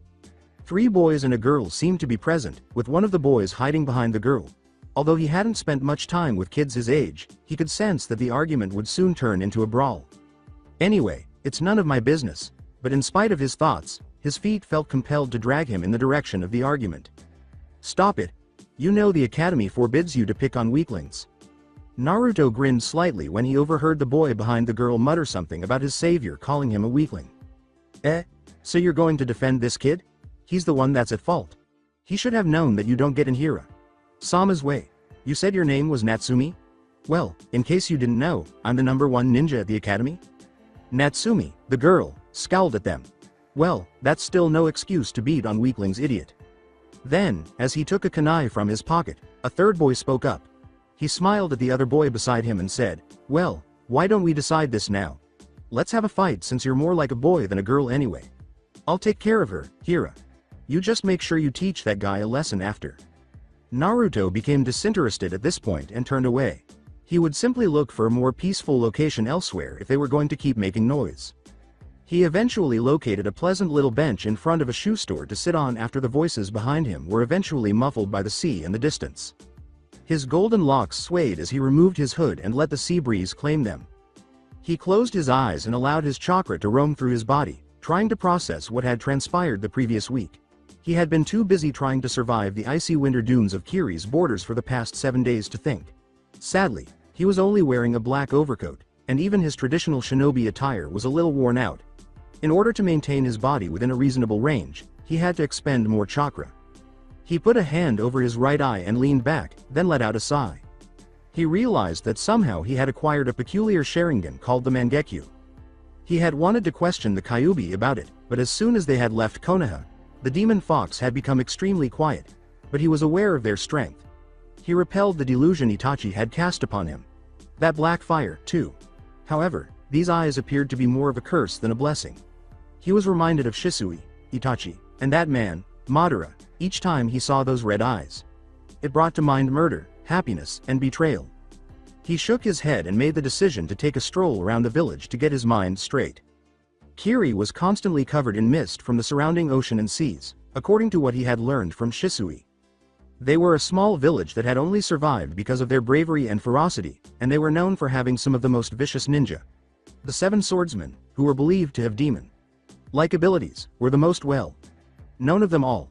3 boys and a girl seemed to be present, with one of the boys hiding behind the girl. Although he hadn't spent much time with kids his age, he could sense that the argument would soon turn into a brawl. Anyway, it's none of my business, but in spite of his thoughts, his feet felt compelled to drag him in the direction of the argument. Stop it. You know the academy forbids you to pick on weaklings. Naruto grinned slightly when he overheard the boy behind the girl mutter something about his savior calling him a weakling. So you're going to defend this kid? He's the one that's at fault. He should have known that you don't get in Hira Sama's way. You said your name was Natsumi? Well, in case you didn't know, I'm the #1 ninja at the academy. Natsumi, the girl, scowled at them. Well, that's still no excuse to beat on weaklings, idiot. Then, as he took a kunai from his pocket, a third boy spoke up. He smiled at the other boy beside him and said, well, why don't we decide this now? Let's have a fight since you're more like a boy than a girl anyway. I'll take care of her, Hira. You just make sure you teach that guy a lesson after. Naruto became disinterested at this point and turned away. He would simply look for a more peaceful location elsewhere if they were going to keep making noise. He eventually located a pleasant little bench in front of a shoe store to sit on after the voices behind him were eventually muffled by the sea in the distance. His golden locks swayed as he removed his hood and let the sea breeze claim them. He closed his eyes and allowed his chakra to roam through his body, trying to process what had transpired the previous week. He had been too busy trying to survive the icy winter dunes of Kiri's borders for the past 7 days to think. Sadly, he was only wearing a black overcoat, and even his traditional shinobi attire was a little worn out. In order to maintain his body within a reasonable range, he had to expend more chakra. He put a hand over his right eye and leaned back, then let out a sigh. He realized that somehow he had acquired a peculiar Sharingan called the Mangekyu. He had wanted to question the Kyuubi about it, but as soon as they had left Konoha, the demon fox had become extremely quiet, but he was aware of their strength. He repelled the delusion Itachi had cast upon him. That black fire, too. However, these eyes appeared to be more of a curse than a blessing. He was reminded of Shisui, Itachi, and that man, Madara, each time he saw those red eyes. It brought to mind murder, happiness, and betrayal. He shook his head and made the decision to take a stroll around the village to get his mind straight. Kiri was constantly covered in mist from the surrounding ocean and seas, according to what he had learned from Shisui. They were a small village that had only survived because of their bravery and ferocity, and they were known for having some of the most vicious ninja. The 7 swordsmen, who were believed to have demon-like abilities, were the most well-known of them all.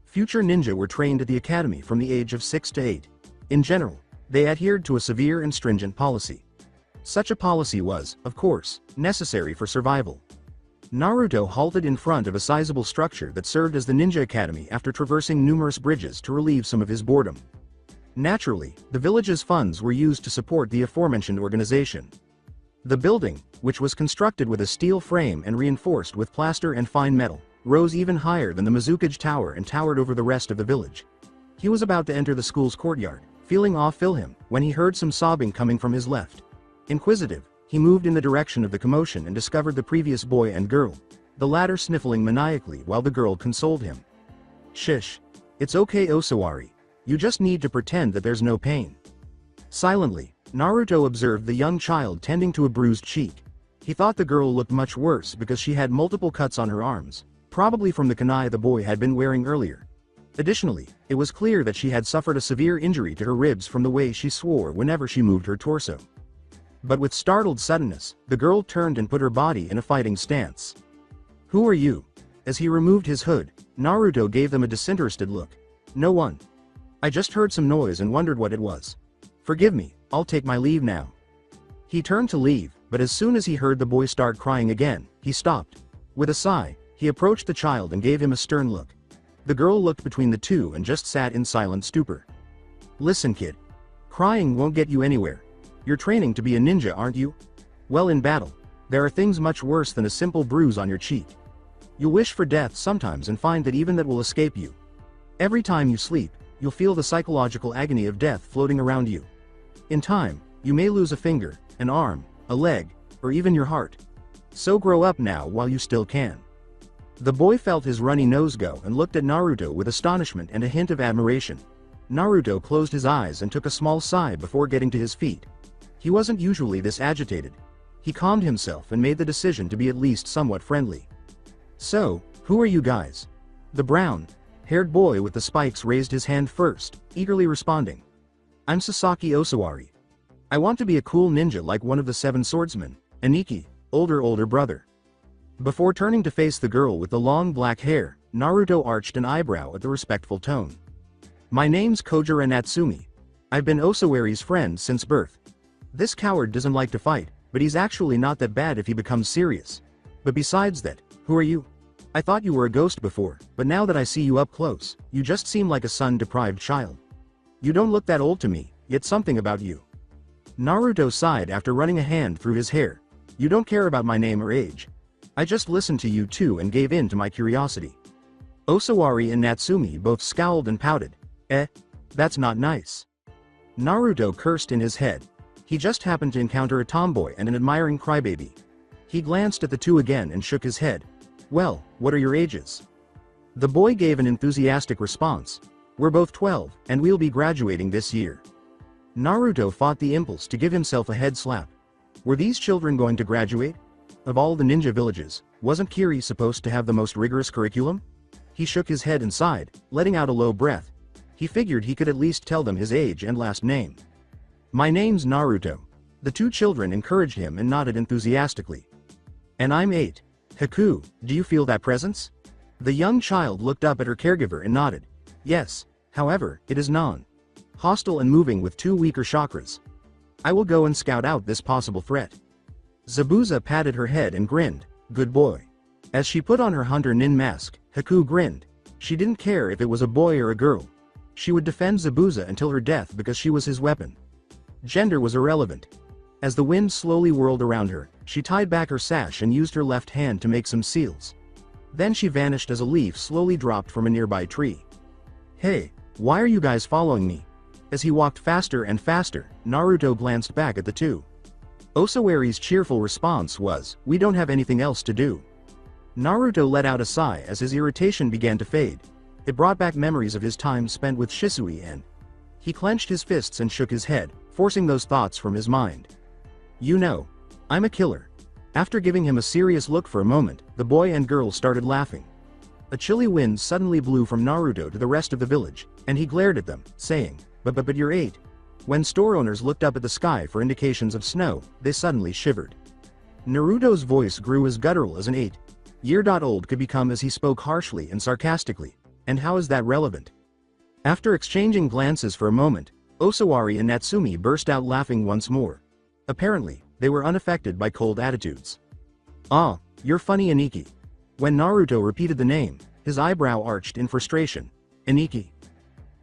Future ninja were trained at the academy from the age of 6 to 8. In general, they adhered to a severe and stringent policy. Such a policy was, of course, necessary for survival. Naruto halted in front of a sizable structure that served as the Ninja Academy after traversing numerous bridges to relieve some of his boredom. Naturally, the village's funds were used to support the aforementioned organization. The building, which was constructed with a steel frame and reinforced with plaster and fine metal, rose even higher than the Mizukage Tower and towered over the rest of the village. He was about to enter the school's courtyard, feeling awe fill him, when he heard some sobbing coming from his left. Inquisitive, he moved in the direction of the commotion and discovered the previous boy and girl, the latter sniffling maniacally while the girl consoled him. Shish. It's okay, Osawari. You just need to pretend that there's no pain. Silently, Naruto observed the young child tending to a bruised cheek. He thought the girl looked much worse because she had multiple cuts on her arms, probably from the kunai the boy had been wearing earlier. Additionally, it was clear that she had suffered a severe injury to her ribs from the way she swore whenever she moved her torso. But with startled suddenness, the girl turned and put her body in a fighting stance. "Who are you?" As he removed his hood, Naruto gave them a disinterested look. "No one. I just heard some noise and wondered what it was. Forgive me, I'll take my leave now." He turned to leave, but as soon as he heard the boy start crying again, he stopped. With a sigh, he approached the child and gave him a stern look. The girl looked between the two and just sat in silent stupor. "Listen, kid. Crying won't get you anywhere. You're training to be a ninja, aren't you? Well, in battle, there are things much worse than a simple bruise on your cheek. You'll wish for death sometimes and find that even that will escape you. Every time you sleep, you'll feel the psychological agony of death floating around you. In time, you may lose a finger, an arm, a leg, or even your heart. So grow up now while you still can." The boy felt his runny nose go and looked at Naruto with astonishment and a hint of admiration. Naruto closed his eyes and took a small sigh before getting to his feet. He wasn't usually this agitated. He calmed himself and made the decision to be at least somewhat friendly. "So, who are you guys?" The brown-haired boy with the spikes raised his hand first, eagerly responding. "I'm Sasaki Osawari. I want to be a cool ninja like one of the 7 swordsmen, Aniki, older brother." Before turning to face the girl with the long black hair, Naruto arched an eyebrow at the respectful tone. "My name's Kojiro Natsumi. I've been Osawari's friend since birth. This coward doesn't like to fight, but he's actually not that bad if he becomes serious. But besides that, who are you? I thought you were a ghost before, but now that I see you up close, you just seem like a sun-deprived child. You don't look that old to me, yet something about you." Naruto sighed after running a hand through his hair. "You don't care about my name or age. I just listened to you two and gave in to my curiosity." Osawari and Natsumi both scowled and pouted. That's not nice." Naruto cursed in his head. He just happened to encounter a tomboy and an admiring crybaby. He glanced at the two again and shook his head. "Well, what are your ages?" The boy gave an enthusiastic response. "We're both 12, and we'll be graduating this year." Naruto fought the impulse to give himself a head slap. Were these children going to graduate? Of all the ninja villages, wasn't Kiri supposed to have the most rigorous curriculum? He shook his head and sighed, letting out a low breath. He figured he could at least tell them his age and last name. "My name's Naruto." The two children encouraged him and nodded enthusiastically. "And I'm 8. Haku, do you feel that presence?" The young child looked up at her caregiver and nodded. "Yes, however, it is non-hostile and moving with 2 weaker chakras. I will go and scout out this possible threat." Zabuza patted her head and grinned. "Good boy." As she put on her hunter nin mask, Haku grinned. She didn't care if it was a boy or a girl. She would defend Zabuza until her death because she was his weapon. Gender was irrelevant. As the wind slowly whirled around her, she tied back her sash and used her left hand to make some seals. Then she vanished as a leaf slowly dropped from a nearby tree. "Hey, why are you guys following me?" As he walked faster and faster, Naruto glanced back at the two. Osawari's cheerful response was, "We don't have anything else to do." Naruto let out a sigh as his irritation began to fade. It brought back memories of his time spent with Shisui and he clenched his fists and shook his head, forcing those thoughts from his mind. "You know, I'm a killer." After giving him a serious look for a moment, the boy and girl started laughing. A chilly wind suddenly blew from Naruto to the rest of the village, and he glared at them, saying, But you're 8. When store owners looked up at the sky for indications of snow, they suddenly shivered. Naruto's voice grew as guttural as an 8-year-old could become as he spoke harshly and sarcastically. And how is that relevant? After exchanging glances for a moment, Osawari and Natsumi burst out laughing once more. Apparently, they were unaffected by cold attitudes. "Ah, you're funny, Aniki." When Naruto repeated the name, his eyebrow arched in frustration. "Aniki."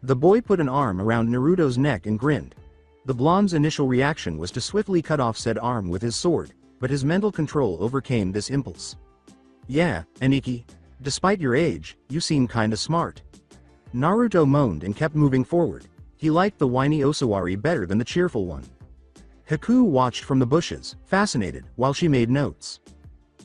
The boy put an arm around Naruto's neck and grinned. The blonde's initial reaction was to swiftly cut off said arm with his sword, but his mental control overcame this impulse. "Yeah, Aniki. Despite your age, you seem kinda smart." Naruto moaned and kept moving forward. He liked the whiny Osawari better than the cheerful one. Haku watched from the bushes, fascinated, while she made notes.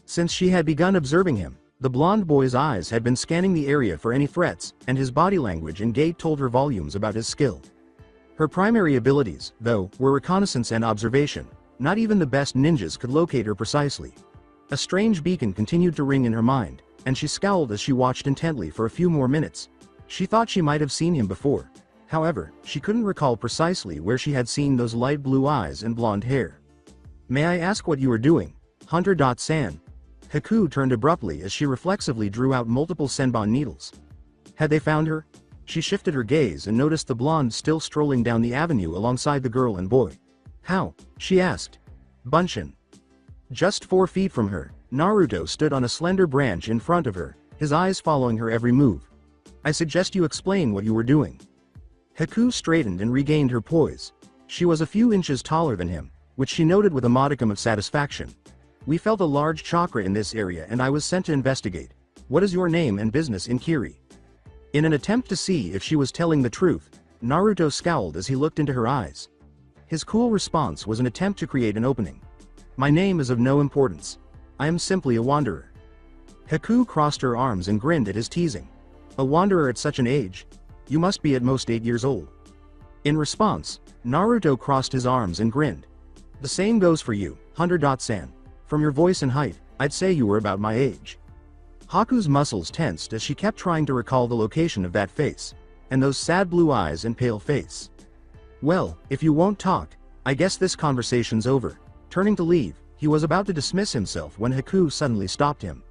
Since she had begun observing him, the blonde boy's eyes had been scanning the area for any threats, and his body language and gait told her volumes about his skill. Her primary abilities, though, were reconnaissance and observation. Not even the best ninjas could locate her precisely. A strange beacon continued to ring in her mind, and she scowled as she watched intently for a few more minutes. She thought she might have seen him before. However, she couldn't recall precisely where she had seen those light blue eyes and blonde hair. "May I ask what you are doing, Hunter-san?" Haku turned abruptly as she reflexively drew out multiple senbon needles. Had they found her? She shifted her gaze and noticed the blonde still strolling down the avenue alongside the girl and boy. "How?" she asked. "Bunshin." Just 4 feet from her, Naruto stood on a slender branch in front of her, his eyes following her every move. "I suggest you explain what you were doing." Haku straightened and regained her poise. She was a few inches taller than him, which she noted with a modicum of satisfaction. "We felt a large chakra in this area and I was sent to investigate. What is your name and business in Kiri?" In an attempt to see if she was telling the truth, Naruto scowled as he looked into her eyes. His cool response was an attempt to create an opening. "My name is of no importance. I am simply a wanderer." Haku crossed her arms and grinned at his teasing. "A wanderer at such an age? You must be at most 8 years old." In response, Naruto crossed his arms and grinned. "The same goes for you, Hunter-san. From your voice and height, I'd say you were about my age." Haku's muscles tensed as she kept trying to recall the location of that face, and those sad blue eyes and pale face. "Well, if you won't talk, I guess this conversation's over." Turning to leave, he was about to dismiss himself when Haku suddenly stopped him.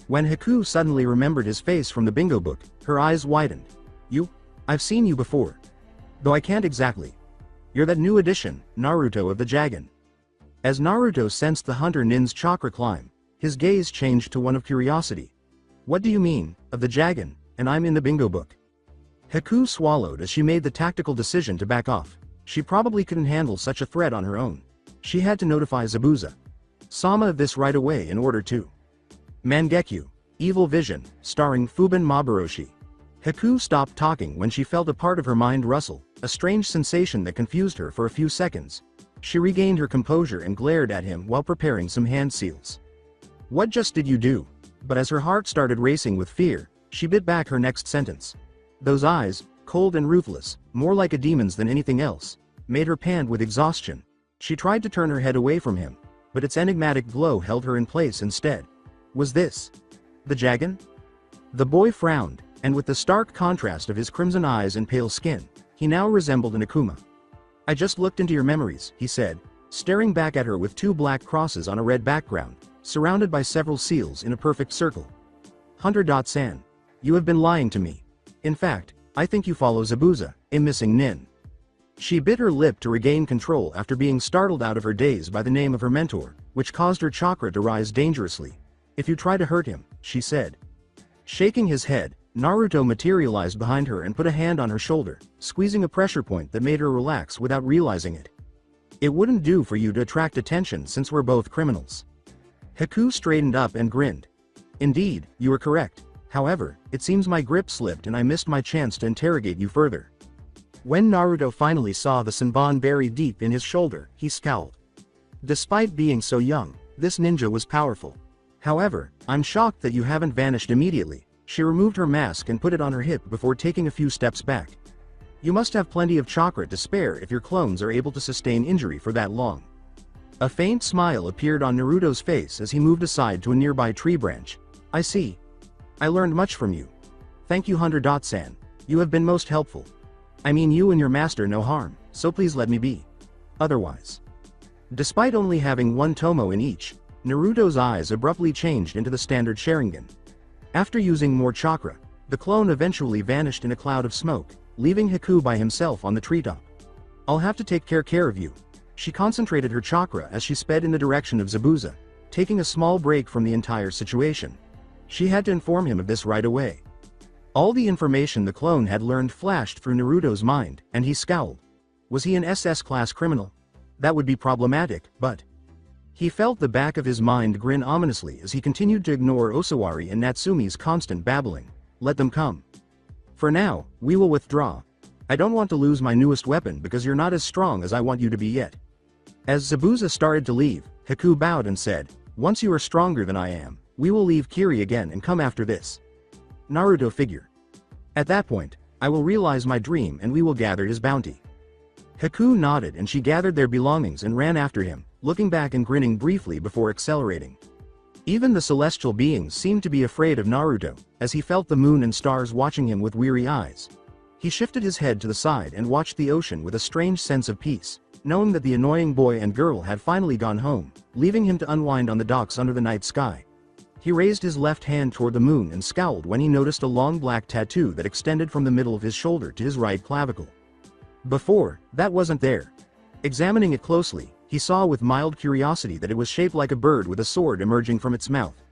When Haku suddenly remembered his face from the bingo book, her eyes widened. I've seen you before. Though I can't exactly. You're that new addition, Naruto of the Jagan." As Naruto sensed the Hunter Nin's chakra climb, his gaze changed to one of curiosity. "What do you mean, of the Jagan, and I'm in the bingo book?" Haku swallowed as she made the tactical decision to back off. She probably couldn't handle such a threat on her own. She had to notify Zabuza-sama of this right away in order to. Mangekyu, Evil Vision, starring Fuben Mabaroshi. Haku stopped talking when she felt a part of her mind rustle, a strange sensation that confused her for a few seconds. She regained her composure and glared at him while preparing some hand seals. "What just did you do?" But as her heart started racing with fear, she bit back her next sentence. Those eyes, cold and ruthless, more like a demon's than anything else, made her pant with exhaustion. She tried to turn her head away from him, but its enigmatic glow held her in place instead. Was this the Jagan? The boy frowned, and with the stark contrast of his crimson eyes and pale skin, he now resembled an Akuma. "I just looked into your memories," he said, staring back at her with 2 black crosses on a red background, surrounded by several seals in a perfect circle. "Hunter-san, you have been lying to me. In fact, I think you follow Zabuza, a missing nin." She bit her lip to regain control after being startled out of her daze by the name of her mentor, which caused her chakra to rise dangerously. "If you try to hurt him," she said. Shaking his head, Naruto materialized behind her and put a hand on her shoulder, squeezing a pressure point that made her relax without realizing it. "It wouldn't do for you to attract attention since we're both criminals." Haku straightened up and grinned. "Indeed, you are correct. However, it seems my grip slipped and I missed my chance to interrogate you further." When Naruto finally saw the senbon buried deep in his shoulder, he scowled. Despite being so young, this ninja was powerful. "However, I'm shocked that you haven't vanished immediately." She removed her mask and put it on her hip before taking a few steps back. "You must have plenty of chakra to spare if your clones are able to sustain injury for that long." A faint smile appeared on Naruto's face as he moved aside to a nearby tree branch. "I see. I learned much from you. Thank you, Hunter-san. You have been most helpful. I mean, you and your master no harm, so please let me be. Otherwise." Despite only having 1 tomo in each, Naruto's eyes abruptly changed into the standard Sharingan. After using more chakra, the clone eventually vanished in a cloud of smoke, leaving Haku by himself on the treetop. "I'll have to take care of you." She concentrated her chakra as she sped in the direction of Zabuza, taking a small break from the entire situation. She had to inform him of this right away. All the information the clone had learned flashed through Naruto's mind, and he scowled. Was he an SS-class criminal? That would be problematic, but... He felt the back of his mind grin ominously as he continued to ignore Osawari and Natsumi's constant babbling. "Let them come. For now, we will withdraw. I don't want to lose my newest weapon because you're not as strong as I want you to be yet." As Zabuza started to leave, Haku bowed and said, "Once you are stronger than I am, we will leave Kiri again and come after this Naruto figure. At that point, I will realize my dream and we will gather his bounty." Haku nodded and she gathered their belongings and ran after him, looking back and grinning briefly before accelerating. Even the celestial beings seemed to be afraid of Naruto, as he felt the moon and stars watching him with weary eyes. He shifted his head to the side and watched the ocean with a strange sense of peace, knowing that the annoying boy and girl had finally gone home, leaving him to unwind on the docks under the night sky. He raised his left hand toward the moon and scowled when he noticed a long black tattoo that extended from the middle of his shoulder to his right clavicle. Before, that wasn't there. Examining it closely, he saw with mild curiosity that it was shaped like a bird with a sword emerging from its mouth.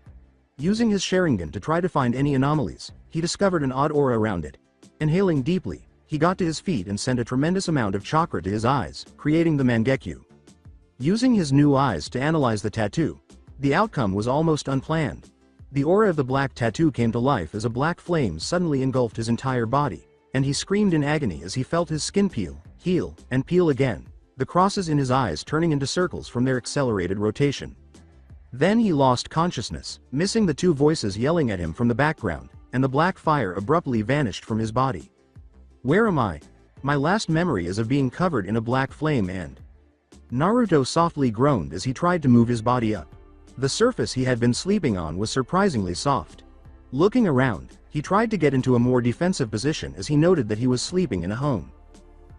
Using his Sharingan to try to find any anomalies, he discovered an odd aura around it. Inhaling deeply, he got to his feet and sent a tremendous amount of chakra to his eyes, creating the Mangekyo. Using his new eyes to analyze the tattoo, the outcome was almost unplanned. The aura of the black tattoo came to life as a black flame suddenly engulfed his entire body, and he screamed in agony as he felt his skin peel, heal, and peel again, the crosses in his eyes turning into circles from their accelerated rotation. Then he lost consciousness, missing the two voices yelling at him from the background, and the black fire abruptly vanished from his body. Where am I? My last memory is of being covered in a black flame and... Naruto softly groaned as he tried to move his body up. The surface he had been sleeping on was surprisingly soft. Looking around, he tried to get into a more defensive position as he noted that he was sleeping in a home.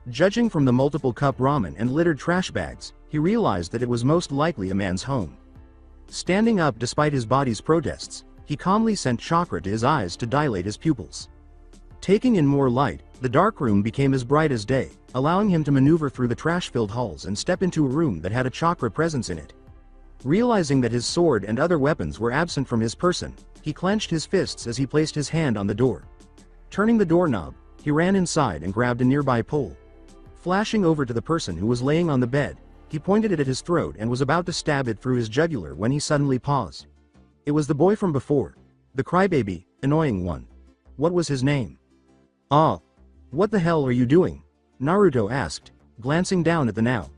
Judging from the multiple cup ramen and littered trash bags, he realized that it was most likely a man's home. Standing up despite his body's protests, he calmly sent chakra to his eyes to dilate his pupils. Taking in more light, the dark room became as bright as day, allowing him to maneuver through the trash-filled halls and step into a room that had a chakra presence in it. Realizing that his sword and other weapons were absent from his person, he clenched his fists as he placed his hand on the door. Turning the doorknob, he ran inside and grabbed a nearby pole. Flashing over to the person who was laying on the bed, he pointed it at his throat and was about to stab it through his jugular when he suddenly paused. It was the boy from before. The crybaby, annoying one. What was his name? Ah. What the hell are you doing? Naruto asked, glancing down at the now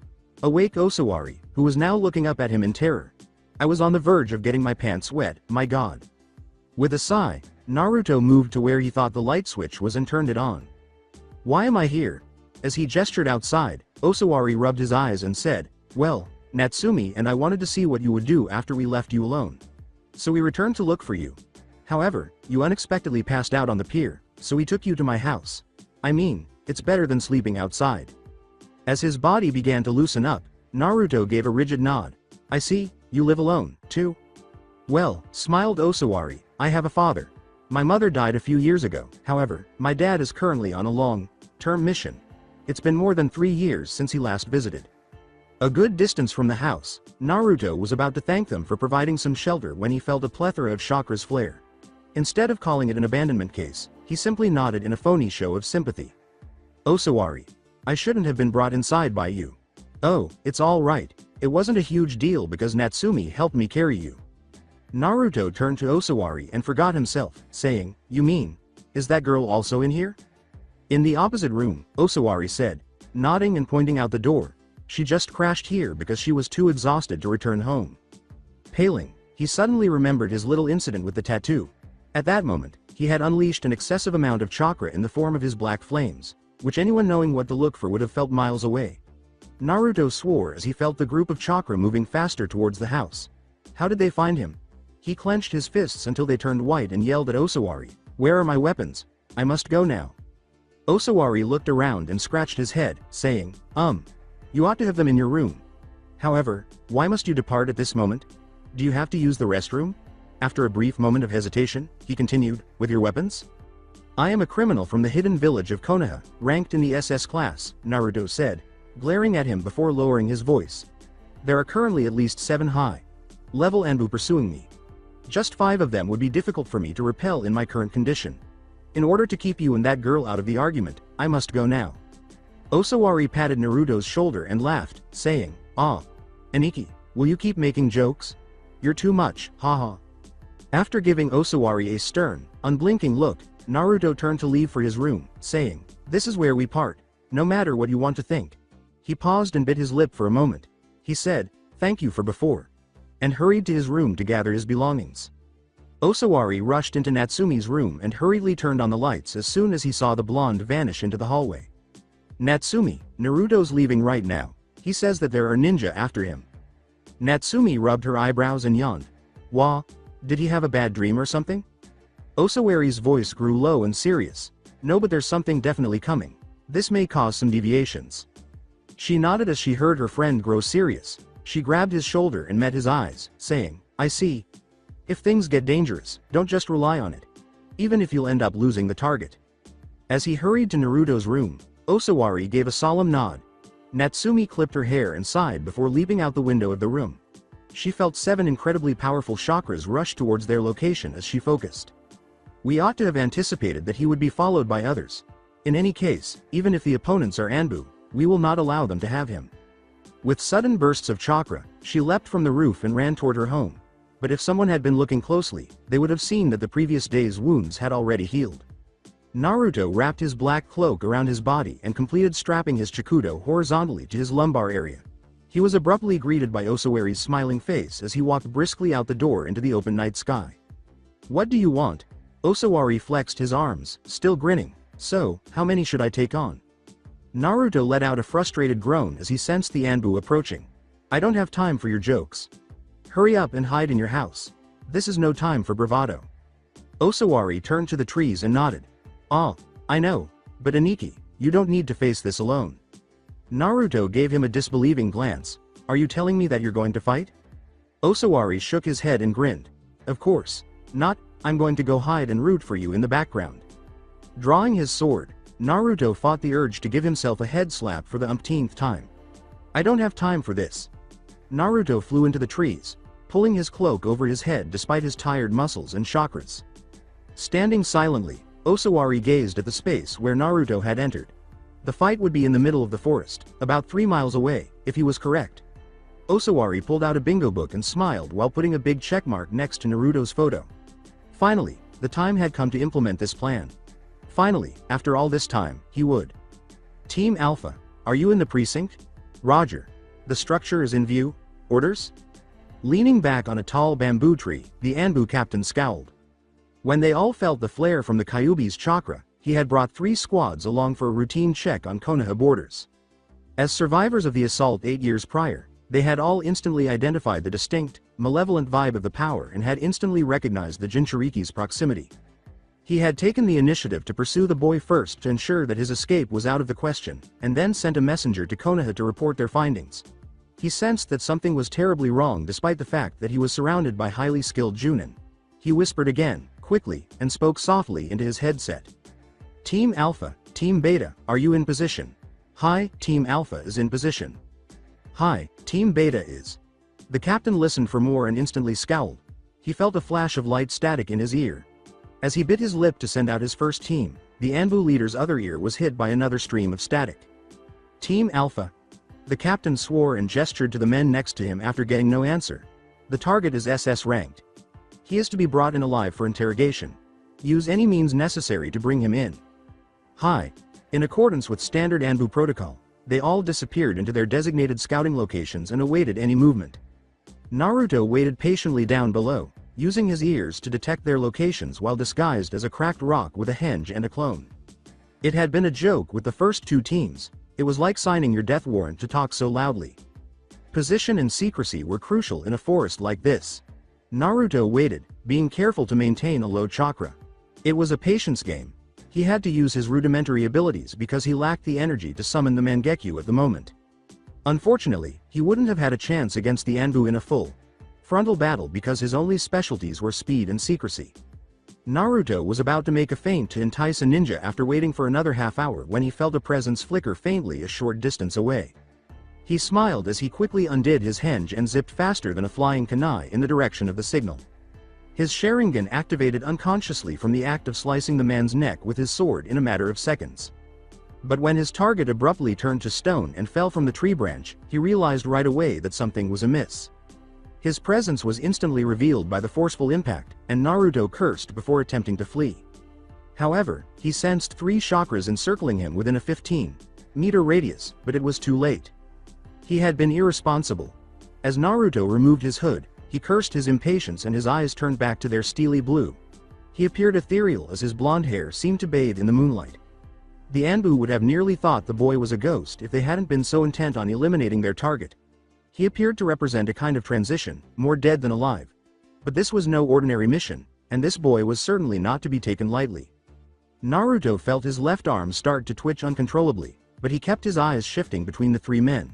awake Osawari, who was now looking up at him in terror. I was on the verge of getting my pants wet, my god. With a sigh, Naruto moved to where he thought the light switch was and turned it on. Why am I here? As he gestured outside, Osawari rubbed his eyes and said, well, Natsumi and I wanted to see what you would do after we left you alone. So we returned to look for you. However, you unexpectedly passed out on the pier, so we took you to my house. I mean, it's better than sleeping outside. As his body began to loosen up, Naruto gave a rigid nod. I see, you live alone, too? Well, smiled Osawari, I have a father. My mother died a few years ago, however, my dad is currently on a long-term mission. It's been more than 3 years since he last visited. A good distance from the house, Naruto was about to thank them for providing some shelter when he felt a plethora of chakras flare. Instead of calling it an abandonment case, he simply nodded in a phony show of sympathy. Osawari. I shouldn't have been brought inside by you. Oh, it's all right. It wasn't a huge deal because Natsumi helped me carry you. Naruto turned to Osawari and forgot himself, saying, you mean, is that girl also in here? In the opposite room, Osawari said, nodding and pointing out the door. She just crashed here because she was too exhausted to return home. Paling, he suddenly remembered his little incident with the tattoo. At that moment, he had unleashed an excessive amount of chakra in the form of his black flames, which anyone knowing what to look for would have felt miles away. Naruto swore as he felt the group of chakra moving faster towards the house. How did they find him? He clenched his fists until they turned white and yelled at Osawari, where are my weapons? I must go now. Osawari looked around and scratched his head, saying, you ought to have them in your room. However, why must you depart at this moment? Do you have to use the restroom? After a brief moment of hesitation, he continued, with your weapons? I am a criminal from the hidden village of Konoha, ranked in the SS class, Naruto said, glaring at him before lowering his voice. There are currently at least 7 high-level Anbu pursuing me. Just 5 of them would be difficult for me to repel in my current condition. In order to keep you and that girl out of the argument, I must go now. Osawari patted Naruto's shoulder and laughed, saying, Aniki, will you keep making jokes? You're too much, haha. After giving Osawari a stern, unblinking look, Naruto turned to leave for his room, saying, this is where we part, no matter what you want to think. He paused and bit his lip for a moment. He said, thank you for before, and hurried to his room to gather his belongings. Osawari rushed into Natsumi's room and hurriedly turned on the lights as soon as he saw the blonde vanish into the hallway. Natsumi, Naruto's leaving right now. He says that there are ninja after him. Natsumi rubbed her eyebrows and yawned. Wah, did he have a bad dream or something? Osawari's voice grew low and serious. No, but there's something definitely coming. This may cause some deviations. She nodded as she heard her friend grow serious. She grabbed his shoulder and met his eyes, saying, I see. If things get dangerous, don't just rely on it. Even if you'll end up losing the target. As he hurried to Naruto's room, Osawari gave a solemn nod. Natsumi clipped her hair and sighed before leaping out the window of the room. She felt 7 incredibly powerful chakras rush towards their location as she focused. We ought to have anticipated that he would be followed by others. In any case, even if the opponents are Anbu, we will not allow them to have him. With sudden bursts of chakra, she leapt from the roof and ran toward her home. But if someone had been looking closely, they would have seen that the previous day's wounds had already healed. Naruto wrapped his black cloak around his body and completed strapping his Chikudo horizontally to his lumbar area. He was abruptly greeted by Osawari's smiling face as he walked briskly out the door into the open night sky. What do you want? Osawari flexed his arms, still grinning. So, how many should I take on? Naruto let out a frustrated groan as he sensed the Anbu approaching. I don't have time for your jokes. Hurry up and hide in your house. This is no time for bravado. Osawari turned to the trees and nodded. Ah, I know, but Aniki, you don't need to face this alone. Naruto gave him a disbelieving glance. Are you telling me that you're going to fight? Osawari shook his head and grinned. Of course. Not, I'm going to go hide and root for you in the background. Drawing his sword, Naruto fought the urge to give himself a head slap for the umpteenth time. I don't have time for this. Naruto flew into the trees, pulling his cloak over his head despite his tired muscles and chakras. Standing silently, Osawari gazed at the space where Naruto had entered. The fight would be in the middle of the forest, about 3 miles away, if he was correct. Osawari pulled out a bingo book and smiled while putting a big checkmark next to Naruto's photo. Finally, the time had come to implement this plan. Finally, after all this time, he would. Team Alpha, are you in the precinct? Roger. The structure is in view. Orders? Leaning back on a tall bamboo tree, the Anbu captain scowled. When they all felt the flare from the Kyuubi's chakra, he had brought 3 squads along for a routine check on Konoha borders. As survivors of the assault 8 years prior, they had all instantly identified the distinct, malevolent vibe of the power and had instantly recognized the Jinchuriki's proximity. He had taken the initiative to pursue the boy first to ensure that his escape was out of the question, and then sent a messenger to Konoha to report their findings. He sensed that something was terribly wrong despite the fact that he was surrounded by highly skilled Junin. He whispered again, quickly, and spoke softly into his headset. Team Alpha, Team Beta, are you in position? Hi, Team Alpha is in position. Hi, Team Beta is. The captain listened for more and instantly scowled. He felt a flash of light static in his ear. As he bit his lip to send out his first team, the Anbu leader's other ear was hit by another stream of static. Team Alpha. The captain swore and gestured to the men next to him after getting no answer. The target is SS ranked. He is to be brought in alive for interrogation. Use any means necessary to bring him in. Hi. In accordance with standard Anbu protocol, they all disappeared into their designated scouting locations and awaited any movement. Naruto waited patiently down below, using his ears to detect their locations while disguised as a cracked rock with a henge and a clone. It had been a joke with the first 2 teams. It was like signing your death warrant to talk so loudly. Position and secrecy were crucial in a forest like this. Naruto waited, being careful to maintain a low chakra. It was a patience game. He had to use his rudimentary abilities because he lacked the energy to summon the Mangekyo at the moment. Unfortunately, he wouldn't have had a chance against the Anbu in a full frontal battle because his only specialties were speed and secrecy. Naruto was about to make a feint to entice a ninja after waiting for another half hour when he felt a presence flicker faintly a short distance away. He smiled as he quickly undid his henge and zipped faster than a flying kunai in the direction of the signal. His Sharingan activated unconsciously from the act of slicing the man's neck with his sword in a matter of seconds. But when his target abruptly turned to stone and fell from the tree branch, he realized right away that something was amiss. His presence was instantly revealed by the forceful impact, and Naruto cursed before attempting to flee. However, he sensed 3 chakras encircling him within a 15-meter radius, but it was too late. He had been irresponsible. As Naruto removed his hood, he cursed his impatience and his eyes turned back to their steely blue. He appeared ethereal as his blonde hair seemed to bathe in the moonlight. The Anbu would have nearly thought the boy was a ghost if they hadn't been so intent on eliminating their target. He appeared to represent a kind of transition, more dead than alive. But this was no ordinary mission, and this boy was certainly not to be taken lightly. Naruto felt his left arm start to twitch uncontrollably, but he kept his eyes shifting between the three men.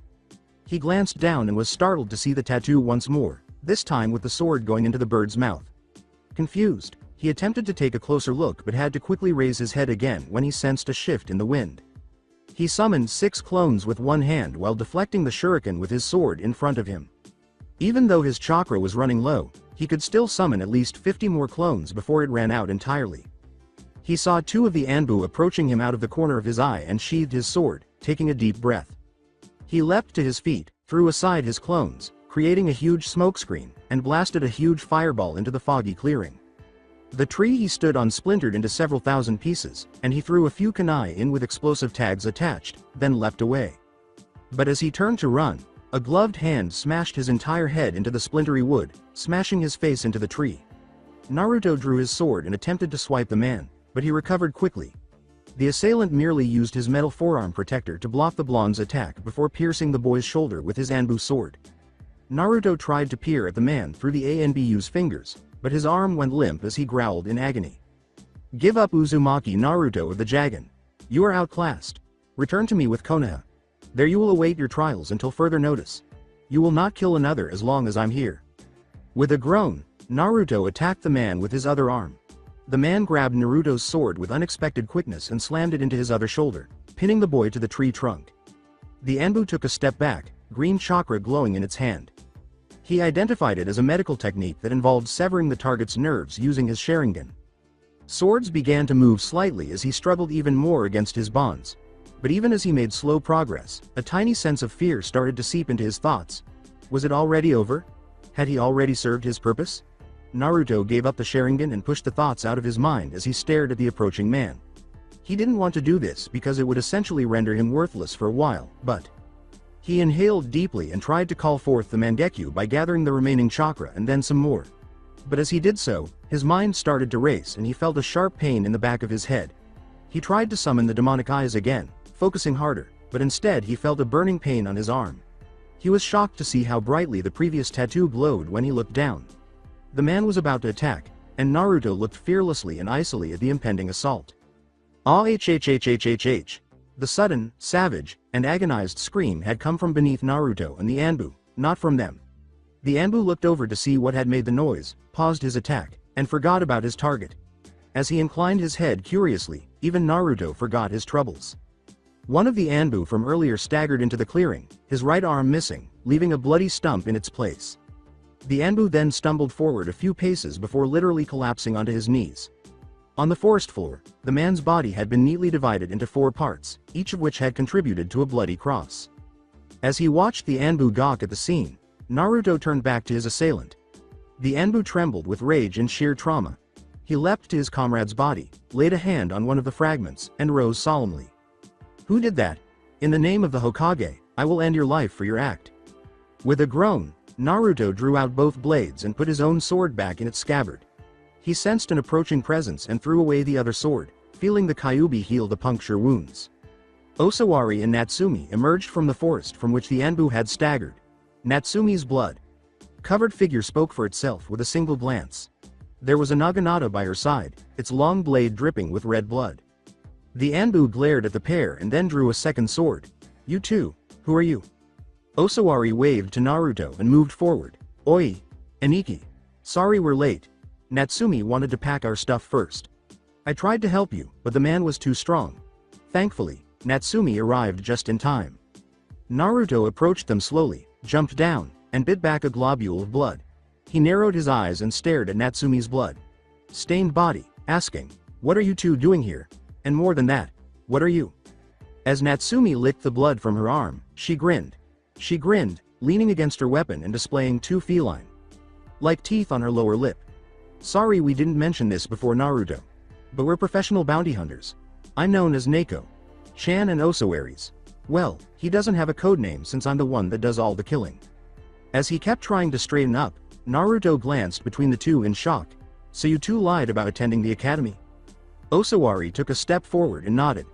He glanced down and was startled to see the tattoo once more, this time with the sword going into the bird's mouth. Confused, he attempted to take a closer look but had to quickly raise his head again when he sensed a shift in the wind. He summoned 6 clones with one hand while deflecting the shuriken with his sword in front of him. Even though his chakra was running low, he could still summon at least 50 more clones before it ran out entirely. He saw 2 of the Anbu approaching him out of the corner of his eye and sheathed his sword, taking a deep breath. He leapt to his feet, threw aside his clones, creating a huge smokescreen, and blasted a huge fireball into the foggy clearing. The tree he stood on splintered into several thousand pieces, and he threw a few kunai in with explosive tags attached, then leapt away. But as he turned to run, a gloved hand smashed his entire head into the splintery wood, smashing his face into the tree. Naruto drew his sword and attempted to swipe the man, but he recovered quickly. The assailant merely used his metal forearm protector to block the blonde's attack before piercing the boy's shoulder with his Anbu sword. Naruto tried to peer at the man through the Anbu's fingers, but his arm went limp as he growled in agony. "Give up, Uzumaki Naruto of the Jagan. You are outclassed. Return to me with Konoha. There you will await your trials until further notice. You will not kill another as long as I'm here." With a groan, Naruto attacked the man with his other arm. The man grabbed Naruto's sword with unexpected quickness and slammed it into his other shoulder, pinning the boy to the tree trunk. The Anbu took a step back, green chakra glowing in its hand. He identified it as a medical technique that involved severing the target's nerves using his Sharingan. Swords began to move slightly as he struggled even more against his bonds. But even as he made slow progress, a tiny sense of fear started to seep into his thoughts. Was it already over? Had he already served his purpose? Naruto gave up the Sharingan and pushed the thoughts out of his mind as he stared at the approaching man. He didn't want to do this because it would essentially render him worthless for a while, but he inhaled deeply and tried to call forth the Mangekyo by gathering the remaining chakra and then some more. But as he did so, his mind started to race and he felt a sharp pain in the back of his head. He tried to summon the demonic eyes again, focusing harder, but instead he felt a burning pain on his arm. He was shocked to see how brightly the previous tattoo glowed when he looked down. The man was about to attack, and Naruto looked fearlessly and icily at the impending assault. Ah-hhhhhhh. The sudden, savage, and agonized scream had come from beneath Naruto and the Anbu, not from them. The Anbu looked over to see what had made the noise, paused his attack, and forgot about his target. As he inclined his head curiously, even Naruto forgot his troubles. One of the Anbu from earlier staggered into the clearing, his right arm missing, leaving a bloody stump in its place. The Anbu then stumbled forward a few paces before literally collapsing onto his knees. On the forest floor, the man's body had been neatly divided into 4 parts, each of which had contributed to a bloody cross. As he watched the Anbu gawk at the scene, Naruto turned back to his assailant. The Anbu trembled with rage and sheer trauma. He leapt to his comrade's body, laid a hand on one of the fragments, and rose solemnly. "Who did that? In the name of the Hokage, I will end your life for your act." With a groan, Naruto drew out both blades and put his own sword back in its scabbard. He sensed an approaching presence and threw away the other sword, feeling the Kyuubi heal the puncture wounds. Osawari and Natsumi emerged from the forest from which the Anbu had staggered. Natsumi's blood-covered figure spoke for itself with a single glance. There was a naginata by her side, its long blade dripping with red blood. The Anbu glared at the pair and then drew a second sword. "You too, who are you?" Osawari waved to Naruto and moved forward. "Oi, Aniki. Sorry we're late. Natsumi wanted to pack our stuff first. I tried to help you, but the man was too strong. Thankfully, Natsumi arrived just in time." Naruto approached them slowly, jumped down, and bit back a globule of blood. He narrowed his eyes and stared at Natsumi's blood-stained body, asking, "What are you two doing here? And more than that, what are you?" As Natsumi licked the blood from her arm, she grinned. She grinned, leaning against her weapon and displaying 2 feline-like teeth on her lower lip. "Sorry we didn't mention this before, Naruto. But we're professional bounty hunters. I'm known as Neko. Chan and Osawaris. Well, he doesn't have a code name since I'm the one that does all the killing." As he kept trying to straighten up, Naruto glanced between the two in shock. "So you two lied about attending the academy?" Osawari took a step forward and nodded.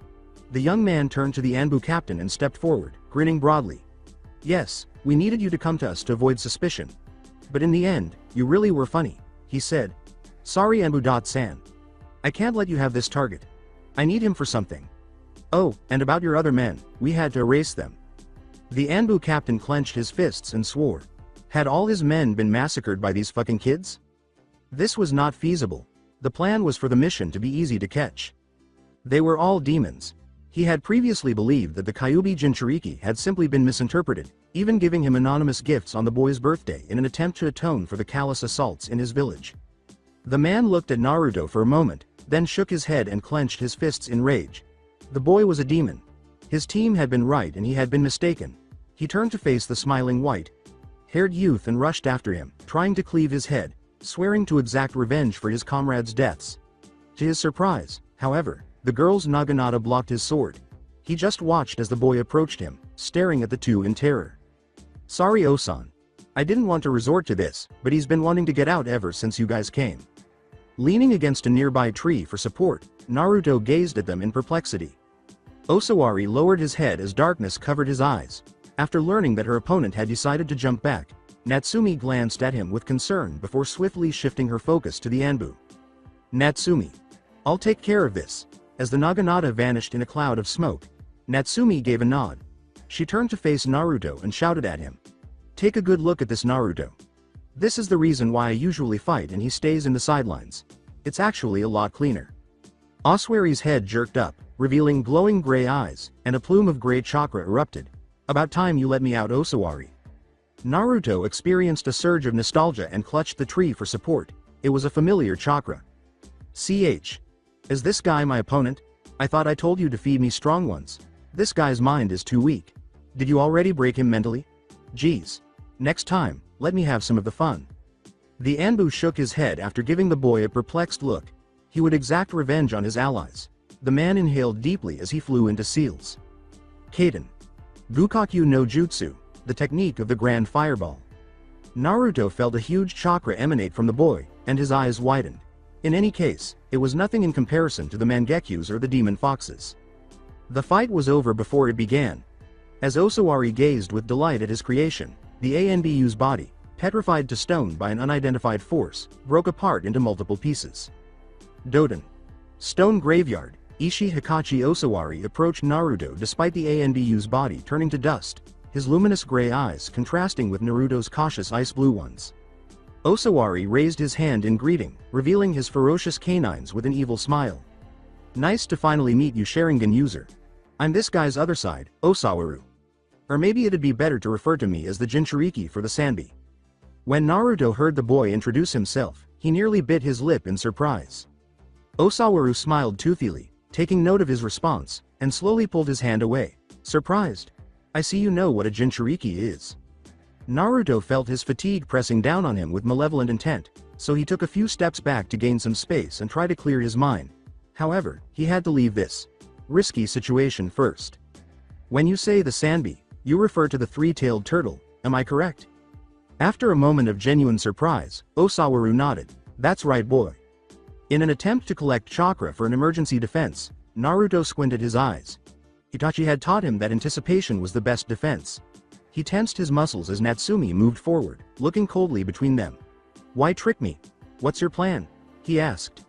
The young man turned to the Anbu captain and stepped forward, grinning broadly. "Yes, we needed you to come to us to avoid suspicion. But in the end, you really were funny. he said. Sorry Anbu-san. I can't let you have this target. I need him for something. Oh, and about your other men, we had to erase them. The Anbu captain clenched his fists and swore. Had all his men been massacred by these fucking kids? This was not feasible. The plan was for the mission to be easy to catch. They were all demons. He had previously believed that the Kyuubi Jinchuriki had simply been misinterpreted, even giving him anonymous gifts on the boy's birthday in an attempt to atone for the callous assaults in his village. The man looked at Naruto for a moment, then shook his head and clenched his fists in rage. The boy was a demon. His team had been right and he had been mistaken. He turned to face the smiling white-haired youth and rushed after him, trying to cleave his head, swearing to exact revenge for his comrades' deaths. To his surprise, however, the girl's Naginata blocked his sword. He just watched as the boy approached him, staring at the two in terror. Sorry Osan. I didn't want to resort to this, but he's been wanting to get out ever since you guys came. Leaning against a nearby tree for support, Naruto gazed at them in perplexity. Osawari lowered his head as darkness covered his eyes. After learning that her opponent had decided to jump back, Natsumi glanced at him with concern before swiftly shifting her focus to the Anbu. Natsumi. I'll take care of this. As the Naginata vanished in a cloud of smoke, Natsumi gave a nod. She turned to face Naruto and shouted at him. Take a good look at this Naruto. This is the reason why I usually fight and he stays in the sidelines. It's actually a lot cleaner. Oswari's head jerked up, revealing glowing gray eyes, and a plume of gray chakra erupted. About time you let me out Osawari. Naruto experienced a surge of nostalgia and clutched the tree for support. It was a familiar chakra. Is this guy my opponent? I thought I told you to feed me strong ones. This guy's mind is too weak. Did you already break him mentally? Geez. Next time, let me have some of the fun. The Anbu shook his head after giving the boy a perplexed look. He would exact revenge on his allies. The man inhaled deeply as he flew into seals. Kaden. Bukakyu no Jutsu, the technique of the Grand Fireball. Naruto felt a huge chakra emanate from the boy, and his eyes widened. In any case, it was nothing in comparison to the Mangekyous or the Demon Foxes. The fight was over before it began. As Osawari gazed with delight at his creation, the Anbu's body, petrified to stone by an unidentified force, broke apart into multiple pieces. Doden. Stone Graveyard. Ishi Hikachi Osawari approached Naruto despite the Anbu's body turning to dust, his luminous gray eyes contrasting with Naruto's cautious ice blue ones. Osawari raised his hand in greeting, revealing his ferocious canines with an evil smile. Nice to finally meet you Sharingan user. I'm this guy's other side, Osawaru. Or maybe it'd be better to refer to me as the Jinchuriki for the Sanbi. When Naruto heard the boy introduce himself, he nearly bit his lip in surprise. Osawaru smiled toothily, taking note of his response, and slowly pulled his hand away, surprised. I see you know what a Jinchuriki is. Naruto felt his fatigue pressing down on him with malevolent intent, so he took a few steps back to gain some space and try to clear his mind. However, he had to leave this risky situation first. When you say the Sanbi, you refer to the three-tailed turtle, am I correct? After a moment of genuine surprise, Osawaru nodded. That's right boy. In an attempt to collect chakra for an emergency defense, Naruto squinted his eyes. Itachi had taught him that anticipation was the best defense. He tensed his muscles as Natsumi moved forward, looking coldly between them. Why trick me? What's your plan? He asked.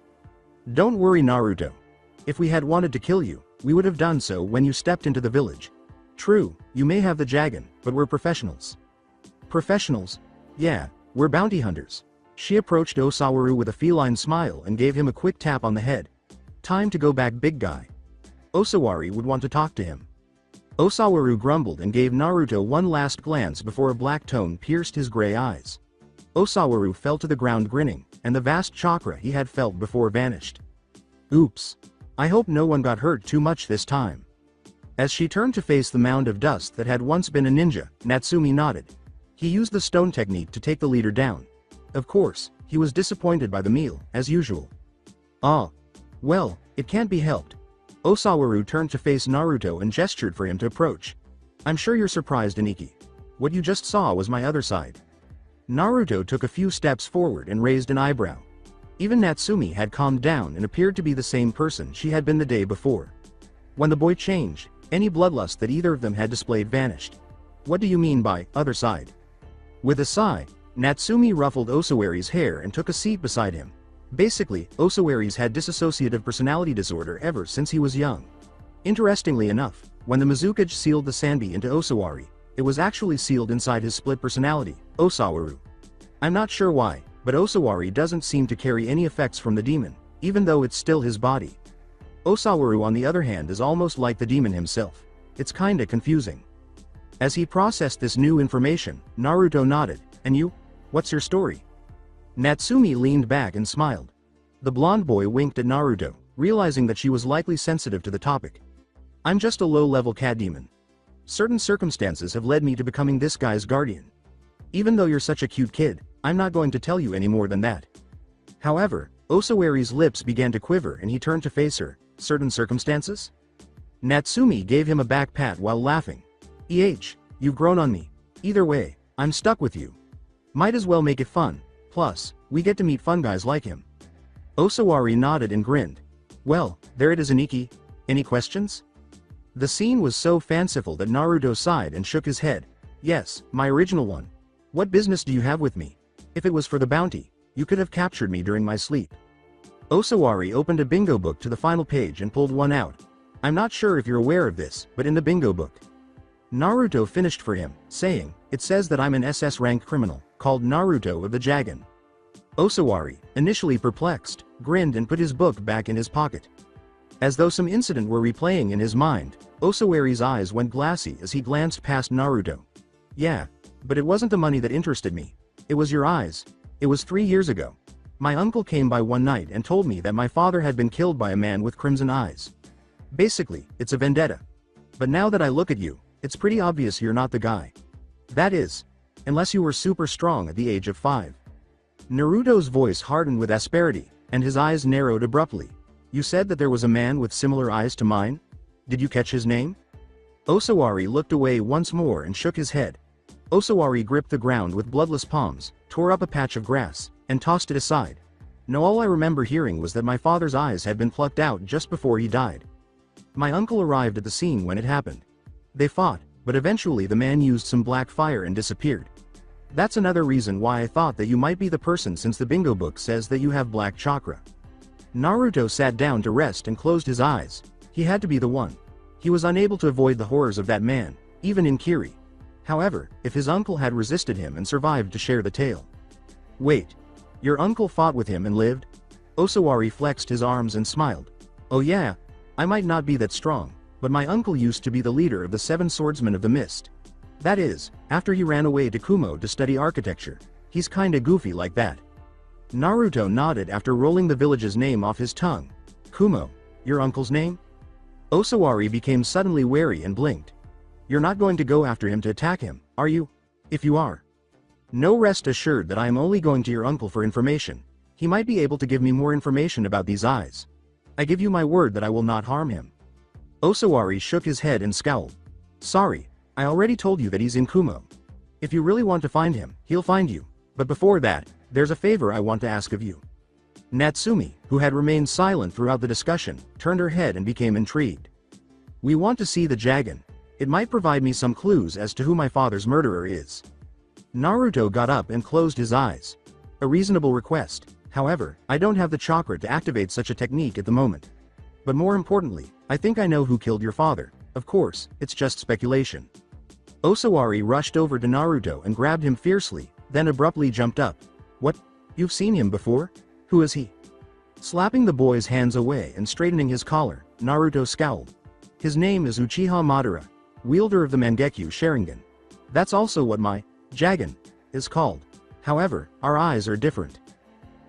Don't worry Naruto. If we had wanted to kill you, we would have done so when you stepped into the village. True, you may have the Jagan, but we're professionals. Professionals? Yeah, we're bounty hunters. She approached Osawaru with a feline smile and gave him a quick tap on the head. Time to go back big guy. Osawari would want to talk to him. Osawaru grumbled and gave Naruto one last glance before a black tone pierced his gray eyes. Osawaru fell to the ground grinning, and the vast chakra he had felt before vanished. Oops. I hope no one got hurt too much this time. As she turned to face the mound of dust that had once been a ninja, Natsumi nodded. He used the stone technique to take the leader down. Of course, he was disappointed by the meal, as usual. Ah. Well, it can't be helped. Osawaru turned to face Naruto and gestured for him to approach. I'm sure you're surprised Aniki. What you just saw was my other side. Naruto took a few steps forward and raised an eyebrow. Even Natsumi had calmed down and appeared to be the same person she had been the day before. When the boy changed, any bloodlust that either of them had displayed vanished. What do you mean by other side? With a sigh, Natsumi ruffled Osawari's hair and took a seat beside him. Basically, Osawari's had dissociative personality disorder ever since he was young. Interestingly enough, when the Mizukage sealed the Sanbi into Osawari, it was actually sealed inside his split personality, Osawaru. I'm not sure why, but Osawari doesn't seem to carry any effects from the demon, even though it's still his body. Osawaru on the other hand is almost like the demon himself. It's kinda confusing. As he processed this new information, Naruto nodded. And you? What's your story? Natsumi leaned back and smiled. The blonde boy winked at Naruto, realizing that she was likely sensitive to the topic. I'm just a low-level cat demon. Certain circumstances have led me to becoming this guy's guardian. Even though you're such a cute kid, I'm not going to tell you any more than that. However, Osawari's lips began to quiver and he turned to face her. Certain circumstances? Natsumi gave him a back pat while laughing. You've grown on me. Either way, I'm stuck with you. Might as well make it fun. Plus, we get to meet fun guys like him. Osawari nodded and grinned. Well, there it is, Aniki. Any questions? The scene was so fanciful that Naruto sighed and shook his head. Yes, my original one. What business do you have with me? If it was for the bounty, you could have captured me during my sleep. Osawari opened a bingo book to the final page and pulled one out. I'm not sure if you're aware of this, but in the bingo book. Naruto finished for him, saying, it says that I'm an SS rank criminal, called Naruto of the Jagan. Osawari, initially perplexed, grinned and put his book back in his pocket. As though some incident were replaying in his mind, Osawari's eyes went glassy as he glanced past Naruto. Yeah, but it wasn't the money that interested me. It was your eyes. It was 3 years ago. My uncle came by one night and told me that my father had been killed by a man with crimson eyes. Basically, it's a vendetta. But now that I look at you, it's pretty obvious you're not the guy. That is, unless you were super strong at the age of 5. Naruto's voice hardened with asperity, and his eyes narrowed abruptly. You said that there was a man with similar eyes to mine? Did you catch his name? Osawari looked away once more and shook his head. Osawari gripped the ground with bloodless palms, tore up a patch of grass, and tossed it aside. No, all I remember hearing was that my father's eyes had been plucked out just before he died. My uncle arrived at the scene when it happened. They fought, but eventually the man used some black fire and disappeared. That's another reason why I thought that you might be the person, since the bingo book says that you have black chakra. Naruto sat down to rest and closed his eyes. He had to be the one. He was unable to avoid the horrors of that man, even in Kiri. However, if his uncle had resisted him and survived to share the tale. Wait. Your uncle fought with him and lived? Osawari flexed his arms and smiled. Oh yeah, I might not be that strong, but my uncle used to be the leader of the 7 Swordsmen of the Mist. That is, after he ran away to Kumo to study architecture. He's kinda goofy like that. Naruto nodded after rolling the village's name off his tongue. Kumo, your uncle's name? Osawari became suddenly wary and blinked. You're not going to go after him to attack him, are you? If you are. No, rest assured that I am only going to your uncle for information. He might be able to give me more information about these eyes. I give you my word that I will not harm him. Osawari shook his head and scowled. Sorry, I already told you that he's in Kumo. If you really want to find him, he'll find you. But before that, there's a favor I want to ask of you. Natsumi, who had remained silent throughout the discussion, turned her head and became intrigued. We want to see the Jagan. It might provide me some clues as to who my father's murderer is. Naruto got up and closed his eyes. A reasonable request. However, I don't have the chakra to activate such a technique at the moment. But more importantly, I think I know who killed your father. Of course, it's just speculation. Osawari rushed over to Naruto and grabbed him fiercely, then abruptly jumped up. What? You've seen him before? Who is he? Slapping the boy's hands away and straightening his collar, Naruto scowled. His name is Uchiha Madara, wielder of the Mangekyo Sharingan. That's also what my Jagan is called. However, our eyes are different.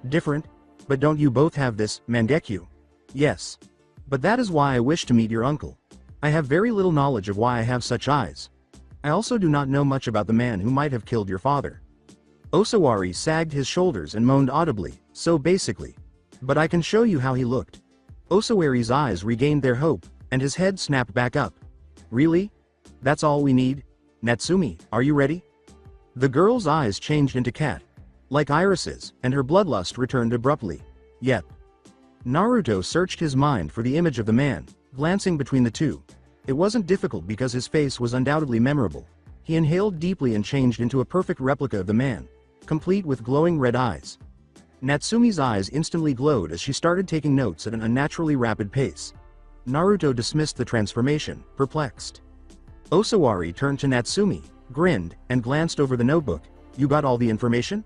Different? But don't you both have this Mangekyo? Yes. But that is why I wish to meet your uncle. I have very little knowledge of why I have such eyes. I also do not know much about the man who might have killed your father. Osawari sagged his shoulders and moaned audibly, so basically. But I can show you how he looked. Osawari's eyes regained their hope, and his head snapped back up. Really? That's all we need? Natsumi, are you ready? The girl's eyes changed into cat-like irises, and her bloodlust returned abruptly. Yep. Naruto searched his mind for the image of the man, glancing between the two. It wasn't difficult because his face was undoubtedly memorable. He inhaled deeply and changed into a perfect replica of the man. complete with glowing red eyes. Natsumi's eyes instantly glowed as she started taking notes at an unnaturally rapid pace. Naruto dismissed the transformation, perplexed. Osawari turned to Natsumi, grinned, and glanced over the notebook. "You got all the information?"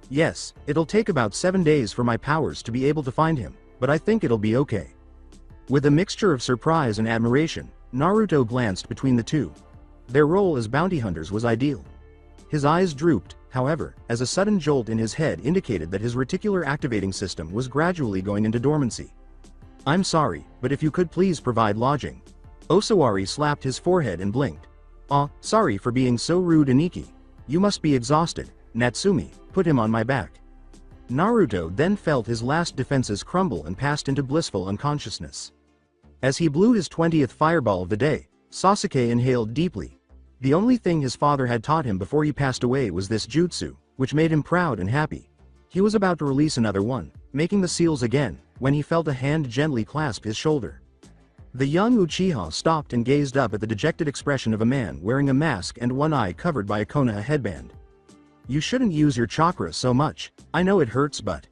"Yes, it'll take about 7 days for my powers to be able to find him, but I think it'll be okay." With a mixture of surprise and admiration, Naruto glanced between the two. Their role as bounty hunters was ideal. His eyes drooped, however, as a sudden jolt in his head indicated that his reticular activating system was gradually going into dormancy. "I'm sorry, but if you could please provide lodging." Osawari slapped his forehead and blinked. Sorry for being so rude, Aniki. You must be exhausted. Natsumi, put him on my back." Naruto then felt his last defenses crumble and passed into blissful unconsciousness. As he blew his 20th fireball of the day, Sasuke inhaled deeply. The only thing his father had taught him before he passed away was this jutsu, which made him proud and happy. He was about to release another one, making the seals again, when he felt a hand gently clasp his shoulder. The young Uchiha stopped and gazed up at the dejected expression of a man wearing a mask and one eye covered by a Konoha headband. "You shouldn't use your chakra so much. I know it hurts, but..."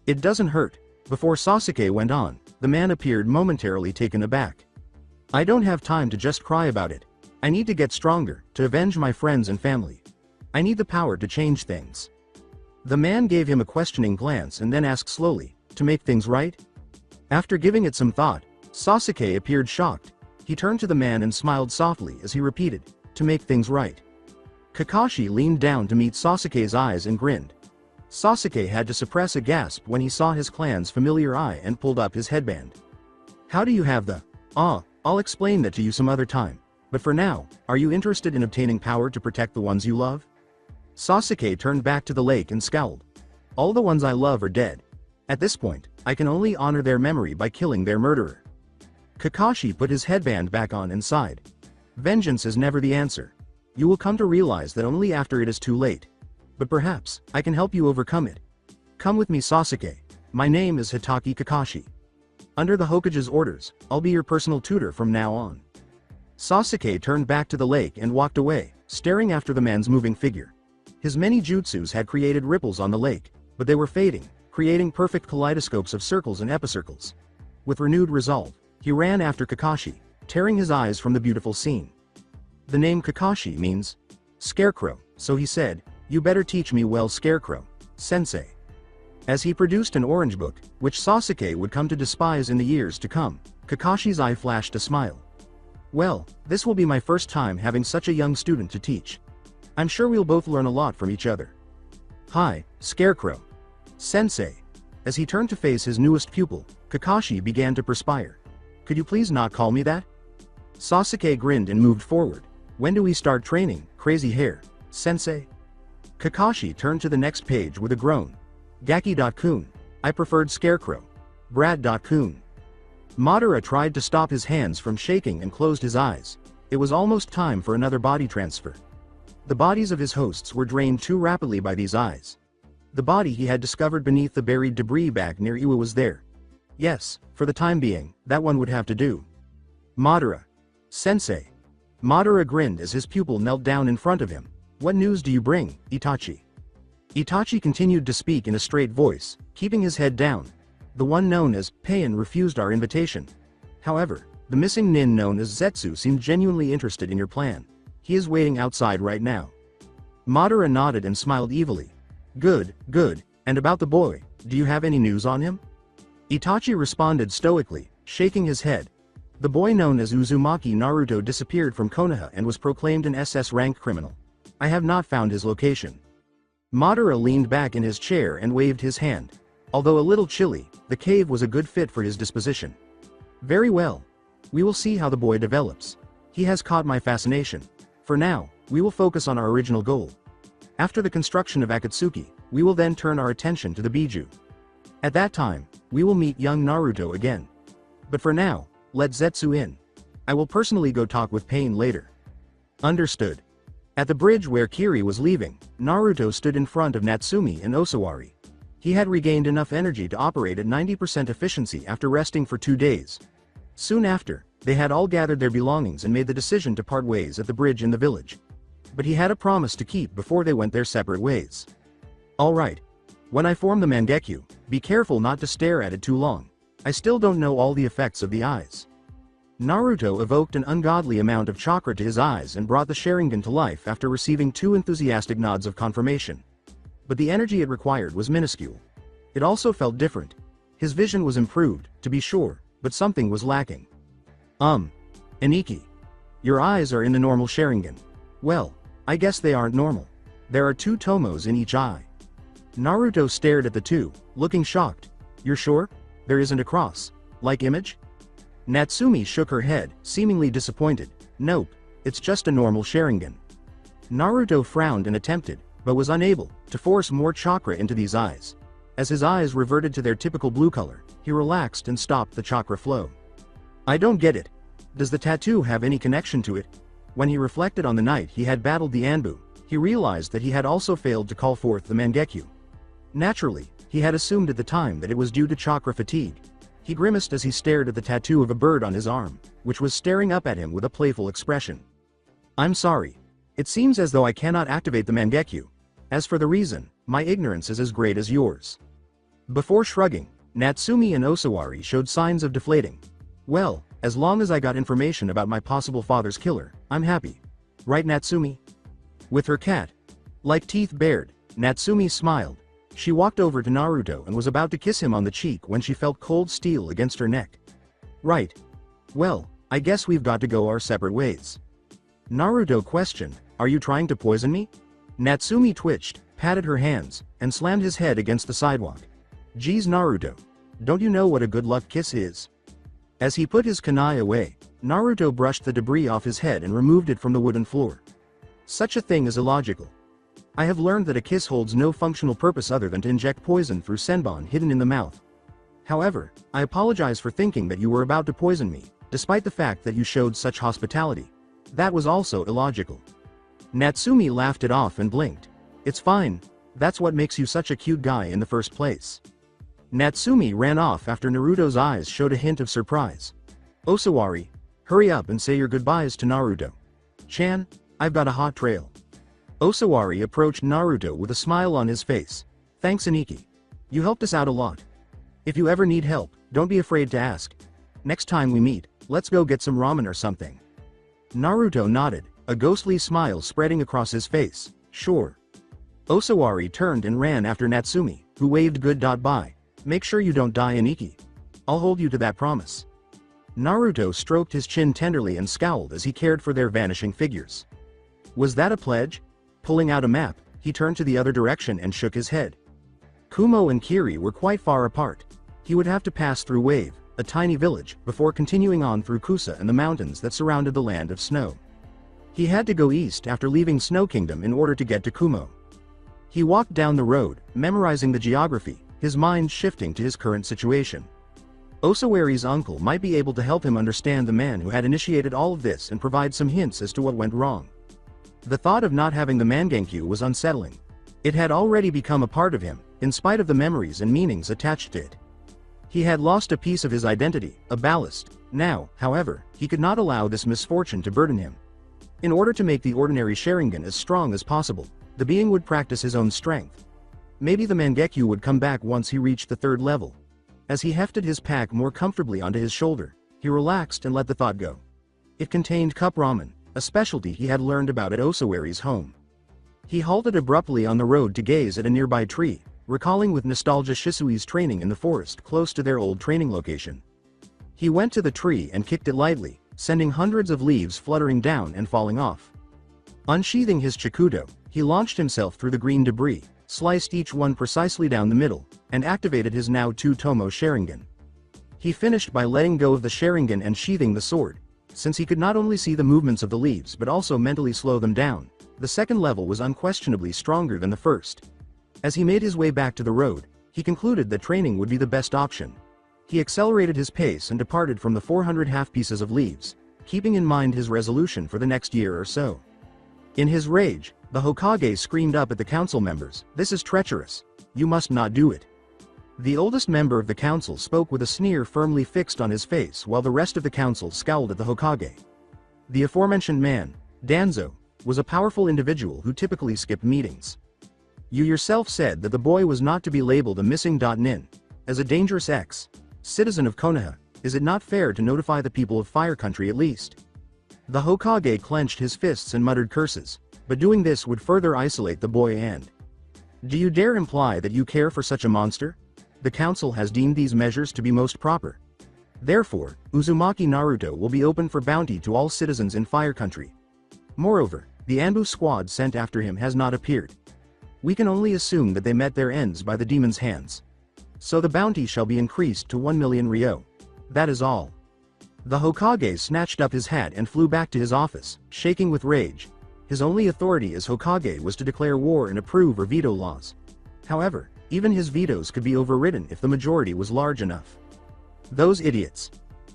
"It doesn't hurt." Before Sasuke went on, the man appeared momentarily taken aback. "I don't have time to just cry about it. I need to get stronger, to avenge my friends and family. I need the power to change things." The man gave him a questioning glance and then asked slowly, "To make things right?" After giving it some thought, Sasuke appeared shocked. He turned to the man and smiled softly as he repeated, "To make things right." Kakashi leaned down to meet Sasuke's eyes and grinned. Sasuke had to suppress a gasp when he saw his clan's familiar eye and pulled up his headband. "How do you have the..." I'll explain that to you some other time. But for now, are you interested in obtaining power to protect the ones you love?" Sasuke turned back to the lake and scowled. "All the ones I love are dead. At this point, I can only honor their memory by killing their murderer." Kakashi put his headband back on and sighed. "Vengeance is never the answer. You will come to realize that only after it is too late. But perhaps, I can help you overcome it. Come with me, Sasuke. My name is Hitaki Kakashi. Under the Hokage's orders, I'll be your personal tutor from now on." Sasuke turned back to the lake and walked away, staring after the man's moving figure. His many jutsus had created ripples on the lake, but they were fading, creating perfect kaleidoscopes of circles and epicircles. With renewed resolve, he ran after Kakashi, tearing his eyes from the beautiful scene. The name Kakashi means scarecrow, so he said, "You better teach me well, Scarecrow, sensei." As he produced an orange book, which Sasuke would come to despise in the years to come, Kakashi's eye flashed a smile. "Well, this will be my first time having such a young student to teach. I'm sure we'll both learn a lot from each other." "Hi, Scarecrow. Sensei." As he turned to face his newest pupil, Kakashi began to perspire. "Could you please not call me that?" Sasuke grinned and moved forward. "When do we start training, crazy hair, sensei?" Kakashi turned to the next page with a groan. "Gaki-kun. I preferred Scarecrow. Brat-kun." Madara tried to stop his hands from shaking and closed his eyes. It was almost time for another body transfer. The bodies of his hosts were drained too rapidly by these eyes. The body he had discovered beneath the buried debris back near Iwa was there. Yes, for the time being, that one would have to do. "Madara. Sensei." Madara grinned as his pupil knelt down in front of him. "What news do you bring, Itachi?" Itachi continued to speak in a straight voice, keeping his head down. "The one known as Pain refused our invitation. However, the missing nin known as Zetsu seemed genuinely interested in your plan. He is waiting outside right now." Madara nodded and smiled evilly. Good. And about the boy, do you have any news on him?" Itachi responded stoically, shaking his head. "The boy known as Uzumaki Naruto disappeared from Konoha and was proclaimed an SS rank criminal. I have not found his location." Madara leaned back in his chair and waved his hand. Although a little chilly, the cave was a good fit for his disposition. "Very well. We will see how the boy develops. He has caught my fascination. For now, we will focus on our original goal. After the construction of Akatsuki, we will then turn our attention to the Biju. At that time, we will meet young Naruto again. But for now, let Zetsu in. I will personally go talk with Pain later." "Understood." At the bridge where Kiri was leaving, Naruto stood in front of Natsumi and Osawari. He had regained enough energy to operate at 90% efficiency after resting for 2 days. Soon after, they had all gathered their belongings and made the decision to part ways at the bridge in the village. But he had a promise to keep before they went their separate ways. Alright. When I form the Mangekyo, be careful not to stare at it too long. I still don't know all the effects of the eyes. Naruto evoked an ungodly amount of chakra to his eyes and brought the Sharingan to life after receiving 2 enthusiastic nods of confirmation. But the energy it required was minuscule. It also felt different. His vision was improved, to be sure, but something was lacking. Aniki. Your eyes are in the normal Sharingan. Well, I guess they aren't normal. There are 2 tomos in each eye. Naruto stared at the 2, looking shocked. You're sure? There isn't a cross, like image? Natsumi shook her head, seemingly disappointed. Nope, it's just a normal Sharingan. Naruto frowned and attempted, but was unable, to force more chakra into these eyes. As his eyes reverted to their typical blue color, he relaxed and stopped the chakra flow. I don't get it. Does the tattoo have any connection to it? When he reflected on the night he had battled the Anbu, he realized that he had also failed to call forth the Mangekyo. Naturally, he had assumed at the time that it was due to chakra fatigue. He grimaced as he stared at the tattoo of a bird on his arm, which was staring up at him with a playful expression. I'm sorry. It seems as though I cannot activate the Mangekyo. As for the reason, my ignorance is as great as yours. Before shrugging, Natsumi and Osawari showed signs of deflating. Well, as long as I got information about my possible father's killer, I'm happy. Right, Natsumi? With her cat, like teeth bared, Natsumi smiled. She walked over to Naruto and was about to kiss him on the cheek when she felt cold steel against her neck. Right. Well, I guess we've got to go our separate ways. Naruto questioned, are you trying to poison me? Natsumi twitched, patted her hands, and slammed his head against the sidewalk. Geez Naruto. Don't you know what a good luck kiss is? As he put his kunai away, Naruto brushed the debris off his head and removed it from the wooden floor. Such a thing is illogical. I have learned that a kiss holds no functional purpose other than to inject poison through senbon hidden in the mouth. However, I apologize for thinking that you were about to poison me, despite the fact that you showed such hospitality. That was also illogical. Natsumi laughed it off and blinked. It's fine, that's what makes you such a cute guy in the first place. Natsumi ran off after Naruto's eyes showed a hint of surprise. Osawari, hurry up and say your goodbyes to Naruto. Chan, I've got a hot trail. Osawari approached Naruto with a smile on his face. Thanks Aniki. You helped us out a lot. If you ever need help, don't be afraid to ask. Next time we meet, let's go get some ramen or something. Naruto nodded, a ghostly smile spreading across his face. Sure. Osawari turned and ran after Natsumi, who waved goodbye. Make sure you don't die Aniki. I'll hold you to that promise. Naruto stroked his chin tenderly and scowled as he cared for their vanishing figures. Was that a pledge? Pulling out a map, he turned to the other direction and shook his head. Kumo and Kiri were quite far apart. He would have to pass through Wave, a tiny village, before continuing on through Kusa and the mountains that surrounded the land of snow. He had to go east after leaving Snow Kingdom in order to get to Kumo. He walked down the road, memorizing the geography, his mind shifting to his current situation. Osawari's uncle might be able to help him understand the man who had initiated all of this and provide some hints as to what went wrong. The thought of not having the Mangekyo was unsettling. It had already become a part of him, in spite of the memories and meanings attached to it. He had lost a piece of his identity, a ballast. Now, however, he could not allow this misfortune to burden him. In order to make the ordinary Sharingan as strong as possible, the being would practice his own strength. Maybe the Mangekyo would come back once he reached the 3rd level. As he hefted his pack more comfortably onto his shoulder, he relaxed and let the thought go. It contained cup ramen, a specialty he had learned about at Osawari's home. He halted abruptly on the road to gaze at a nearby tree, recalling with nostalgia Shisui's training in the forest close to their old training location. He went to the tree and kicked it lightly, sending hundreds of leaves fluttering down and falling off. Unsheathing his Chikudo, he launched himself through the green debris, sliced each one precisely down the middle, and activated his now 2-tomo Sharingan. He finished by letting go of the Sharingan and sheathing the sword. Since he could not only see the movements of the leaves but also mentally slow them down, the 2nd level was unquestionably stronger than the 1st. As he made his way back to the road, he concluded that training would be the best option. He accelerated his pace and departed from the 400 half pieces of leaves, keeping in mind his resolution for the next year or so. In his rage, the Hokage screamed up at the council members, "This is treacherous. You must not do it." The oldest member of the council spoke with a sneer firmly fixed on his face while the rest of the council scowled at the Hokage. The aforementioned man, Danzo, was a powerful individual who typically skipped meetings. You yourself said that the boy was not to be labeled a missing nin. As a dangerous ex-citizen of Konoha, is it not fair to notify the people of Fire Country at least? The Hokage clenched his fists and muttered curses, but doing this would further isolate the boy and... Do you dare imply that you care for such a monster? The council has deemed these measures to be most proper. Therefore, Uzumaki Naruto will be open for bounty to all citizens in Fire Country. Moreover, the Anbu squad sent after him has not appeared. We can only assume that they met their ends by the demon's hands. So the bounty shall be increased to 1 million ryo. That is all. The Hokage snatched up his hat and flew back to his office, shaking with rage. His only authority as Hokage was to declare war and approve or veto laws. However, even his vetoes could be overridden if the majority was large enough. Those idiots.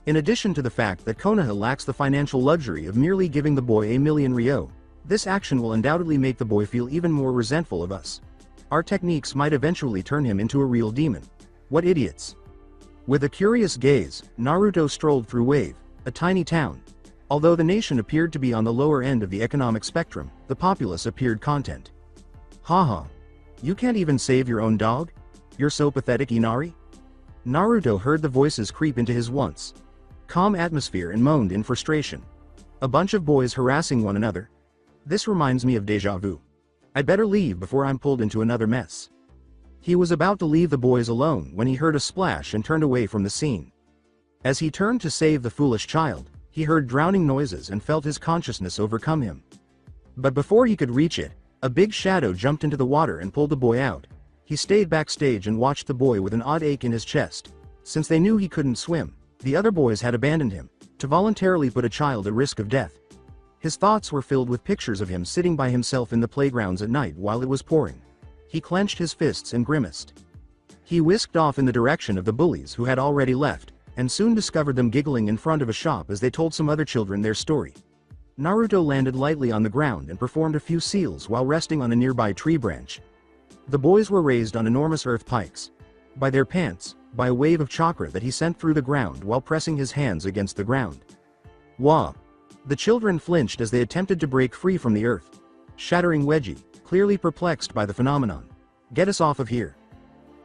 In addition to the fact that Konoha lacks the financial luxury of merely giving the boy 1 million ryo, this action will undoubtedly make the boy feel even more resentful of us. Our techniques might eventually turn him into a real demon. What idiots. With a curious gaze, Naruto strolled through Wave, a tiny town. Although the nation appeared to be on the lower end of the economic spectrum, the populace appeared content. Haha. You can't even save your own dog? You're so pathetic, Inari? Naruto heard the voices creep into his once calm atmosphere and moaned in frustration. A bunch of boys harassing one another? This reminds me of deja vu. I'd better leave before I'm pulled into another mess. He was about to leave the boys alone when he heard a splash and turned away from the scene. As he turned to save the foolish child, he heard drowning noises and felt his consciousness overcome him. But before he could reach it, a big shadow jumped into the water and pulled the boy out. He stayed backstage and watched the boy with an odd ache in his chest. Since they knew he couldn't swim, the other boys had abandoned him, to voluntarily put a child at risk of death. His thoughts were filled with pictures of him sitting by himself in the playgrounds at night while it was pouring. He clenched his fists and grimaced. He whisked off in the direction of the bullies who had already left, and soon discovered them giggling in front of a shop as they told some other children their story. Naruto landed lightly on the ground and performed a few seals while resting on a nearby tree branch. The boys were raised on enormous earth pikes. By their pants, by a wave of chakra that he sent through the ground while pressing his hands against the ground. Wah! The children flinched as they attempted to break free from the earth. Shattering Wedgie, clearly perplexed by the phenomenon. Get us off of here.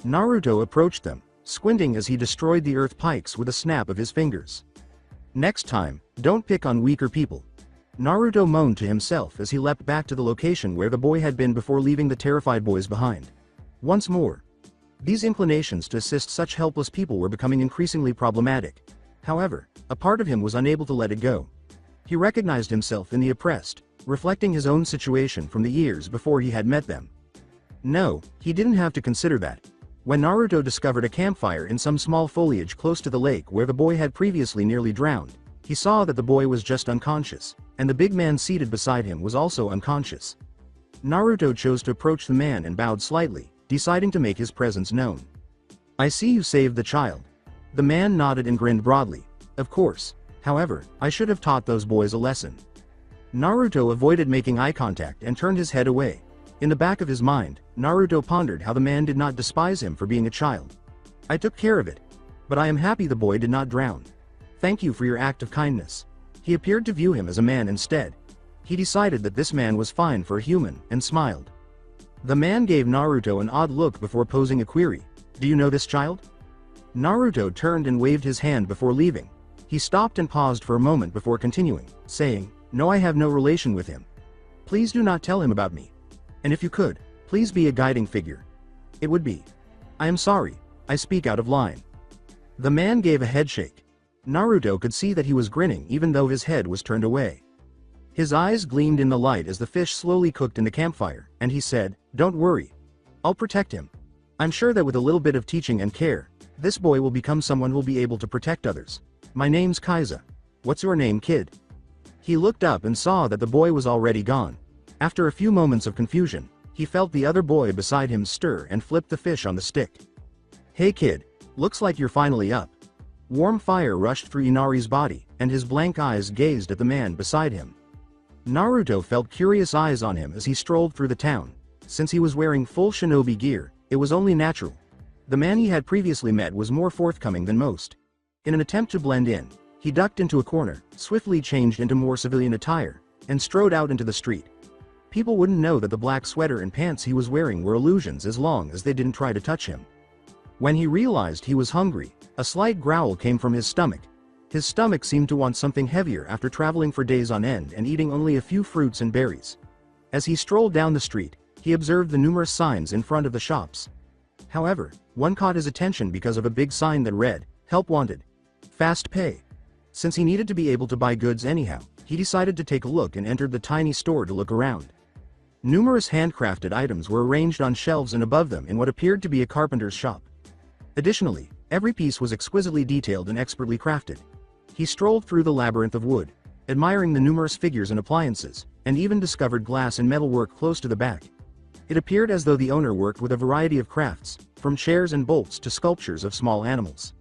Naruto approached them, squinting as he destroyed the earth pikes with a snap of his fingers. Next time, don't pick on weaker people. Naruto moaned to himself as he leapt back to the location where the boy had been before leaving the terrified boys behind. Once more. These inclinations to assist such helpless people were becoming increasingly problematic. However, a part of him was unable to let it go. He recognized himself in the oppressed, reflecting his own situation from the years before he had met them. No, he didn't have to consider that. When Naruto discovered a campfire in some small foliage close to the lake where the boy had previously nearly drowned, he saw that the boy was just unconscious, and the big man seated beside him was also unconscious. Naruto chose to approach the man and bowed slightly, deciding to make his presence known. I see you saved the child. The man nodded and grinned broadly. Of course. However, I should have taught those boys a lesson. Naruto avoided making eye contact and turned his head away. In the back of his mind, Naruto pondered how the man did not despise him for being a child. I took care of it. But I am happy the boy did not drown. Thank you for your act of kindness. He appeared to view him as a man instead. He decided that this man was fine for a human, and smiled. The man gave Naruto an odd look before posing a query. Do you know this child? Naruto turned and waved his hand before leaving. He stopped and paused for a moment before continuing, saying, No, I have no relation with him. Please do not tell him about me. And if you could, please be a guiding figure. It would be. I am sorry, I speak out of line. The man gave a headshake. Naruto could see that he was grinning even though his head was turned away. His eyes gleamed in the light as the fish slowly cooked in the campfire, and he said, Don't worry. I'll protect him. I'm sure that with a little bit of teaching and care, this boy will become someone who'll be able to protect others. My name's Kaiza. What's your name, kid? He looked up and saw that the boy was already gone. After a few moments of confusion, he felt the other boy beside him stir and flip the fish on the stick. Hey kid, looks like you're finally up. Warm fire rushed through Inari's body, and his blank eyes gazed at the man beside him. Naruto felt curious eyes on him as he strolled through the town. Since he was wearing full shinobi gear, it was only natural. The man he had previously met was more forthcoming than most. In an attempt to blend in, he ducked into a corner, swiftly changed into more civilian attire, and strode out into the street. People wouldn't know that the black sweater and pants he was wearing were illusions as long as they didn't try to touch him. When he realized he was hungry, a slight growl came from his stomach. His stomach seemed to want something heavier after traveling for days on end and eating only a few fruits and berries. As he strolled down the street, he observed the numerous signs in front of the shops. However, one caught his attention because of a big sign that read, "Help Wanted. Fast Pay." Since he needed to be able to buy goods anyhow, he decided to take a look and entered the tiny store to look around. Numerous handcrafted items were arranged on shelves and above them in what appeared to be a carpenter's shop. Additionally, every piece was exquisitely detailed and expertly crafted. He strolled through the labyrinth of wood, admiring the numerous figures and appliances, and even discovered glass and metal work close to the back. It appeared as though the owner worked with a variety of crafts, from chairs and bolts to sculptures of small animals.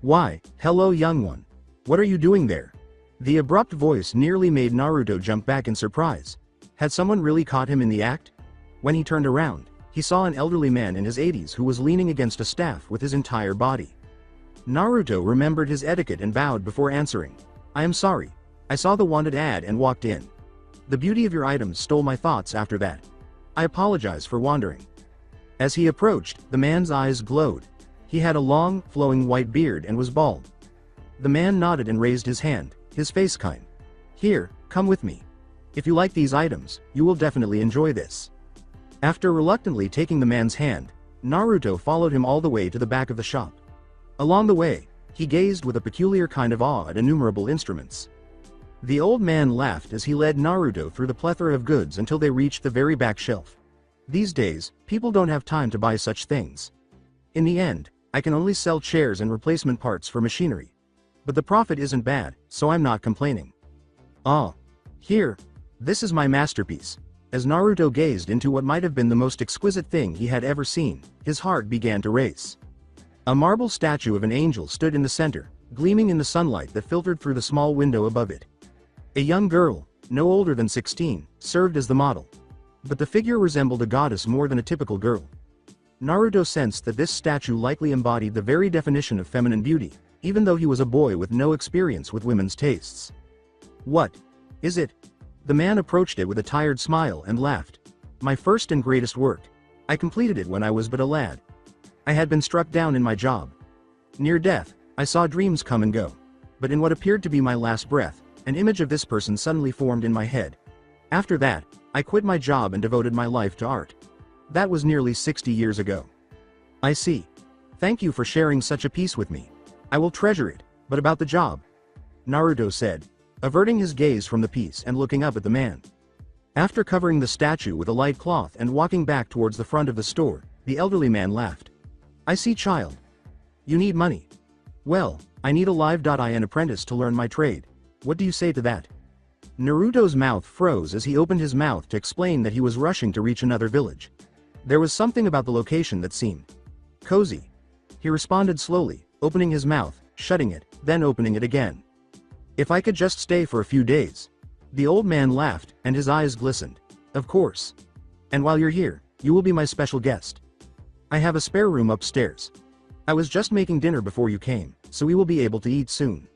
"Why, hello young one. What are you doing there?" The abrupt voice nearly made Naruto jump back in surprise. Had someone really caught him in the act? When he turned around, he saw an elderly man in his 80s who was leaning against a staff with his entire body. Naruto remembered his etiquette and bowed before answering. "I am sorry. I saw the wanted ad and walked in. The beauty of your items stole my thoughts after that. I apologize for wandering." As he approached, the man's eyes glowed. He had a long, flowing white beard and was bald. The man nodded and raised his hand, his face kind. "Here, come with me. If you like these items, you will definitely enjoy this." After reluctantly taking the man's hand, Naruto followed him all the way to the back of the shop. Along the way, he gazed with a peculiar kind of awe at innumerable instruments. The old man laughed as he led Naruto through the plethora of goods until they reached the very back shelf. "These days, people don't have time to buy such things. In the end, I can only sell chairs and replacement parts for machinery. But the profit isn't bad, so I'm not complaining. Ah, here. This is my masterpiece." As Naruto gazed into what might have been the most exquisite thing he had ever seen, his heart began to race. A marble statue of an angel stood in the center, gleaming in the sunlight that filtered through the small window above it. A young girl, no older than 16, served as the model. But the figure resembled a goddess more than a typical girl. Naruto sensed that this statue likely embodied the very definition of feminine beauty, even though he was a boy with no experience with women's tastes. "What is it?" The man approached it with a tired smile and laughed. "My first and greatest work. I completed it when I was but a lad. I had been struck down in my job. Near death, I saw dreams come and go. But in what appeared to be my last breath, an image of this person suddenly formed in my head. After that, I quit my job and devoted my life to art. That was nearly 60 years ago." "I see. Thank you for sharing such a piece with me. I will treasure it, but about the job," Naruto said, averting his gaze from the piece and looking up at the man. After covering the statue with a light cloth and walking back towards the front of the store, the elderly man laughed. "I see, child. You need money. Well, I need a live.in apprentice to learn my trade. What do you say to that?" Naruto's mouth froze as he opened his mouth to explain that he was rushing to reach another village. There was something about the location that seemed cozy. He responded slowly, opening his mouth, shutting it, then opening it again. "If I could just stay for a few days." The old man laughed, and his eyes glistened. "Of course. And while you're here, you will be my special guest. I have a spare room upstairs. I was just making dinner before you came, so we will be able to eat soon."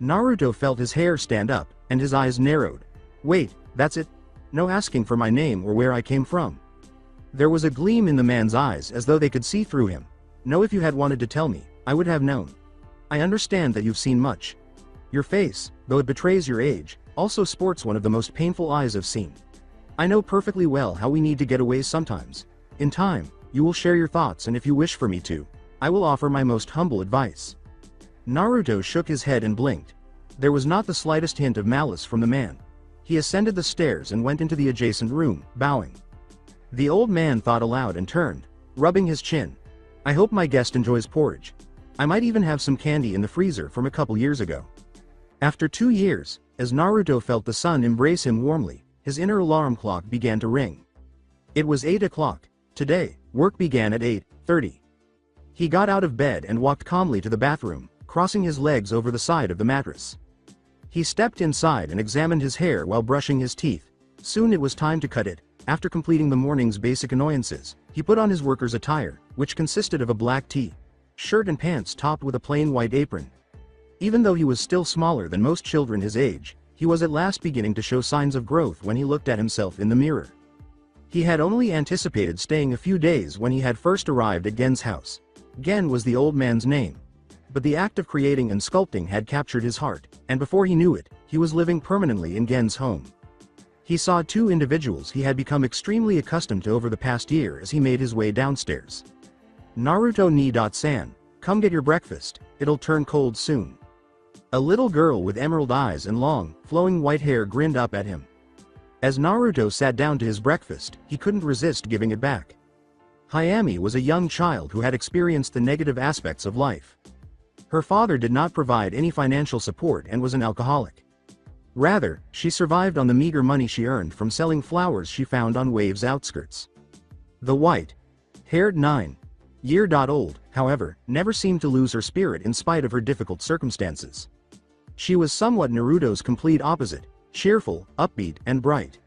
Naruto felt his hair stand up, and his eyes narrowed. "Wait, that's it? No asking for my name or where I came from?" There was a gleam in the man's eyes as though they could see through him. "No, if you had wanted to tell me, I would have known. I understand that you've seen much. Your face, though it betrays your age, also sports one of the most painful eyes I've seen. I know perfectly well how we need to get away sometimes. In time, you will share your thoughts, and if you wish for me to, I will offer my most humble advice." Naruto shook his head and blinked. There was not the slightest hint of malice from the man. He ascended the stairs and went into the adjacent room, bowing. The old man thought aloud and turned, rubbing his chin. "I hope my guest enjoys porridge. I might even have some candy in the freezer from a couple years ago." After 2 years, as Naruto felt the sun embrace him warmly, his inner alarm clock began to ring. It was 8 o'clock. Today, work began at 8:30. He got out of bed and walked calmly to the bathroom, crossing his legs over the side of the mattress. He stepped inside and examined his hair while brushing his teeth. Soon it was time to cut it. After completing the morning's basic annoyances, he put on his worker's attire, which consisted of a black tee, shirt and pants topped with a plain white apron. Even though he was still smaller than most children his age, he He was at last beginning to show signs of growth when he looked at himself in the mirror. He had only anticipated staying a few days when he had first arrived at Gen's house. Gen was the old man's name. But the act of creating and sculpting had captured his heart, and before he knew it, he was living permanently in Gen's home. He saw two individuals he had become extremely accustomed to over the past year as he made his way downstairs. Naruto ni-san, come get your breakfast, it'll turn cold soon. A little girl with emerald eyes and long, flowing white hair grinned up at him. As Naruto sat down to his breakfast, he couldn't resist giving it back. Hayami was a young child who had experienced the negative aspects of life. Her father did not provide any financial support and was an alcoholic. Rather, she survived on the meager money she earned from selling flowers she found on Wave's outskirts. The white-haired 9-year-old, however, never seemed to lose her spirit in spite of her difficult circumstances. She was somewhat Naruto's complete opposite, cheerful, upbeat, and bright.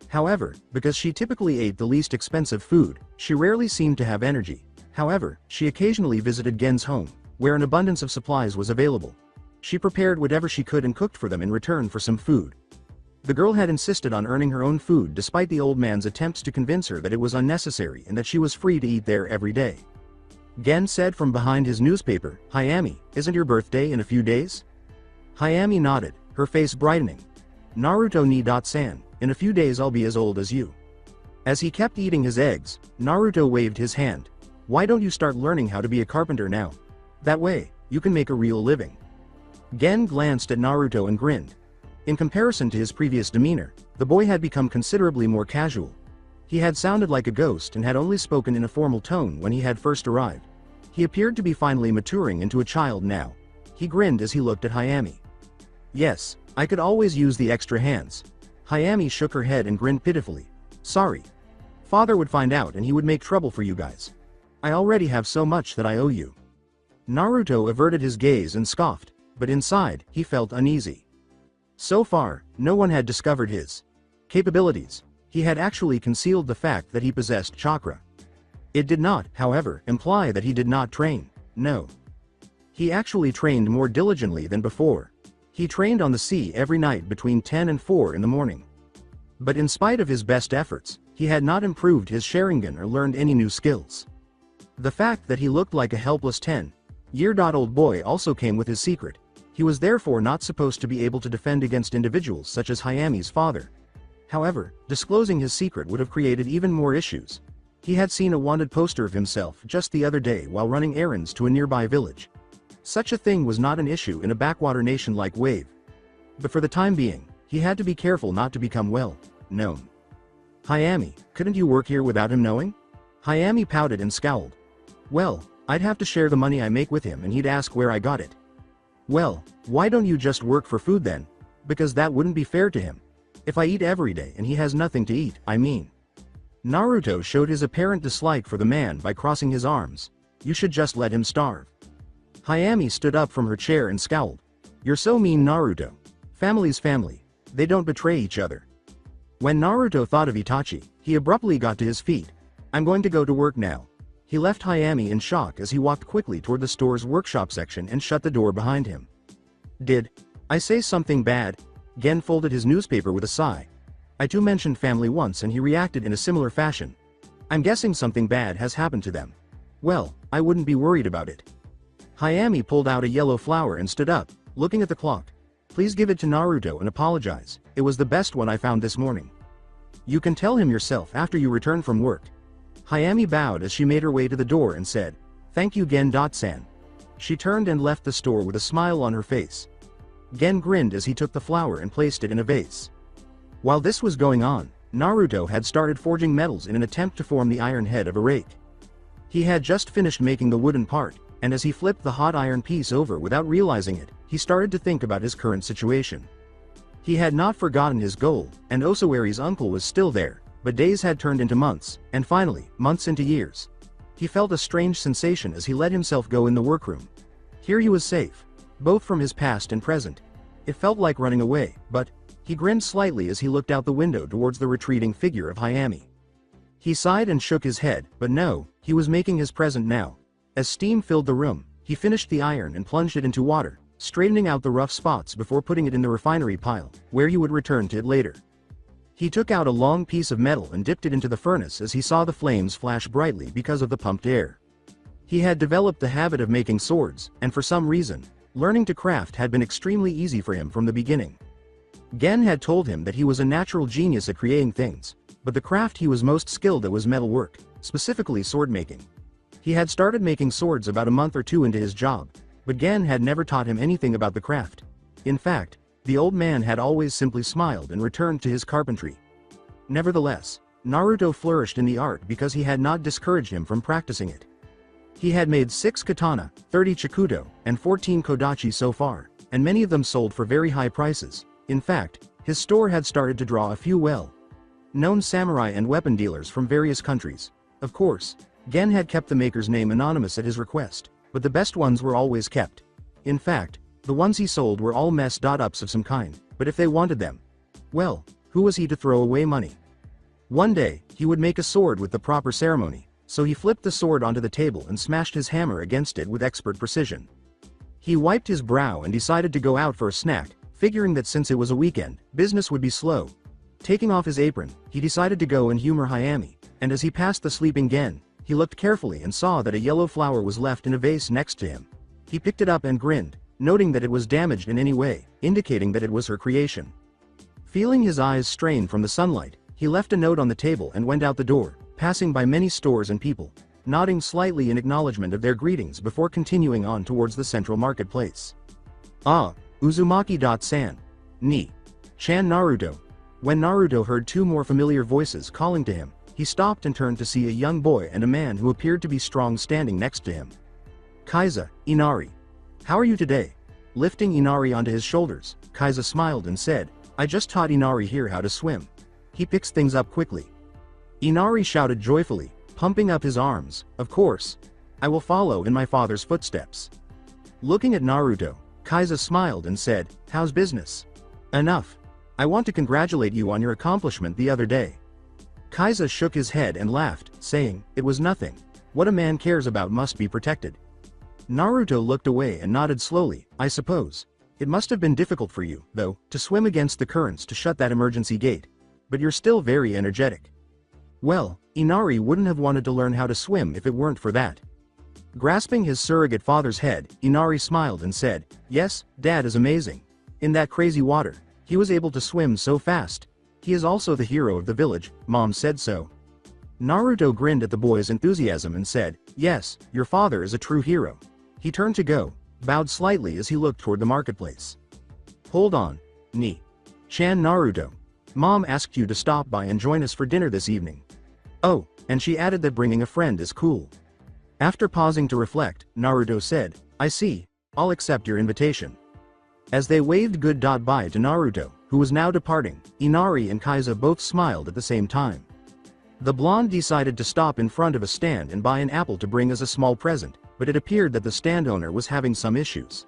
However, because she typically ate the least expensive food, she rarely seemed to have energy. However, she occasionally visited Gen's home, where an abundance of supplies was available. She prepared whatever she could and cooked for them in return for some food. The girl had insisted on earning her own food despite the old man's attempts to convince her that it was unnecessary and that she was free to eat there every day. Gen said from behind his newspaper, "Hayami, isn't your birthday in a few days?" Hayami nodded, her face brightening. "Naruto ni-san, in a few days I'll be as old as you." As he kept eating his eggs, Naruto waved his hand. "Why don't you start learning how to be a carpenter now? That way, you can make a real living." Gen glanced at Naruto and grinned. In comparison to his previous demeanor, the boy had become considerably more casual. He had sounded like a ghost and had only spoken in a formal tone when he had first arrived. He appeared to be finally maturing into a child now. He grinned as he looked at Hayami. "Yes, I could always use the extra hands." Hayami shook her head and grinned pitifully. "Sorry. Father would find out and he would make trouble for you guys. I already have so much that I owe you." Naruto averted his gaze and scoffed, but inside, he felt uneasy. So far, no one had discovered his capabilities. He had actually concealed the fact that he possessed chakra. It did not, however, imply that he did not train. No. He actually trained more diligently than before. He trained on the sea every night between 10 and 4 in the morning. But in spite of his best efforts, he had not improved his Sharingan or learned any new skills. The fact that he looked like a helpless 10-year-old boy also came with his secret. He was therefore not supposed to be able to defend against individuals such as Hayami's father. However, disclosing his secret would have created even more issues. He had seen a wanted poster of himself just the other day while running errands to a nearby village. Such a thing was not an issue in a backwater nation like Wave. But for the time being, he had to be careful not to become well-known. "Hayami, couldn't you work here without him knowing?" Hayami pouted and scowled. "Well, I'd have to share the money I make with him and he'd ask where I got it." "Well, why don't you just work for food then? Because that wouldn't be fair to him. If I eat every day and he has nothing to eat, I mean." Naruto showed his apparent dislike for the man by crossing his arms. "You should just let him starve." Hayami stood up from her chair and scowled. "You're so mean, Naruto. Family's family. They don't betray each other." When Naruto thought of Itachi, he abruptly got to his feet. "I'm going to go to work now." He left Hayami in shock as he walked quickly toward the store's workshop section and shut the door behind him. "Did I say something bad?" Gen folded his newspaper with a sigh. "I too mentioned family once and he reacted in a similar fashion. I'm guessing something bad has happened to them. Well, I wouldn't be worried about it." Hayami pulled out a yellow flower and stood up, looking at the clock. "Please give it to Naruto and apologize. It was the best one I found this morning. You can tell him yourself after you return from work." Hayami bowed as she made her way to the door and said, "Thank you Gen-san." She turned and left the store with a smile on her face. Gen grinned as he took the flower and placed it in a vase. While this was going on, Naruto had started forging metals in an attempt to form the iron head of a rake. He had just finished making the wooden part, and as he flipped the hot iron piece over without realizing it, he started to think about his current situation. He had not forgotten his goal, and Osawari's uncle was still there, but days had turned into months, and finally, months into years. He felt a strange sensation as he let himself go in the workroom. Here he was safe, both from his past and present. It felt like running away, but he grinned slightly as he looked out the window towards the retreating figure of Hayami. He sighed and shook his head, but no, he was making his present now. As steam filled the room, he finished the iron and plunged it into water, straightening out the rough spots before putting it in the refinery pile, where he would return to it later. He took out a long piece of metal and dipped it into the furnace as he saw the flames flash brightly because of the pumped air. He had developed the habit of making swords, and for some reason, learning to craft had been extremely easy for him from the beginning. Gen had told him that he was a natural genius at creating things, but the craft he was most skilled at was metalwork, specifically sword making. He had started making swords about a month or two into his job, but Gen had never taught him anything about the craft. In fact, the old man had always simply smiled and returned to his carpentry. Nevertheless, Naruto flourished in the art because he had not discouraged him from practicing it. He had made 6 katana, 30 chikudo, and 14 kodachi so far, and many of them sold for very high prices. In fact, his store had started to draw a few well-known samurai and weapon dealers from various countries. Of course, Gen had kept the maker's name anonymous at his request, but the best ones were always kept. In fact, the ones he sold were all messed ups of some kind, but if they wanted them, well, who was he to throw away money? One day, he would make a sword with the proper ceremony, so he flipped the sword onto the table and smashed his hammer against it with expert precision. He wiped his brow and decided to go out for a snack, figuring that since it was a weekend, business would be slow. Taking off his apron, he decided to go and humor Hayami, and as he passed the sleeping Gen, he looked carefully and saw that a yellow flower was left in a vase next to him. He picked it up and grinned, noting that it was damaged in any way, indicating that it was her creation. Feeling his eyes strain from the sunlight, he left a note on the table and went out the door, passing by many stores and people, nodding slightly in acknowledgement of their greetings before continuing on towards the central marketplace. Ah, Uzumaki-san. Ni. Chan Naruto. When Naruto heard 2 more familiar voices calling to him, he stopped and turned to see a young boy and a man who appeared to be strong standing next to him. Kaiza, Inari. How are you today? Lifting Inari onto his shoulders, Kaiza smiled and said, I just taught Inari here how to swim. He picks things up quickly. Inari shouted joyfully, pumping up his arms, of course. I will follow in my father's footsteps. Looking at Naruto, Kaiza smiled and said, how's business? Enough. I want to congratulate you on your accomplishment the other day. Kaiza shook his head and laughed, saying, it was nothing. What a man cares about must be protected. Naruto looked away and nodded slowly, I suppose. It must have been difficult for you, though, to swim against the currents to shut that emergency gate. But you're still very energetic. Well, Inari wouldn't have wanted to learn how to swim if it weren't for that. Grasping his surrogate father's head, Inari smiled and said, yes, Dad is amazing. In that crazy water, he was able to swim so fast. He is also the hero of the village, Mom said so. Naruto grinned at the boy's enthusiasm and said, yes, your father is a true hero. He turned to go, bowed slightly as he looked toward the marketplace. Hold on, Ni. Chan Naruto. Mom asked you to stop by and join us for dinner this evening. Oh, and she added that bringing a friend is cool. After pausing to reflect, Naruto said, I see, I'll accept your invitation. As they waved goodbye to Naruto, who was now departing, Inari and Kaiza both smiled at the same time. The blonde decided to stop in front of a stand and buy an apple to bring as a small present, but it appeared that the stand owner was having some issues.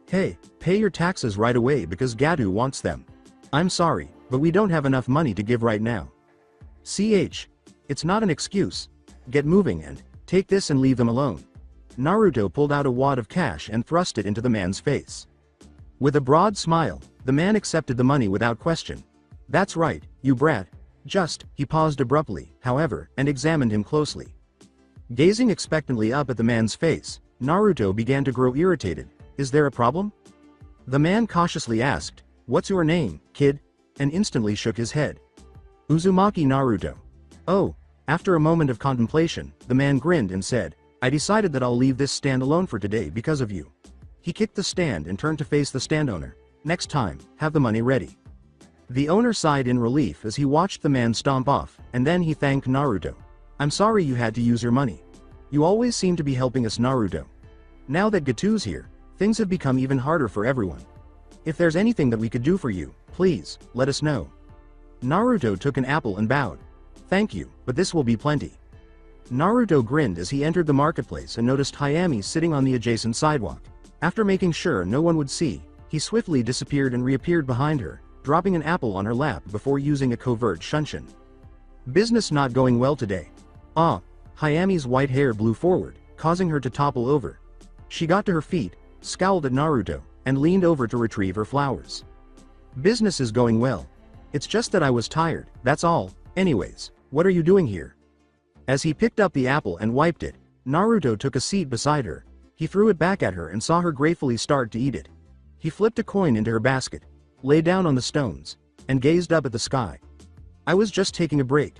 Hey, pay your taxes right away because Gadu wants them. I'm sorry, but we don't have enough money to give right now. It's not an excuse. Get moving and take this and leave them alone. Naruto pulled out a wad of cash and thrust it into the man's face. With a broad smile, the man accepted the money without question. That's right, you brat. He paused abruptly, however, and examined him closely. Gazing expectantly up at the man's face, Naruto began to grow irritated. Is there a problem? The man cautiously asked, what's your name, kid? And instantly shook his head. Uzumaki Naruto. Oh. After a moment of contemplation, the man grinned and said, I decided that I'll leave this stand alone for today because of you. He kicked the stand and turned to face the stand owner. Next time, have the money ready. The owner sighed in relief as he watched the man stomp off, and then he thanked Naruto. I'm sorry you had to use your money. You always seem to be helping us, Naruto. Now that Gatu's here, things have become even harder for everyone. If there's anything that we could do for you, please, let us know. Naruto took an apple and bowed. Thank you, but this will be plenty. Naruto grinned as he entered the marketplace and noticed Hayami sitting on the adjacent sidewalk. After making sure no one would see, he swiftly disappeared and reappeared behind her, dropping an apple on her lap before using a covert shunshin. Business not going well today. Ah, Hayami's white hair blew forward, causing her to topple over. She got to her feet, scowled at Naruto, and leaned over to retrieve her flowers. Business is going well. It's just that I was tired, that's all. Anyways, what are you doing here? As he picked up the apple and wiped it, Naruto took a seat beside her. He threw it back at her and saw her gratefully start to eat it. He flipped a coin into her basket, lay down on the stones, and gazed up at the sky. I was just taking a break.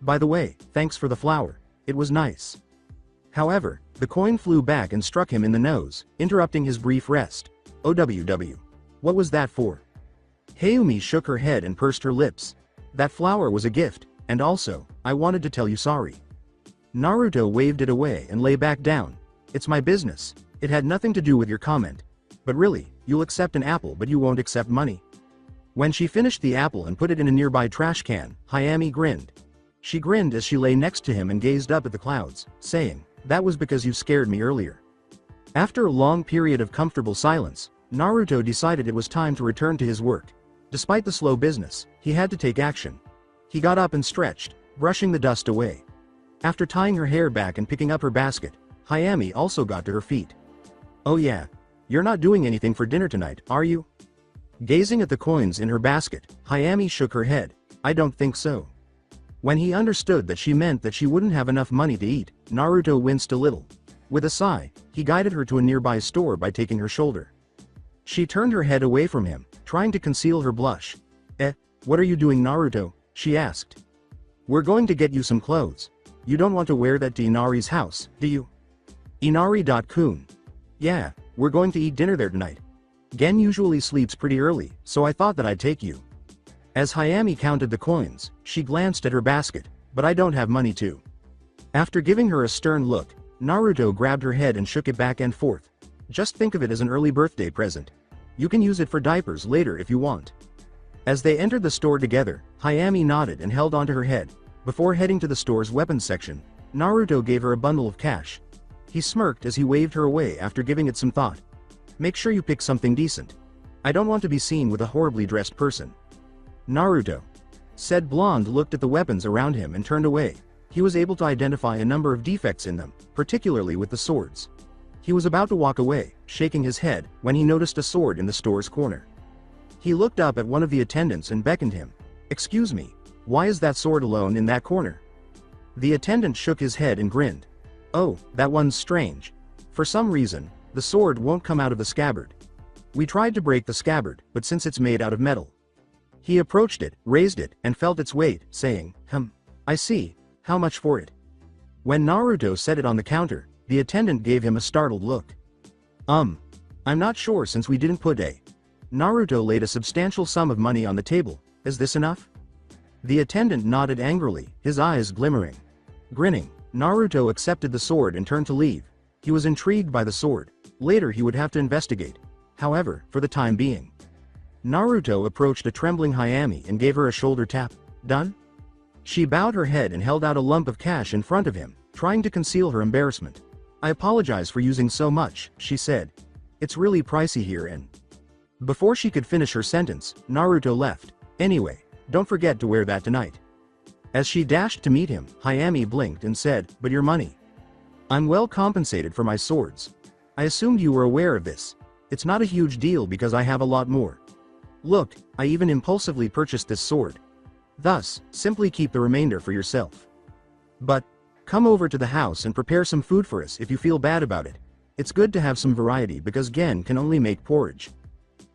By the way, thanks for the flower, it was nice. However, the coin flew back and struck him in the nose, interrupting his brief rest. OWW. What was that for? Hayumi shook her head and pursed her lips. That flower was a gift, and also, I wanted to tell you sorry. Naruto waved it away and lay back down. It's my business, it had nothing to do with your comment. But really, you'll accept an apple but you won't accept money. When she finished the apple and put it in a nearby trash can, Hayami grinned. She grinned as she lay next to him and gazed up at the clouds, saying, that was because you scared me earlier. After a long period of comfortable silence, Naruto decided it was time to return to his work. Despite the slow business, he had to take action. He got up and stretched, brushing the dust away. After tying her hair back and picking up her basket, Hayami also got to her feet. Oh yeah. You're not doing anything for dinner tonight, are you? Gazing at the coins in her basket, Hayami shook her head. I don't think so. When he understood that she meant that she wouldn't have enough money to eat, Naruto winced a little. With a sigh, he guided her to a nearby store by taking her shoulder. She turned her head away from him, trying to conceal her blush. What are you doing, Naruto? She asked. We're going to get you some clothes. You don't want to wear that to Inari's house, do you? Inari.kun. Yeah, we're going to eat dinner there tonight. Gen usually sleeps pretty early, so I thought that I'd take you. As Hayami counted the coins, she glanced at her basket, but I don't have money to. After giving her a stern look, Naruto grabbed her head and shook it back and forth. Just think of it as an early birthday present. You can use it for diapers later if you want. As they entered the store together, Hayami nodded and held onto her head. Before heading to the store's weapons section, Naruto gave her a bundle of cash. He smirked as he waved her away after giving it some thought. Make sure you pick something decent. I don't want to be seen with a horribly dressed person. Naruto. Said blonde looked at the weapons around him and turned away. He was able to identify a number of defects in them, particularly with the swords. He was about to walk away, shaking his head, when he noticed a sword in the store's corner. He looked up at one of the attendants and beckoned him. Excuse me, why is that sword alone in that corner? The attendant shook his head and grinned. Oh, that one's strange. For some reason, the sword won't come out of the scabbard. We tried to break the scabbard, but since it's made out of metal. He approached it, raised it, and felt its weight, saying, I see, how much for it? When Naruto set it on the counter, the attendant gave him a startled look. I'm not sure since we didn't put a. Naruto laid a substantial sum of money on the table. Is this enough? The attendant nodded angrily, his eyes glimmering. Grinning, Naruto accepted the sword and turned to leave. He was intrigued by the sword. Later he would have to investigate. However, for the time being. Naruto approached a trembling Hayami and gave her a shoulder tap. Done? She bowed her head and held out a lump of cash in front of him, trying to conceal her embarrassment. I apologize for using so much, she said. It's really pricey here and... Before she could finish her sentence, Naruto left. Anyway, don't forget to wear that tonight. As she dashed to meet him, Hayami blinked and said, but your money. I'm well compensated for my swords. I assumed you were aware of this. It's not a huge deal because I have a lot more. Look, I even impulsively purchased this sword. Thus, simply keep the remainder for yourself. But, come over to the house and prepare some food for us if you feel bad about it. It's good to have some variety because Gen can only make porridge.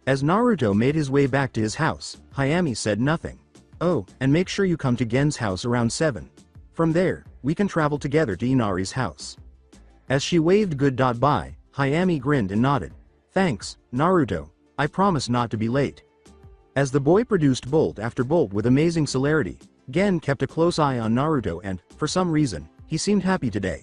As Naruto made his way back to his house, Hayami said nothing. Oh, and make sure you come to Gen's house around 7. From there, we can travel together to Inari's house. As she waved goodbye, Hayami grinned and nodded. Thanks, Naruto, I promise not to be late. As the boy produced bolt after bolt with amazing celerity, Gen kept a close eye on Naruto and, for some reason, he seemed happy today.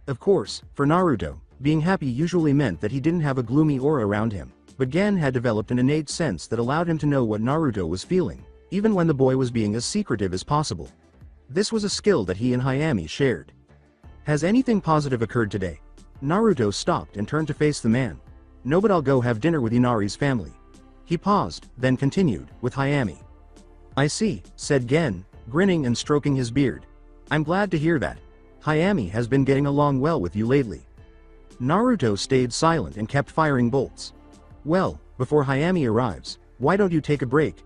Of course, for Naruto, being happy usually meant that he didn't have a gloomy aura around him, but Gen had developed an innate sense that allowed him to know what Naruto was feeling, even when the boy was being as secretive as possible. This was a skill that he and Hayami shared. Has anything positive occurred today? Naruto stopped and turned to face the man. No, but I'll go have dinner with Inari's family. He paused, then continued, with Hayami. I see, said Gen, grinning and stroking his beard. I'm glad to hear that. Hayami has been getting along well with you lately. Naruto stayed silent and kept firing bolts. Well, before Hayami arrives, why don't you take a break?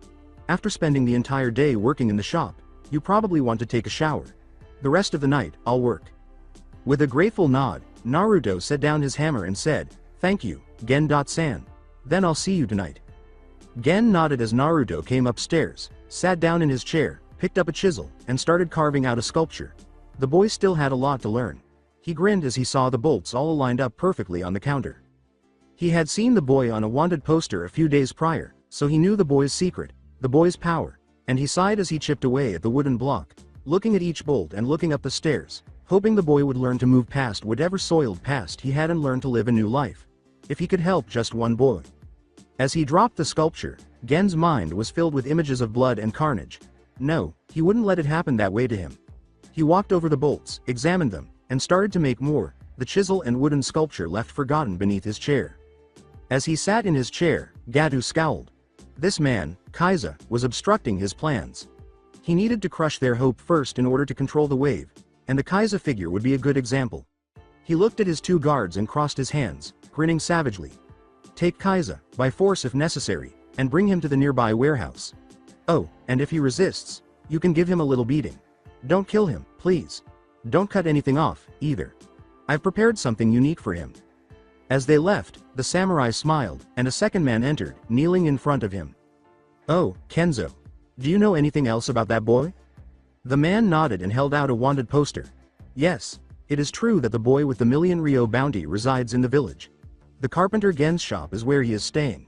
After spending the entire day working in the shop, you probably want to take a shower. The rest of the night, I'll work. With a grateful nod, Naruto set down his hammer and said, "Thank you, Gen-san. Then I'll see you tonight." Gen nodded as Naruto came upstairs, sat down in his chair, picked up a chisel, and started carving out a sculpture. The boy still had a lot to learn. He grinned as he saw the bolts all lined up perfectly on the counter. He had seen the boy on a wanted poster a few days prior, so he knew the boy's secret, the boy's power, and he sighed as he chipped away at the wooden block, looking at each bolt and looking up the stairs, hoping the boy would learn to move past whatever soiled past he had and learn to live a new life. If he could help just one boy. As he dropped the sculpture, Gen's mind was filled with images of blood and carnage. No, he wouldn't let it happen that way to him. He walked over the bolts, examined them, and started to make more, the chisel and wooden sculpture left forgotten beneath his chair. As he sat in his chair, Gato scowled. This man, Kaiza, was obstructing his plans. He needed to crush their hope first in order to control the wave, and the Kaiza figure would be a good example. He looked at his two guards and crossed his hands, grinning savagely. Take Kaiza, by force if necessary, and bring him to the nearby warehouse. Oh, and if he resists, you can give him a little beating. Don't kill him, please. Don't cut anything off, either. I've prepared something unique for him. As they left, the samurai smiled, and a second man entered, kneeling in front of him. Oh, Kenzo. Do you know anything else about that boy? The man nodded and held out a wanted poster. Yes, it is true that the boy with the million Ryo bounty resides in the village. The carpenter Gen's shop is where he is staying.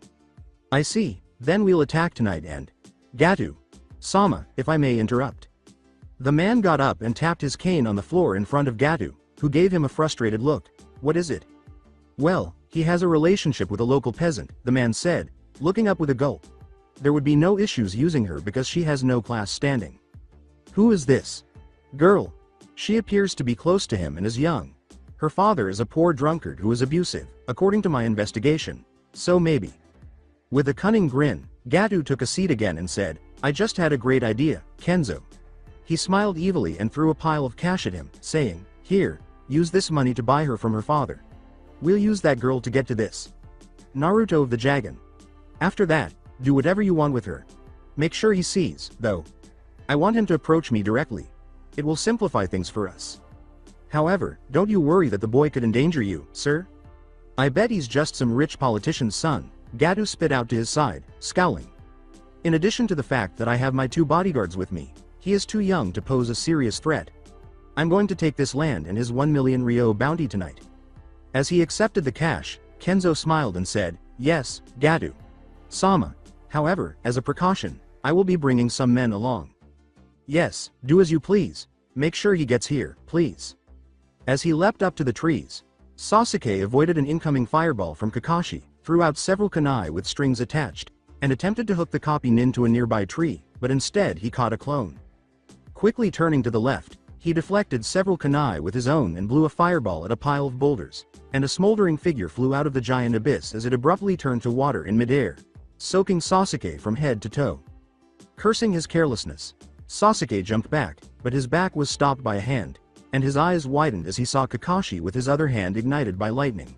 I see, then we'll attack tonight and… Gato. Sama, if I may interrupt. The man got up and tapped his cane on the floor in front of Gato, who gave him a frustrated look. What is it? Well, he has a relationship with a local peasant, the man said, looking up with a gulp. There would be no issues using her because she has no class standing. Who is this girl? She appears to be close to him and is young. Her father is a poor drunkard who is abusive, according to my investigation, so maybe. With a cunning grin, Gato took a seat again and said, I just had a great idea, Kenzo. He smiled evilly and threw a pile of cash at him, saying, here, use this money to buy her from her father. We'll use that girl to get to this Naruto of the Dragon. After that, do whatever you want with her. Make sure he sees, though. I want him to approach me directly. It will simplify things for us. However, don't you worry that the boy could endanger you, sir? I bet he's just some rich politician's son, Gato spit out to his side, scowling. In addition to the fact that I have my two bodyguards with me, he is too young to pose a serious threat. I'm going to take this land and his 1 million Ryo bounty tonight. As he accepted the cash, Kenzo smiled and said, yes, Gato. Sama. However, as a precaution, I will be bringing some men along. Yes, do as you please. Make sure he gets here, please. As he leapt up to the trees, Sasuke avoided an incoming fireball from Kakashi, threw out several kunai with strings attached, and attempted to hook the copy nin to a nearby tree, but instead he caught a clone. Quickly turning to the left, he deflected several kunai with his own and blew a fireball at a pile of boulders, and a smoldering figure flew out of the giant abyss as it abruptly turned to water in midair, soaking Sasuke from head to toe. Cursing his carelessness, Sasuke jumped back, but his back was stopped by a hand, and his eyes widened as he saw Kakashi with his other hand ignited by lightning.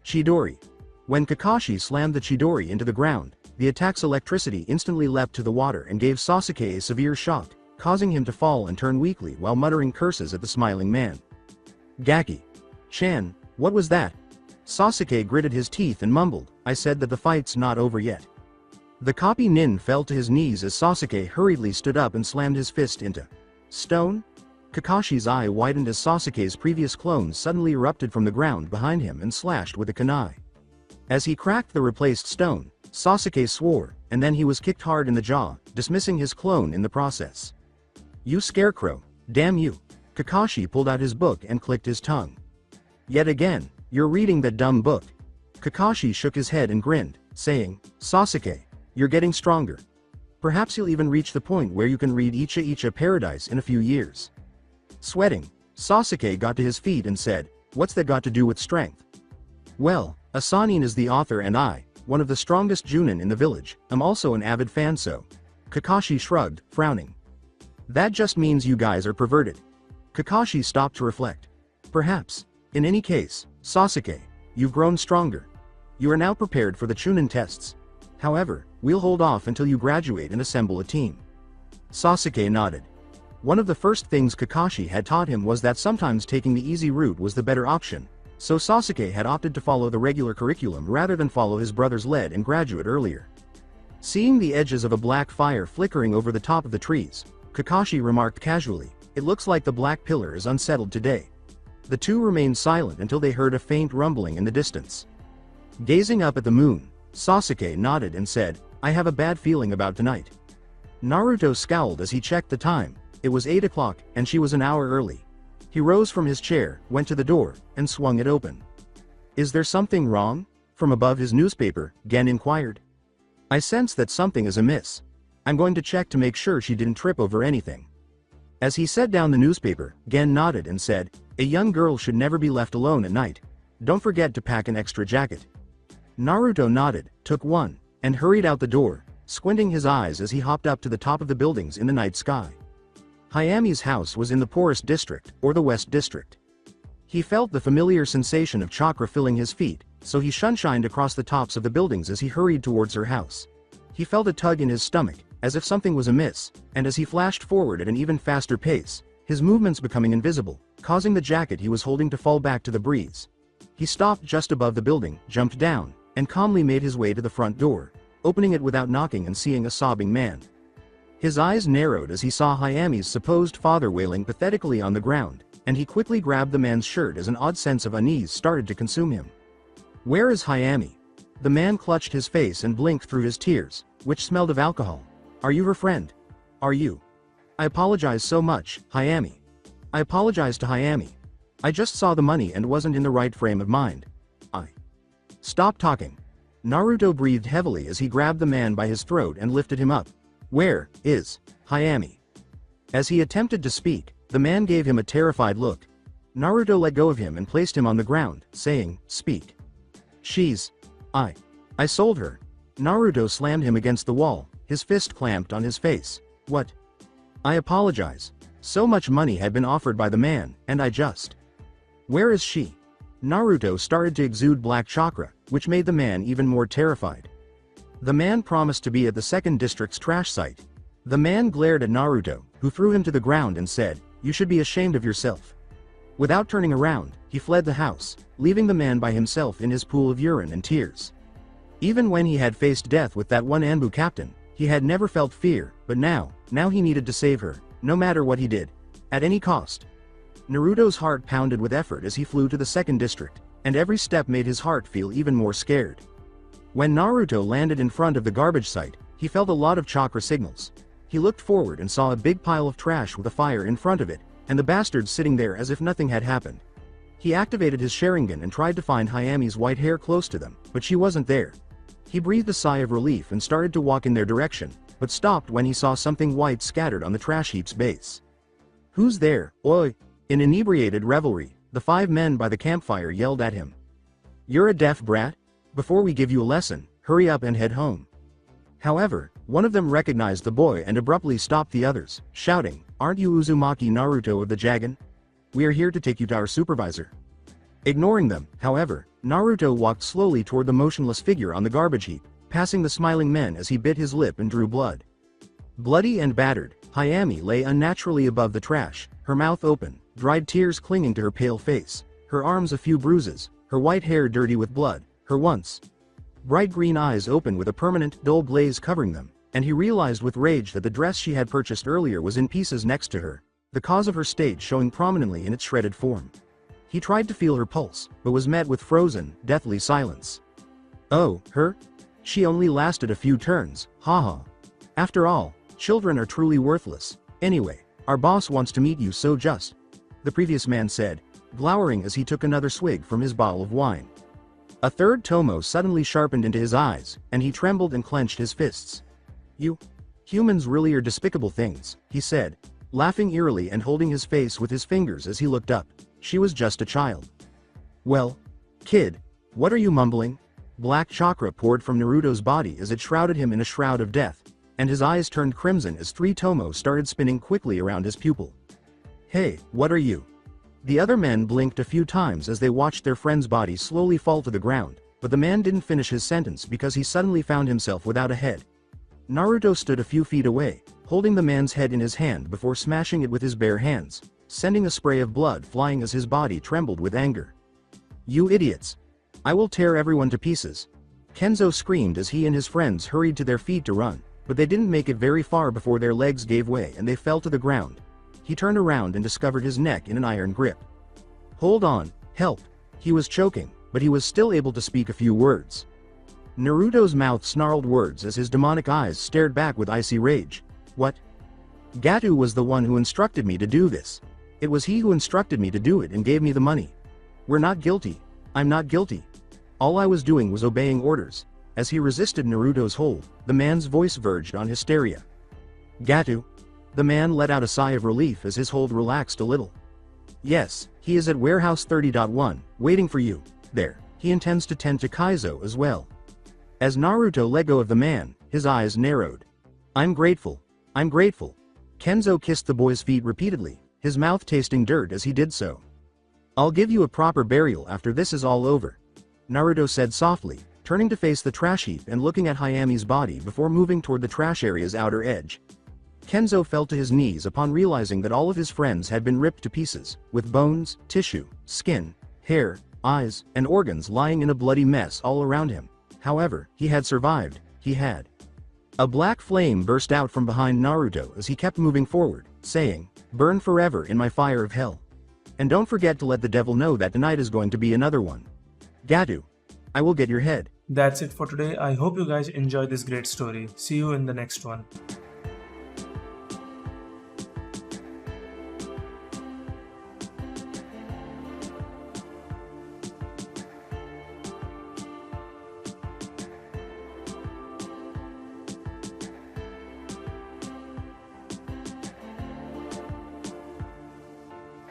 Chidori. When Kakashi slammed the Chidori into the ground, the attack's electricity instantly leapt to the water and gave Sasuke a severe shock, causing him to fall and turn weakly while muttering curses at the smiling man. Gaki-chan, what was that? Sasuke gritted his teeth and mumbled, I said that the fight's not over yet. The copy nin fell to his knees as Sasuke hurriedly stood up and slammed his fist into stone. Kakashi's eye widened as Sasuke's previous clone suddenly erupted from the ground behind him and slashed with a kunai. As he cracked the replaced stone, Sasuke swore, and then he was kicked hard in the jaw, dismissing his clone in the process. You scarecrow, damn you. Kakashi pulled out his book and clicked his tongue. Yet again, you're reading that dumb book. Kakashi shook his head and grinned, saying, Sasuke, you're getting stronger. Perhaps you'll even reach the point where you can read Uchiha Paradise in a few years. Sweating, Sasuke got to his feet and said, what's that got to do with strength? Well, Asanin is the author and I, one of the strongest Junin in the village, am also an avid fan so. Kakashi shrugged, frowning. That just means you guys are perverted. Kakashi stopped to reflect. Perhaps. In any case, Sasuke, you've grown stronger. You are now prepared for the Chunin tests. However, we'll hold off until you graduate and assemble a team. Sasuke nodded. One of the first things Kakashi had taught him was that sometimes taking the easy route was the better option, so Sasuke had opted to follow the regular curriculum rather than follow his brother's lead and graduate earlier. Seeing the edges of a black fire flickering over the top of the trees, Kakashi remarked casually, "It looks like the black pillar is unsettled today." The two remained silent until they heard a faint rumbling in the distance. Gazing up at the moon, Sasuke nodded and said, "I have a bad feeling about tonight." Naruto scowled as he checked the time. It was 8 o'clock, and she was an hour early. He rose from his chair, went to the door, and swung it open. "Is there something wrong?" From above his newspaper, Gen inquired. "I sense that something is amiss. I'm going to check to make sure she didn't trip over anything." As he set down the newspaper, Gen nodded and said, "A young girl should never be left alone at night. Don't forget to pack an extra jacket." Naruto nodded, took one, and hurried out the door, squinting his eyes as he hopped up to the top of the buildings in the night sky. Hayami's house was in the poorest district, or the West District. He felt the familiar sensation of chakra filling his feet, so he shunshined across the tops of the buildings as he hurried towards her house. He felt a tug in his stomach, as if something was amiss, and as he flashed forward at an even faster pace, his movements becoming invisible, causing the jacket he was holding to fall back to the breeze. He stopped just above the building, jumped down, and calmly made his way to the front door, opening it without knocking and seeing a sobbing man. His eyes narrowed as he saw Hayami's supposed father wailing pathetically on the ground, and he quickly grabbed the man's shirt as an odd sense of unease started to consume him. "Where is Hayami?" The man clutched his face and blinked through his tears, which smelled of alcohol. "Are you her friend? Are you?" "I apologize so much, Hayami. I apologize to Hayami. I just saw the money and wasn't in the right frame of mind. Stop talking." Naruto breathed heavily as he grabbed the man by his throat and lifted him up. "Where is Hayami?" As he attempted to speak, the man gave him a terrified look. Naruto let go of him and placed him on the ground, saying, "Speak." I sold her." Naruto slammed him against the wall, his fist clamped on his face. "What?" "I apologize. So much money had been offered by the man, and I just..." "Where is she?" Naruto started to exude black chakra, which made the man even more terrified. The man promised to be at the second district's trash site. The man glared at Naruto, who threw him to the ground and said, "You should be ashamed of yourself." Without turning around, he fled the house, leaving the man by himself in his pool of urine and tears. Even when he had faced death with that one Anbu captain, he had never felt fear, but now he needed to save her, no matter what he did. At any cost. Naruto's heart pounded with effort as he flew to the second district, and every step made his heart feel even more scared. When Naruto landed in front of the garbage site, he felt a lot of chakra signals. He looked forward and saw a big pile of trash with a fire in front of it, and the bastards sitting there as if nothing had happened. He activated his Sharingan and tried to find Hayami's white hair close to them, but she wasn't there. He breathed a sigh of relief and started to walk in their direction, but stopped when he saw something white scattered on the trash heap's base. "Who's there, oi?" In inebriated revelry, the 5 men by the campfire yelled at him. "You're a deaf brat? Before we give you a lesson, hurry up and head home." However, one of them recognized the boy and abruptly stopped the others, shouting, "Aren't you Uzumaki Naruto of the Jagan? We are here to take you to our supervisor." Ignoring them, however, Naruto walked slowly toward the motionless figure on the garbage heap, passing the smiling men as he bit his lip and drew blood. Bloody and battered, Hayami lay unnaturally above the trash, her mouth open, dried tears clinging to her pale face, her arms a few bruises, her white hair dirty with blood, her once bright green eyes open with a permanent, dull glaze covering them, and he realized with rage that the dress she had purchased earlier was in pieces next to her, the cause of her state showing prominently in its shredded form. He tried to feel her pulse, but was met with frozen, deathly silence. "Oh, her? She only lasted a few turns, haha. After all, children are truly worthless. Anyway, our boss wants to meet you, so just," the previous man said, glowering as he took another swig from his bottle of wine. A third tomo suddenly sharpened into his eyes, and he trembled and clenched his fists. "You humans really are despicable things," he said, laughing eerily and holding his face with his fingers as he looked up. She was just a child. "Well, kid, what are you mumbling?" Black chakra poured from Naruto's body as it shrouded him in a shroud of death, and his eyes turned crimson as 3 tomo started spinning quickly around his pupil. "Hey, what are you?" The other men blinked a few times as they watched their friend's body slowly fall to the ground, but the man didn't finish his sentence because he suddenly found himself without a head. Naruto stood a few feet away, holding the man's head in his hand before smashing it with his bare hands, sending a spray of blood flying as his body trembled with anger. "You idiots! I will tear everyone to pieces!" Kenzo screamed as he and his friends hurried to their feet to run, but they didn't make it very far before their legs gave way and they fell to the ground. He turned around and discovered his neck in an iron grip. "Hold on, help!" He was choking, but he was still able to speak a few words. Naruto's mouth snarled words as his demonic eyes stared back with icy rage. "What? Gato was the one who instructed me to do this. It was he who instructed me to do it and gave me the money. We're not guilty. I'm not guilty. All I was doing was obeying orders." As he resisted Naruto's hold, the man's voice verged on hysteria. "Gato?" The man let out a sigh of relief as his hold relaxed a little. "Yes, he is at warehouse 30.1, waiting for you. There, he intends to tend to Kaizo as well." As Naruto let go of the man, his eyes narrowed. I'm grateful. Kenzo kissed the boy's feet repeatedly, his mouth tasting dirt as he did so. "I'll give you a proper burial after this is all over," Naruto said softly, turning to face the trash heap and looking at Hayami's body before moving toward the trash area's outer edge. Kenzo fell to his knees upon realizing that all of his friends had been ripped to pieces, with bones, tissue, skin, hair, eyes, and organs lying in a bloody mess all around him. However, he had survived. He had. A black flame burst out from behind Naruto as he kept moving forward, saying, "Burn forever in my fire of hell. And don't forget to let the devil know that tonight is going to be another one. Gato, I will get your head." That's it for today. I hope you guys enjoyed this great story. See you in the next one.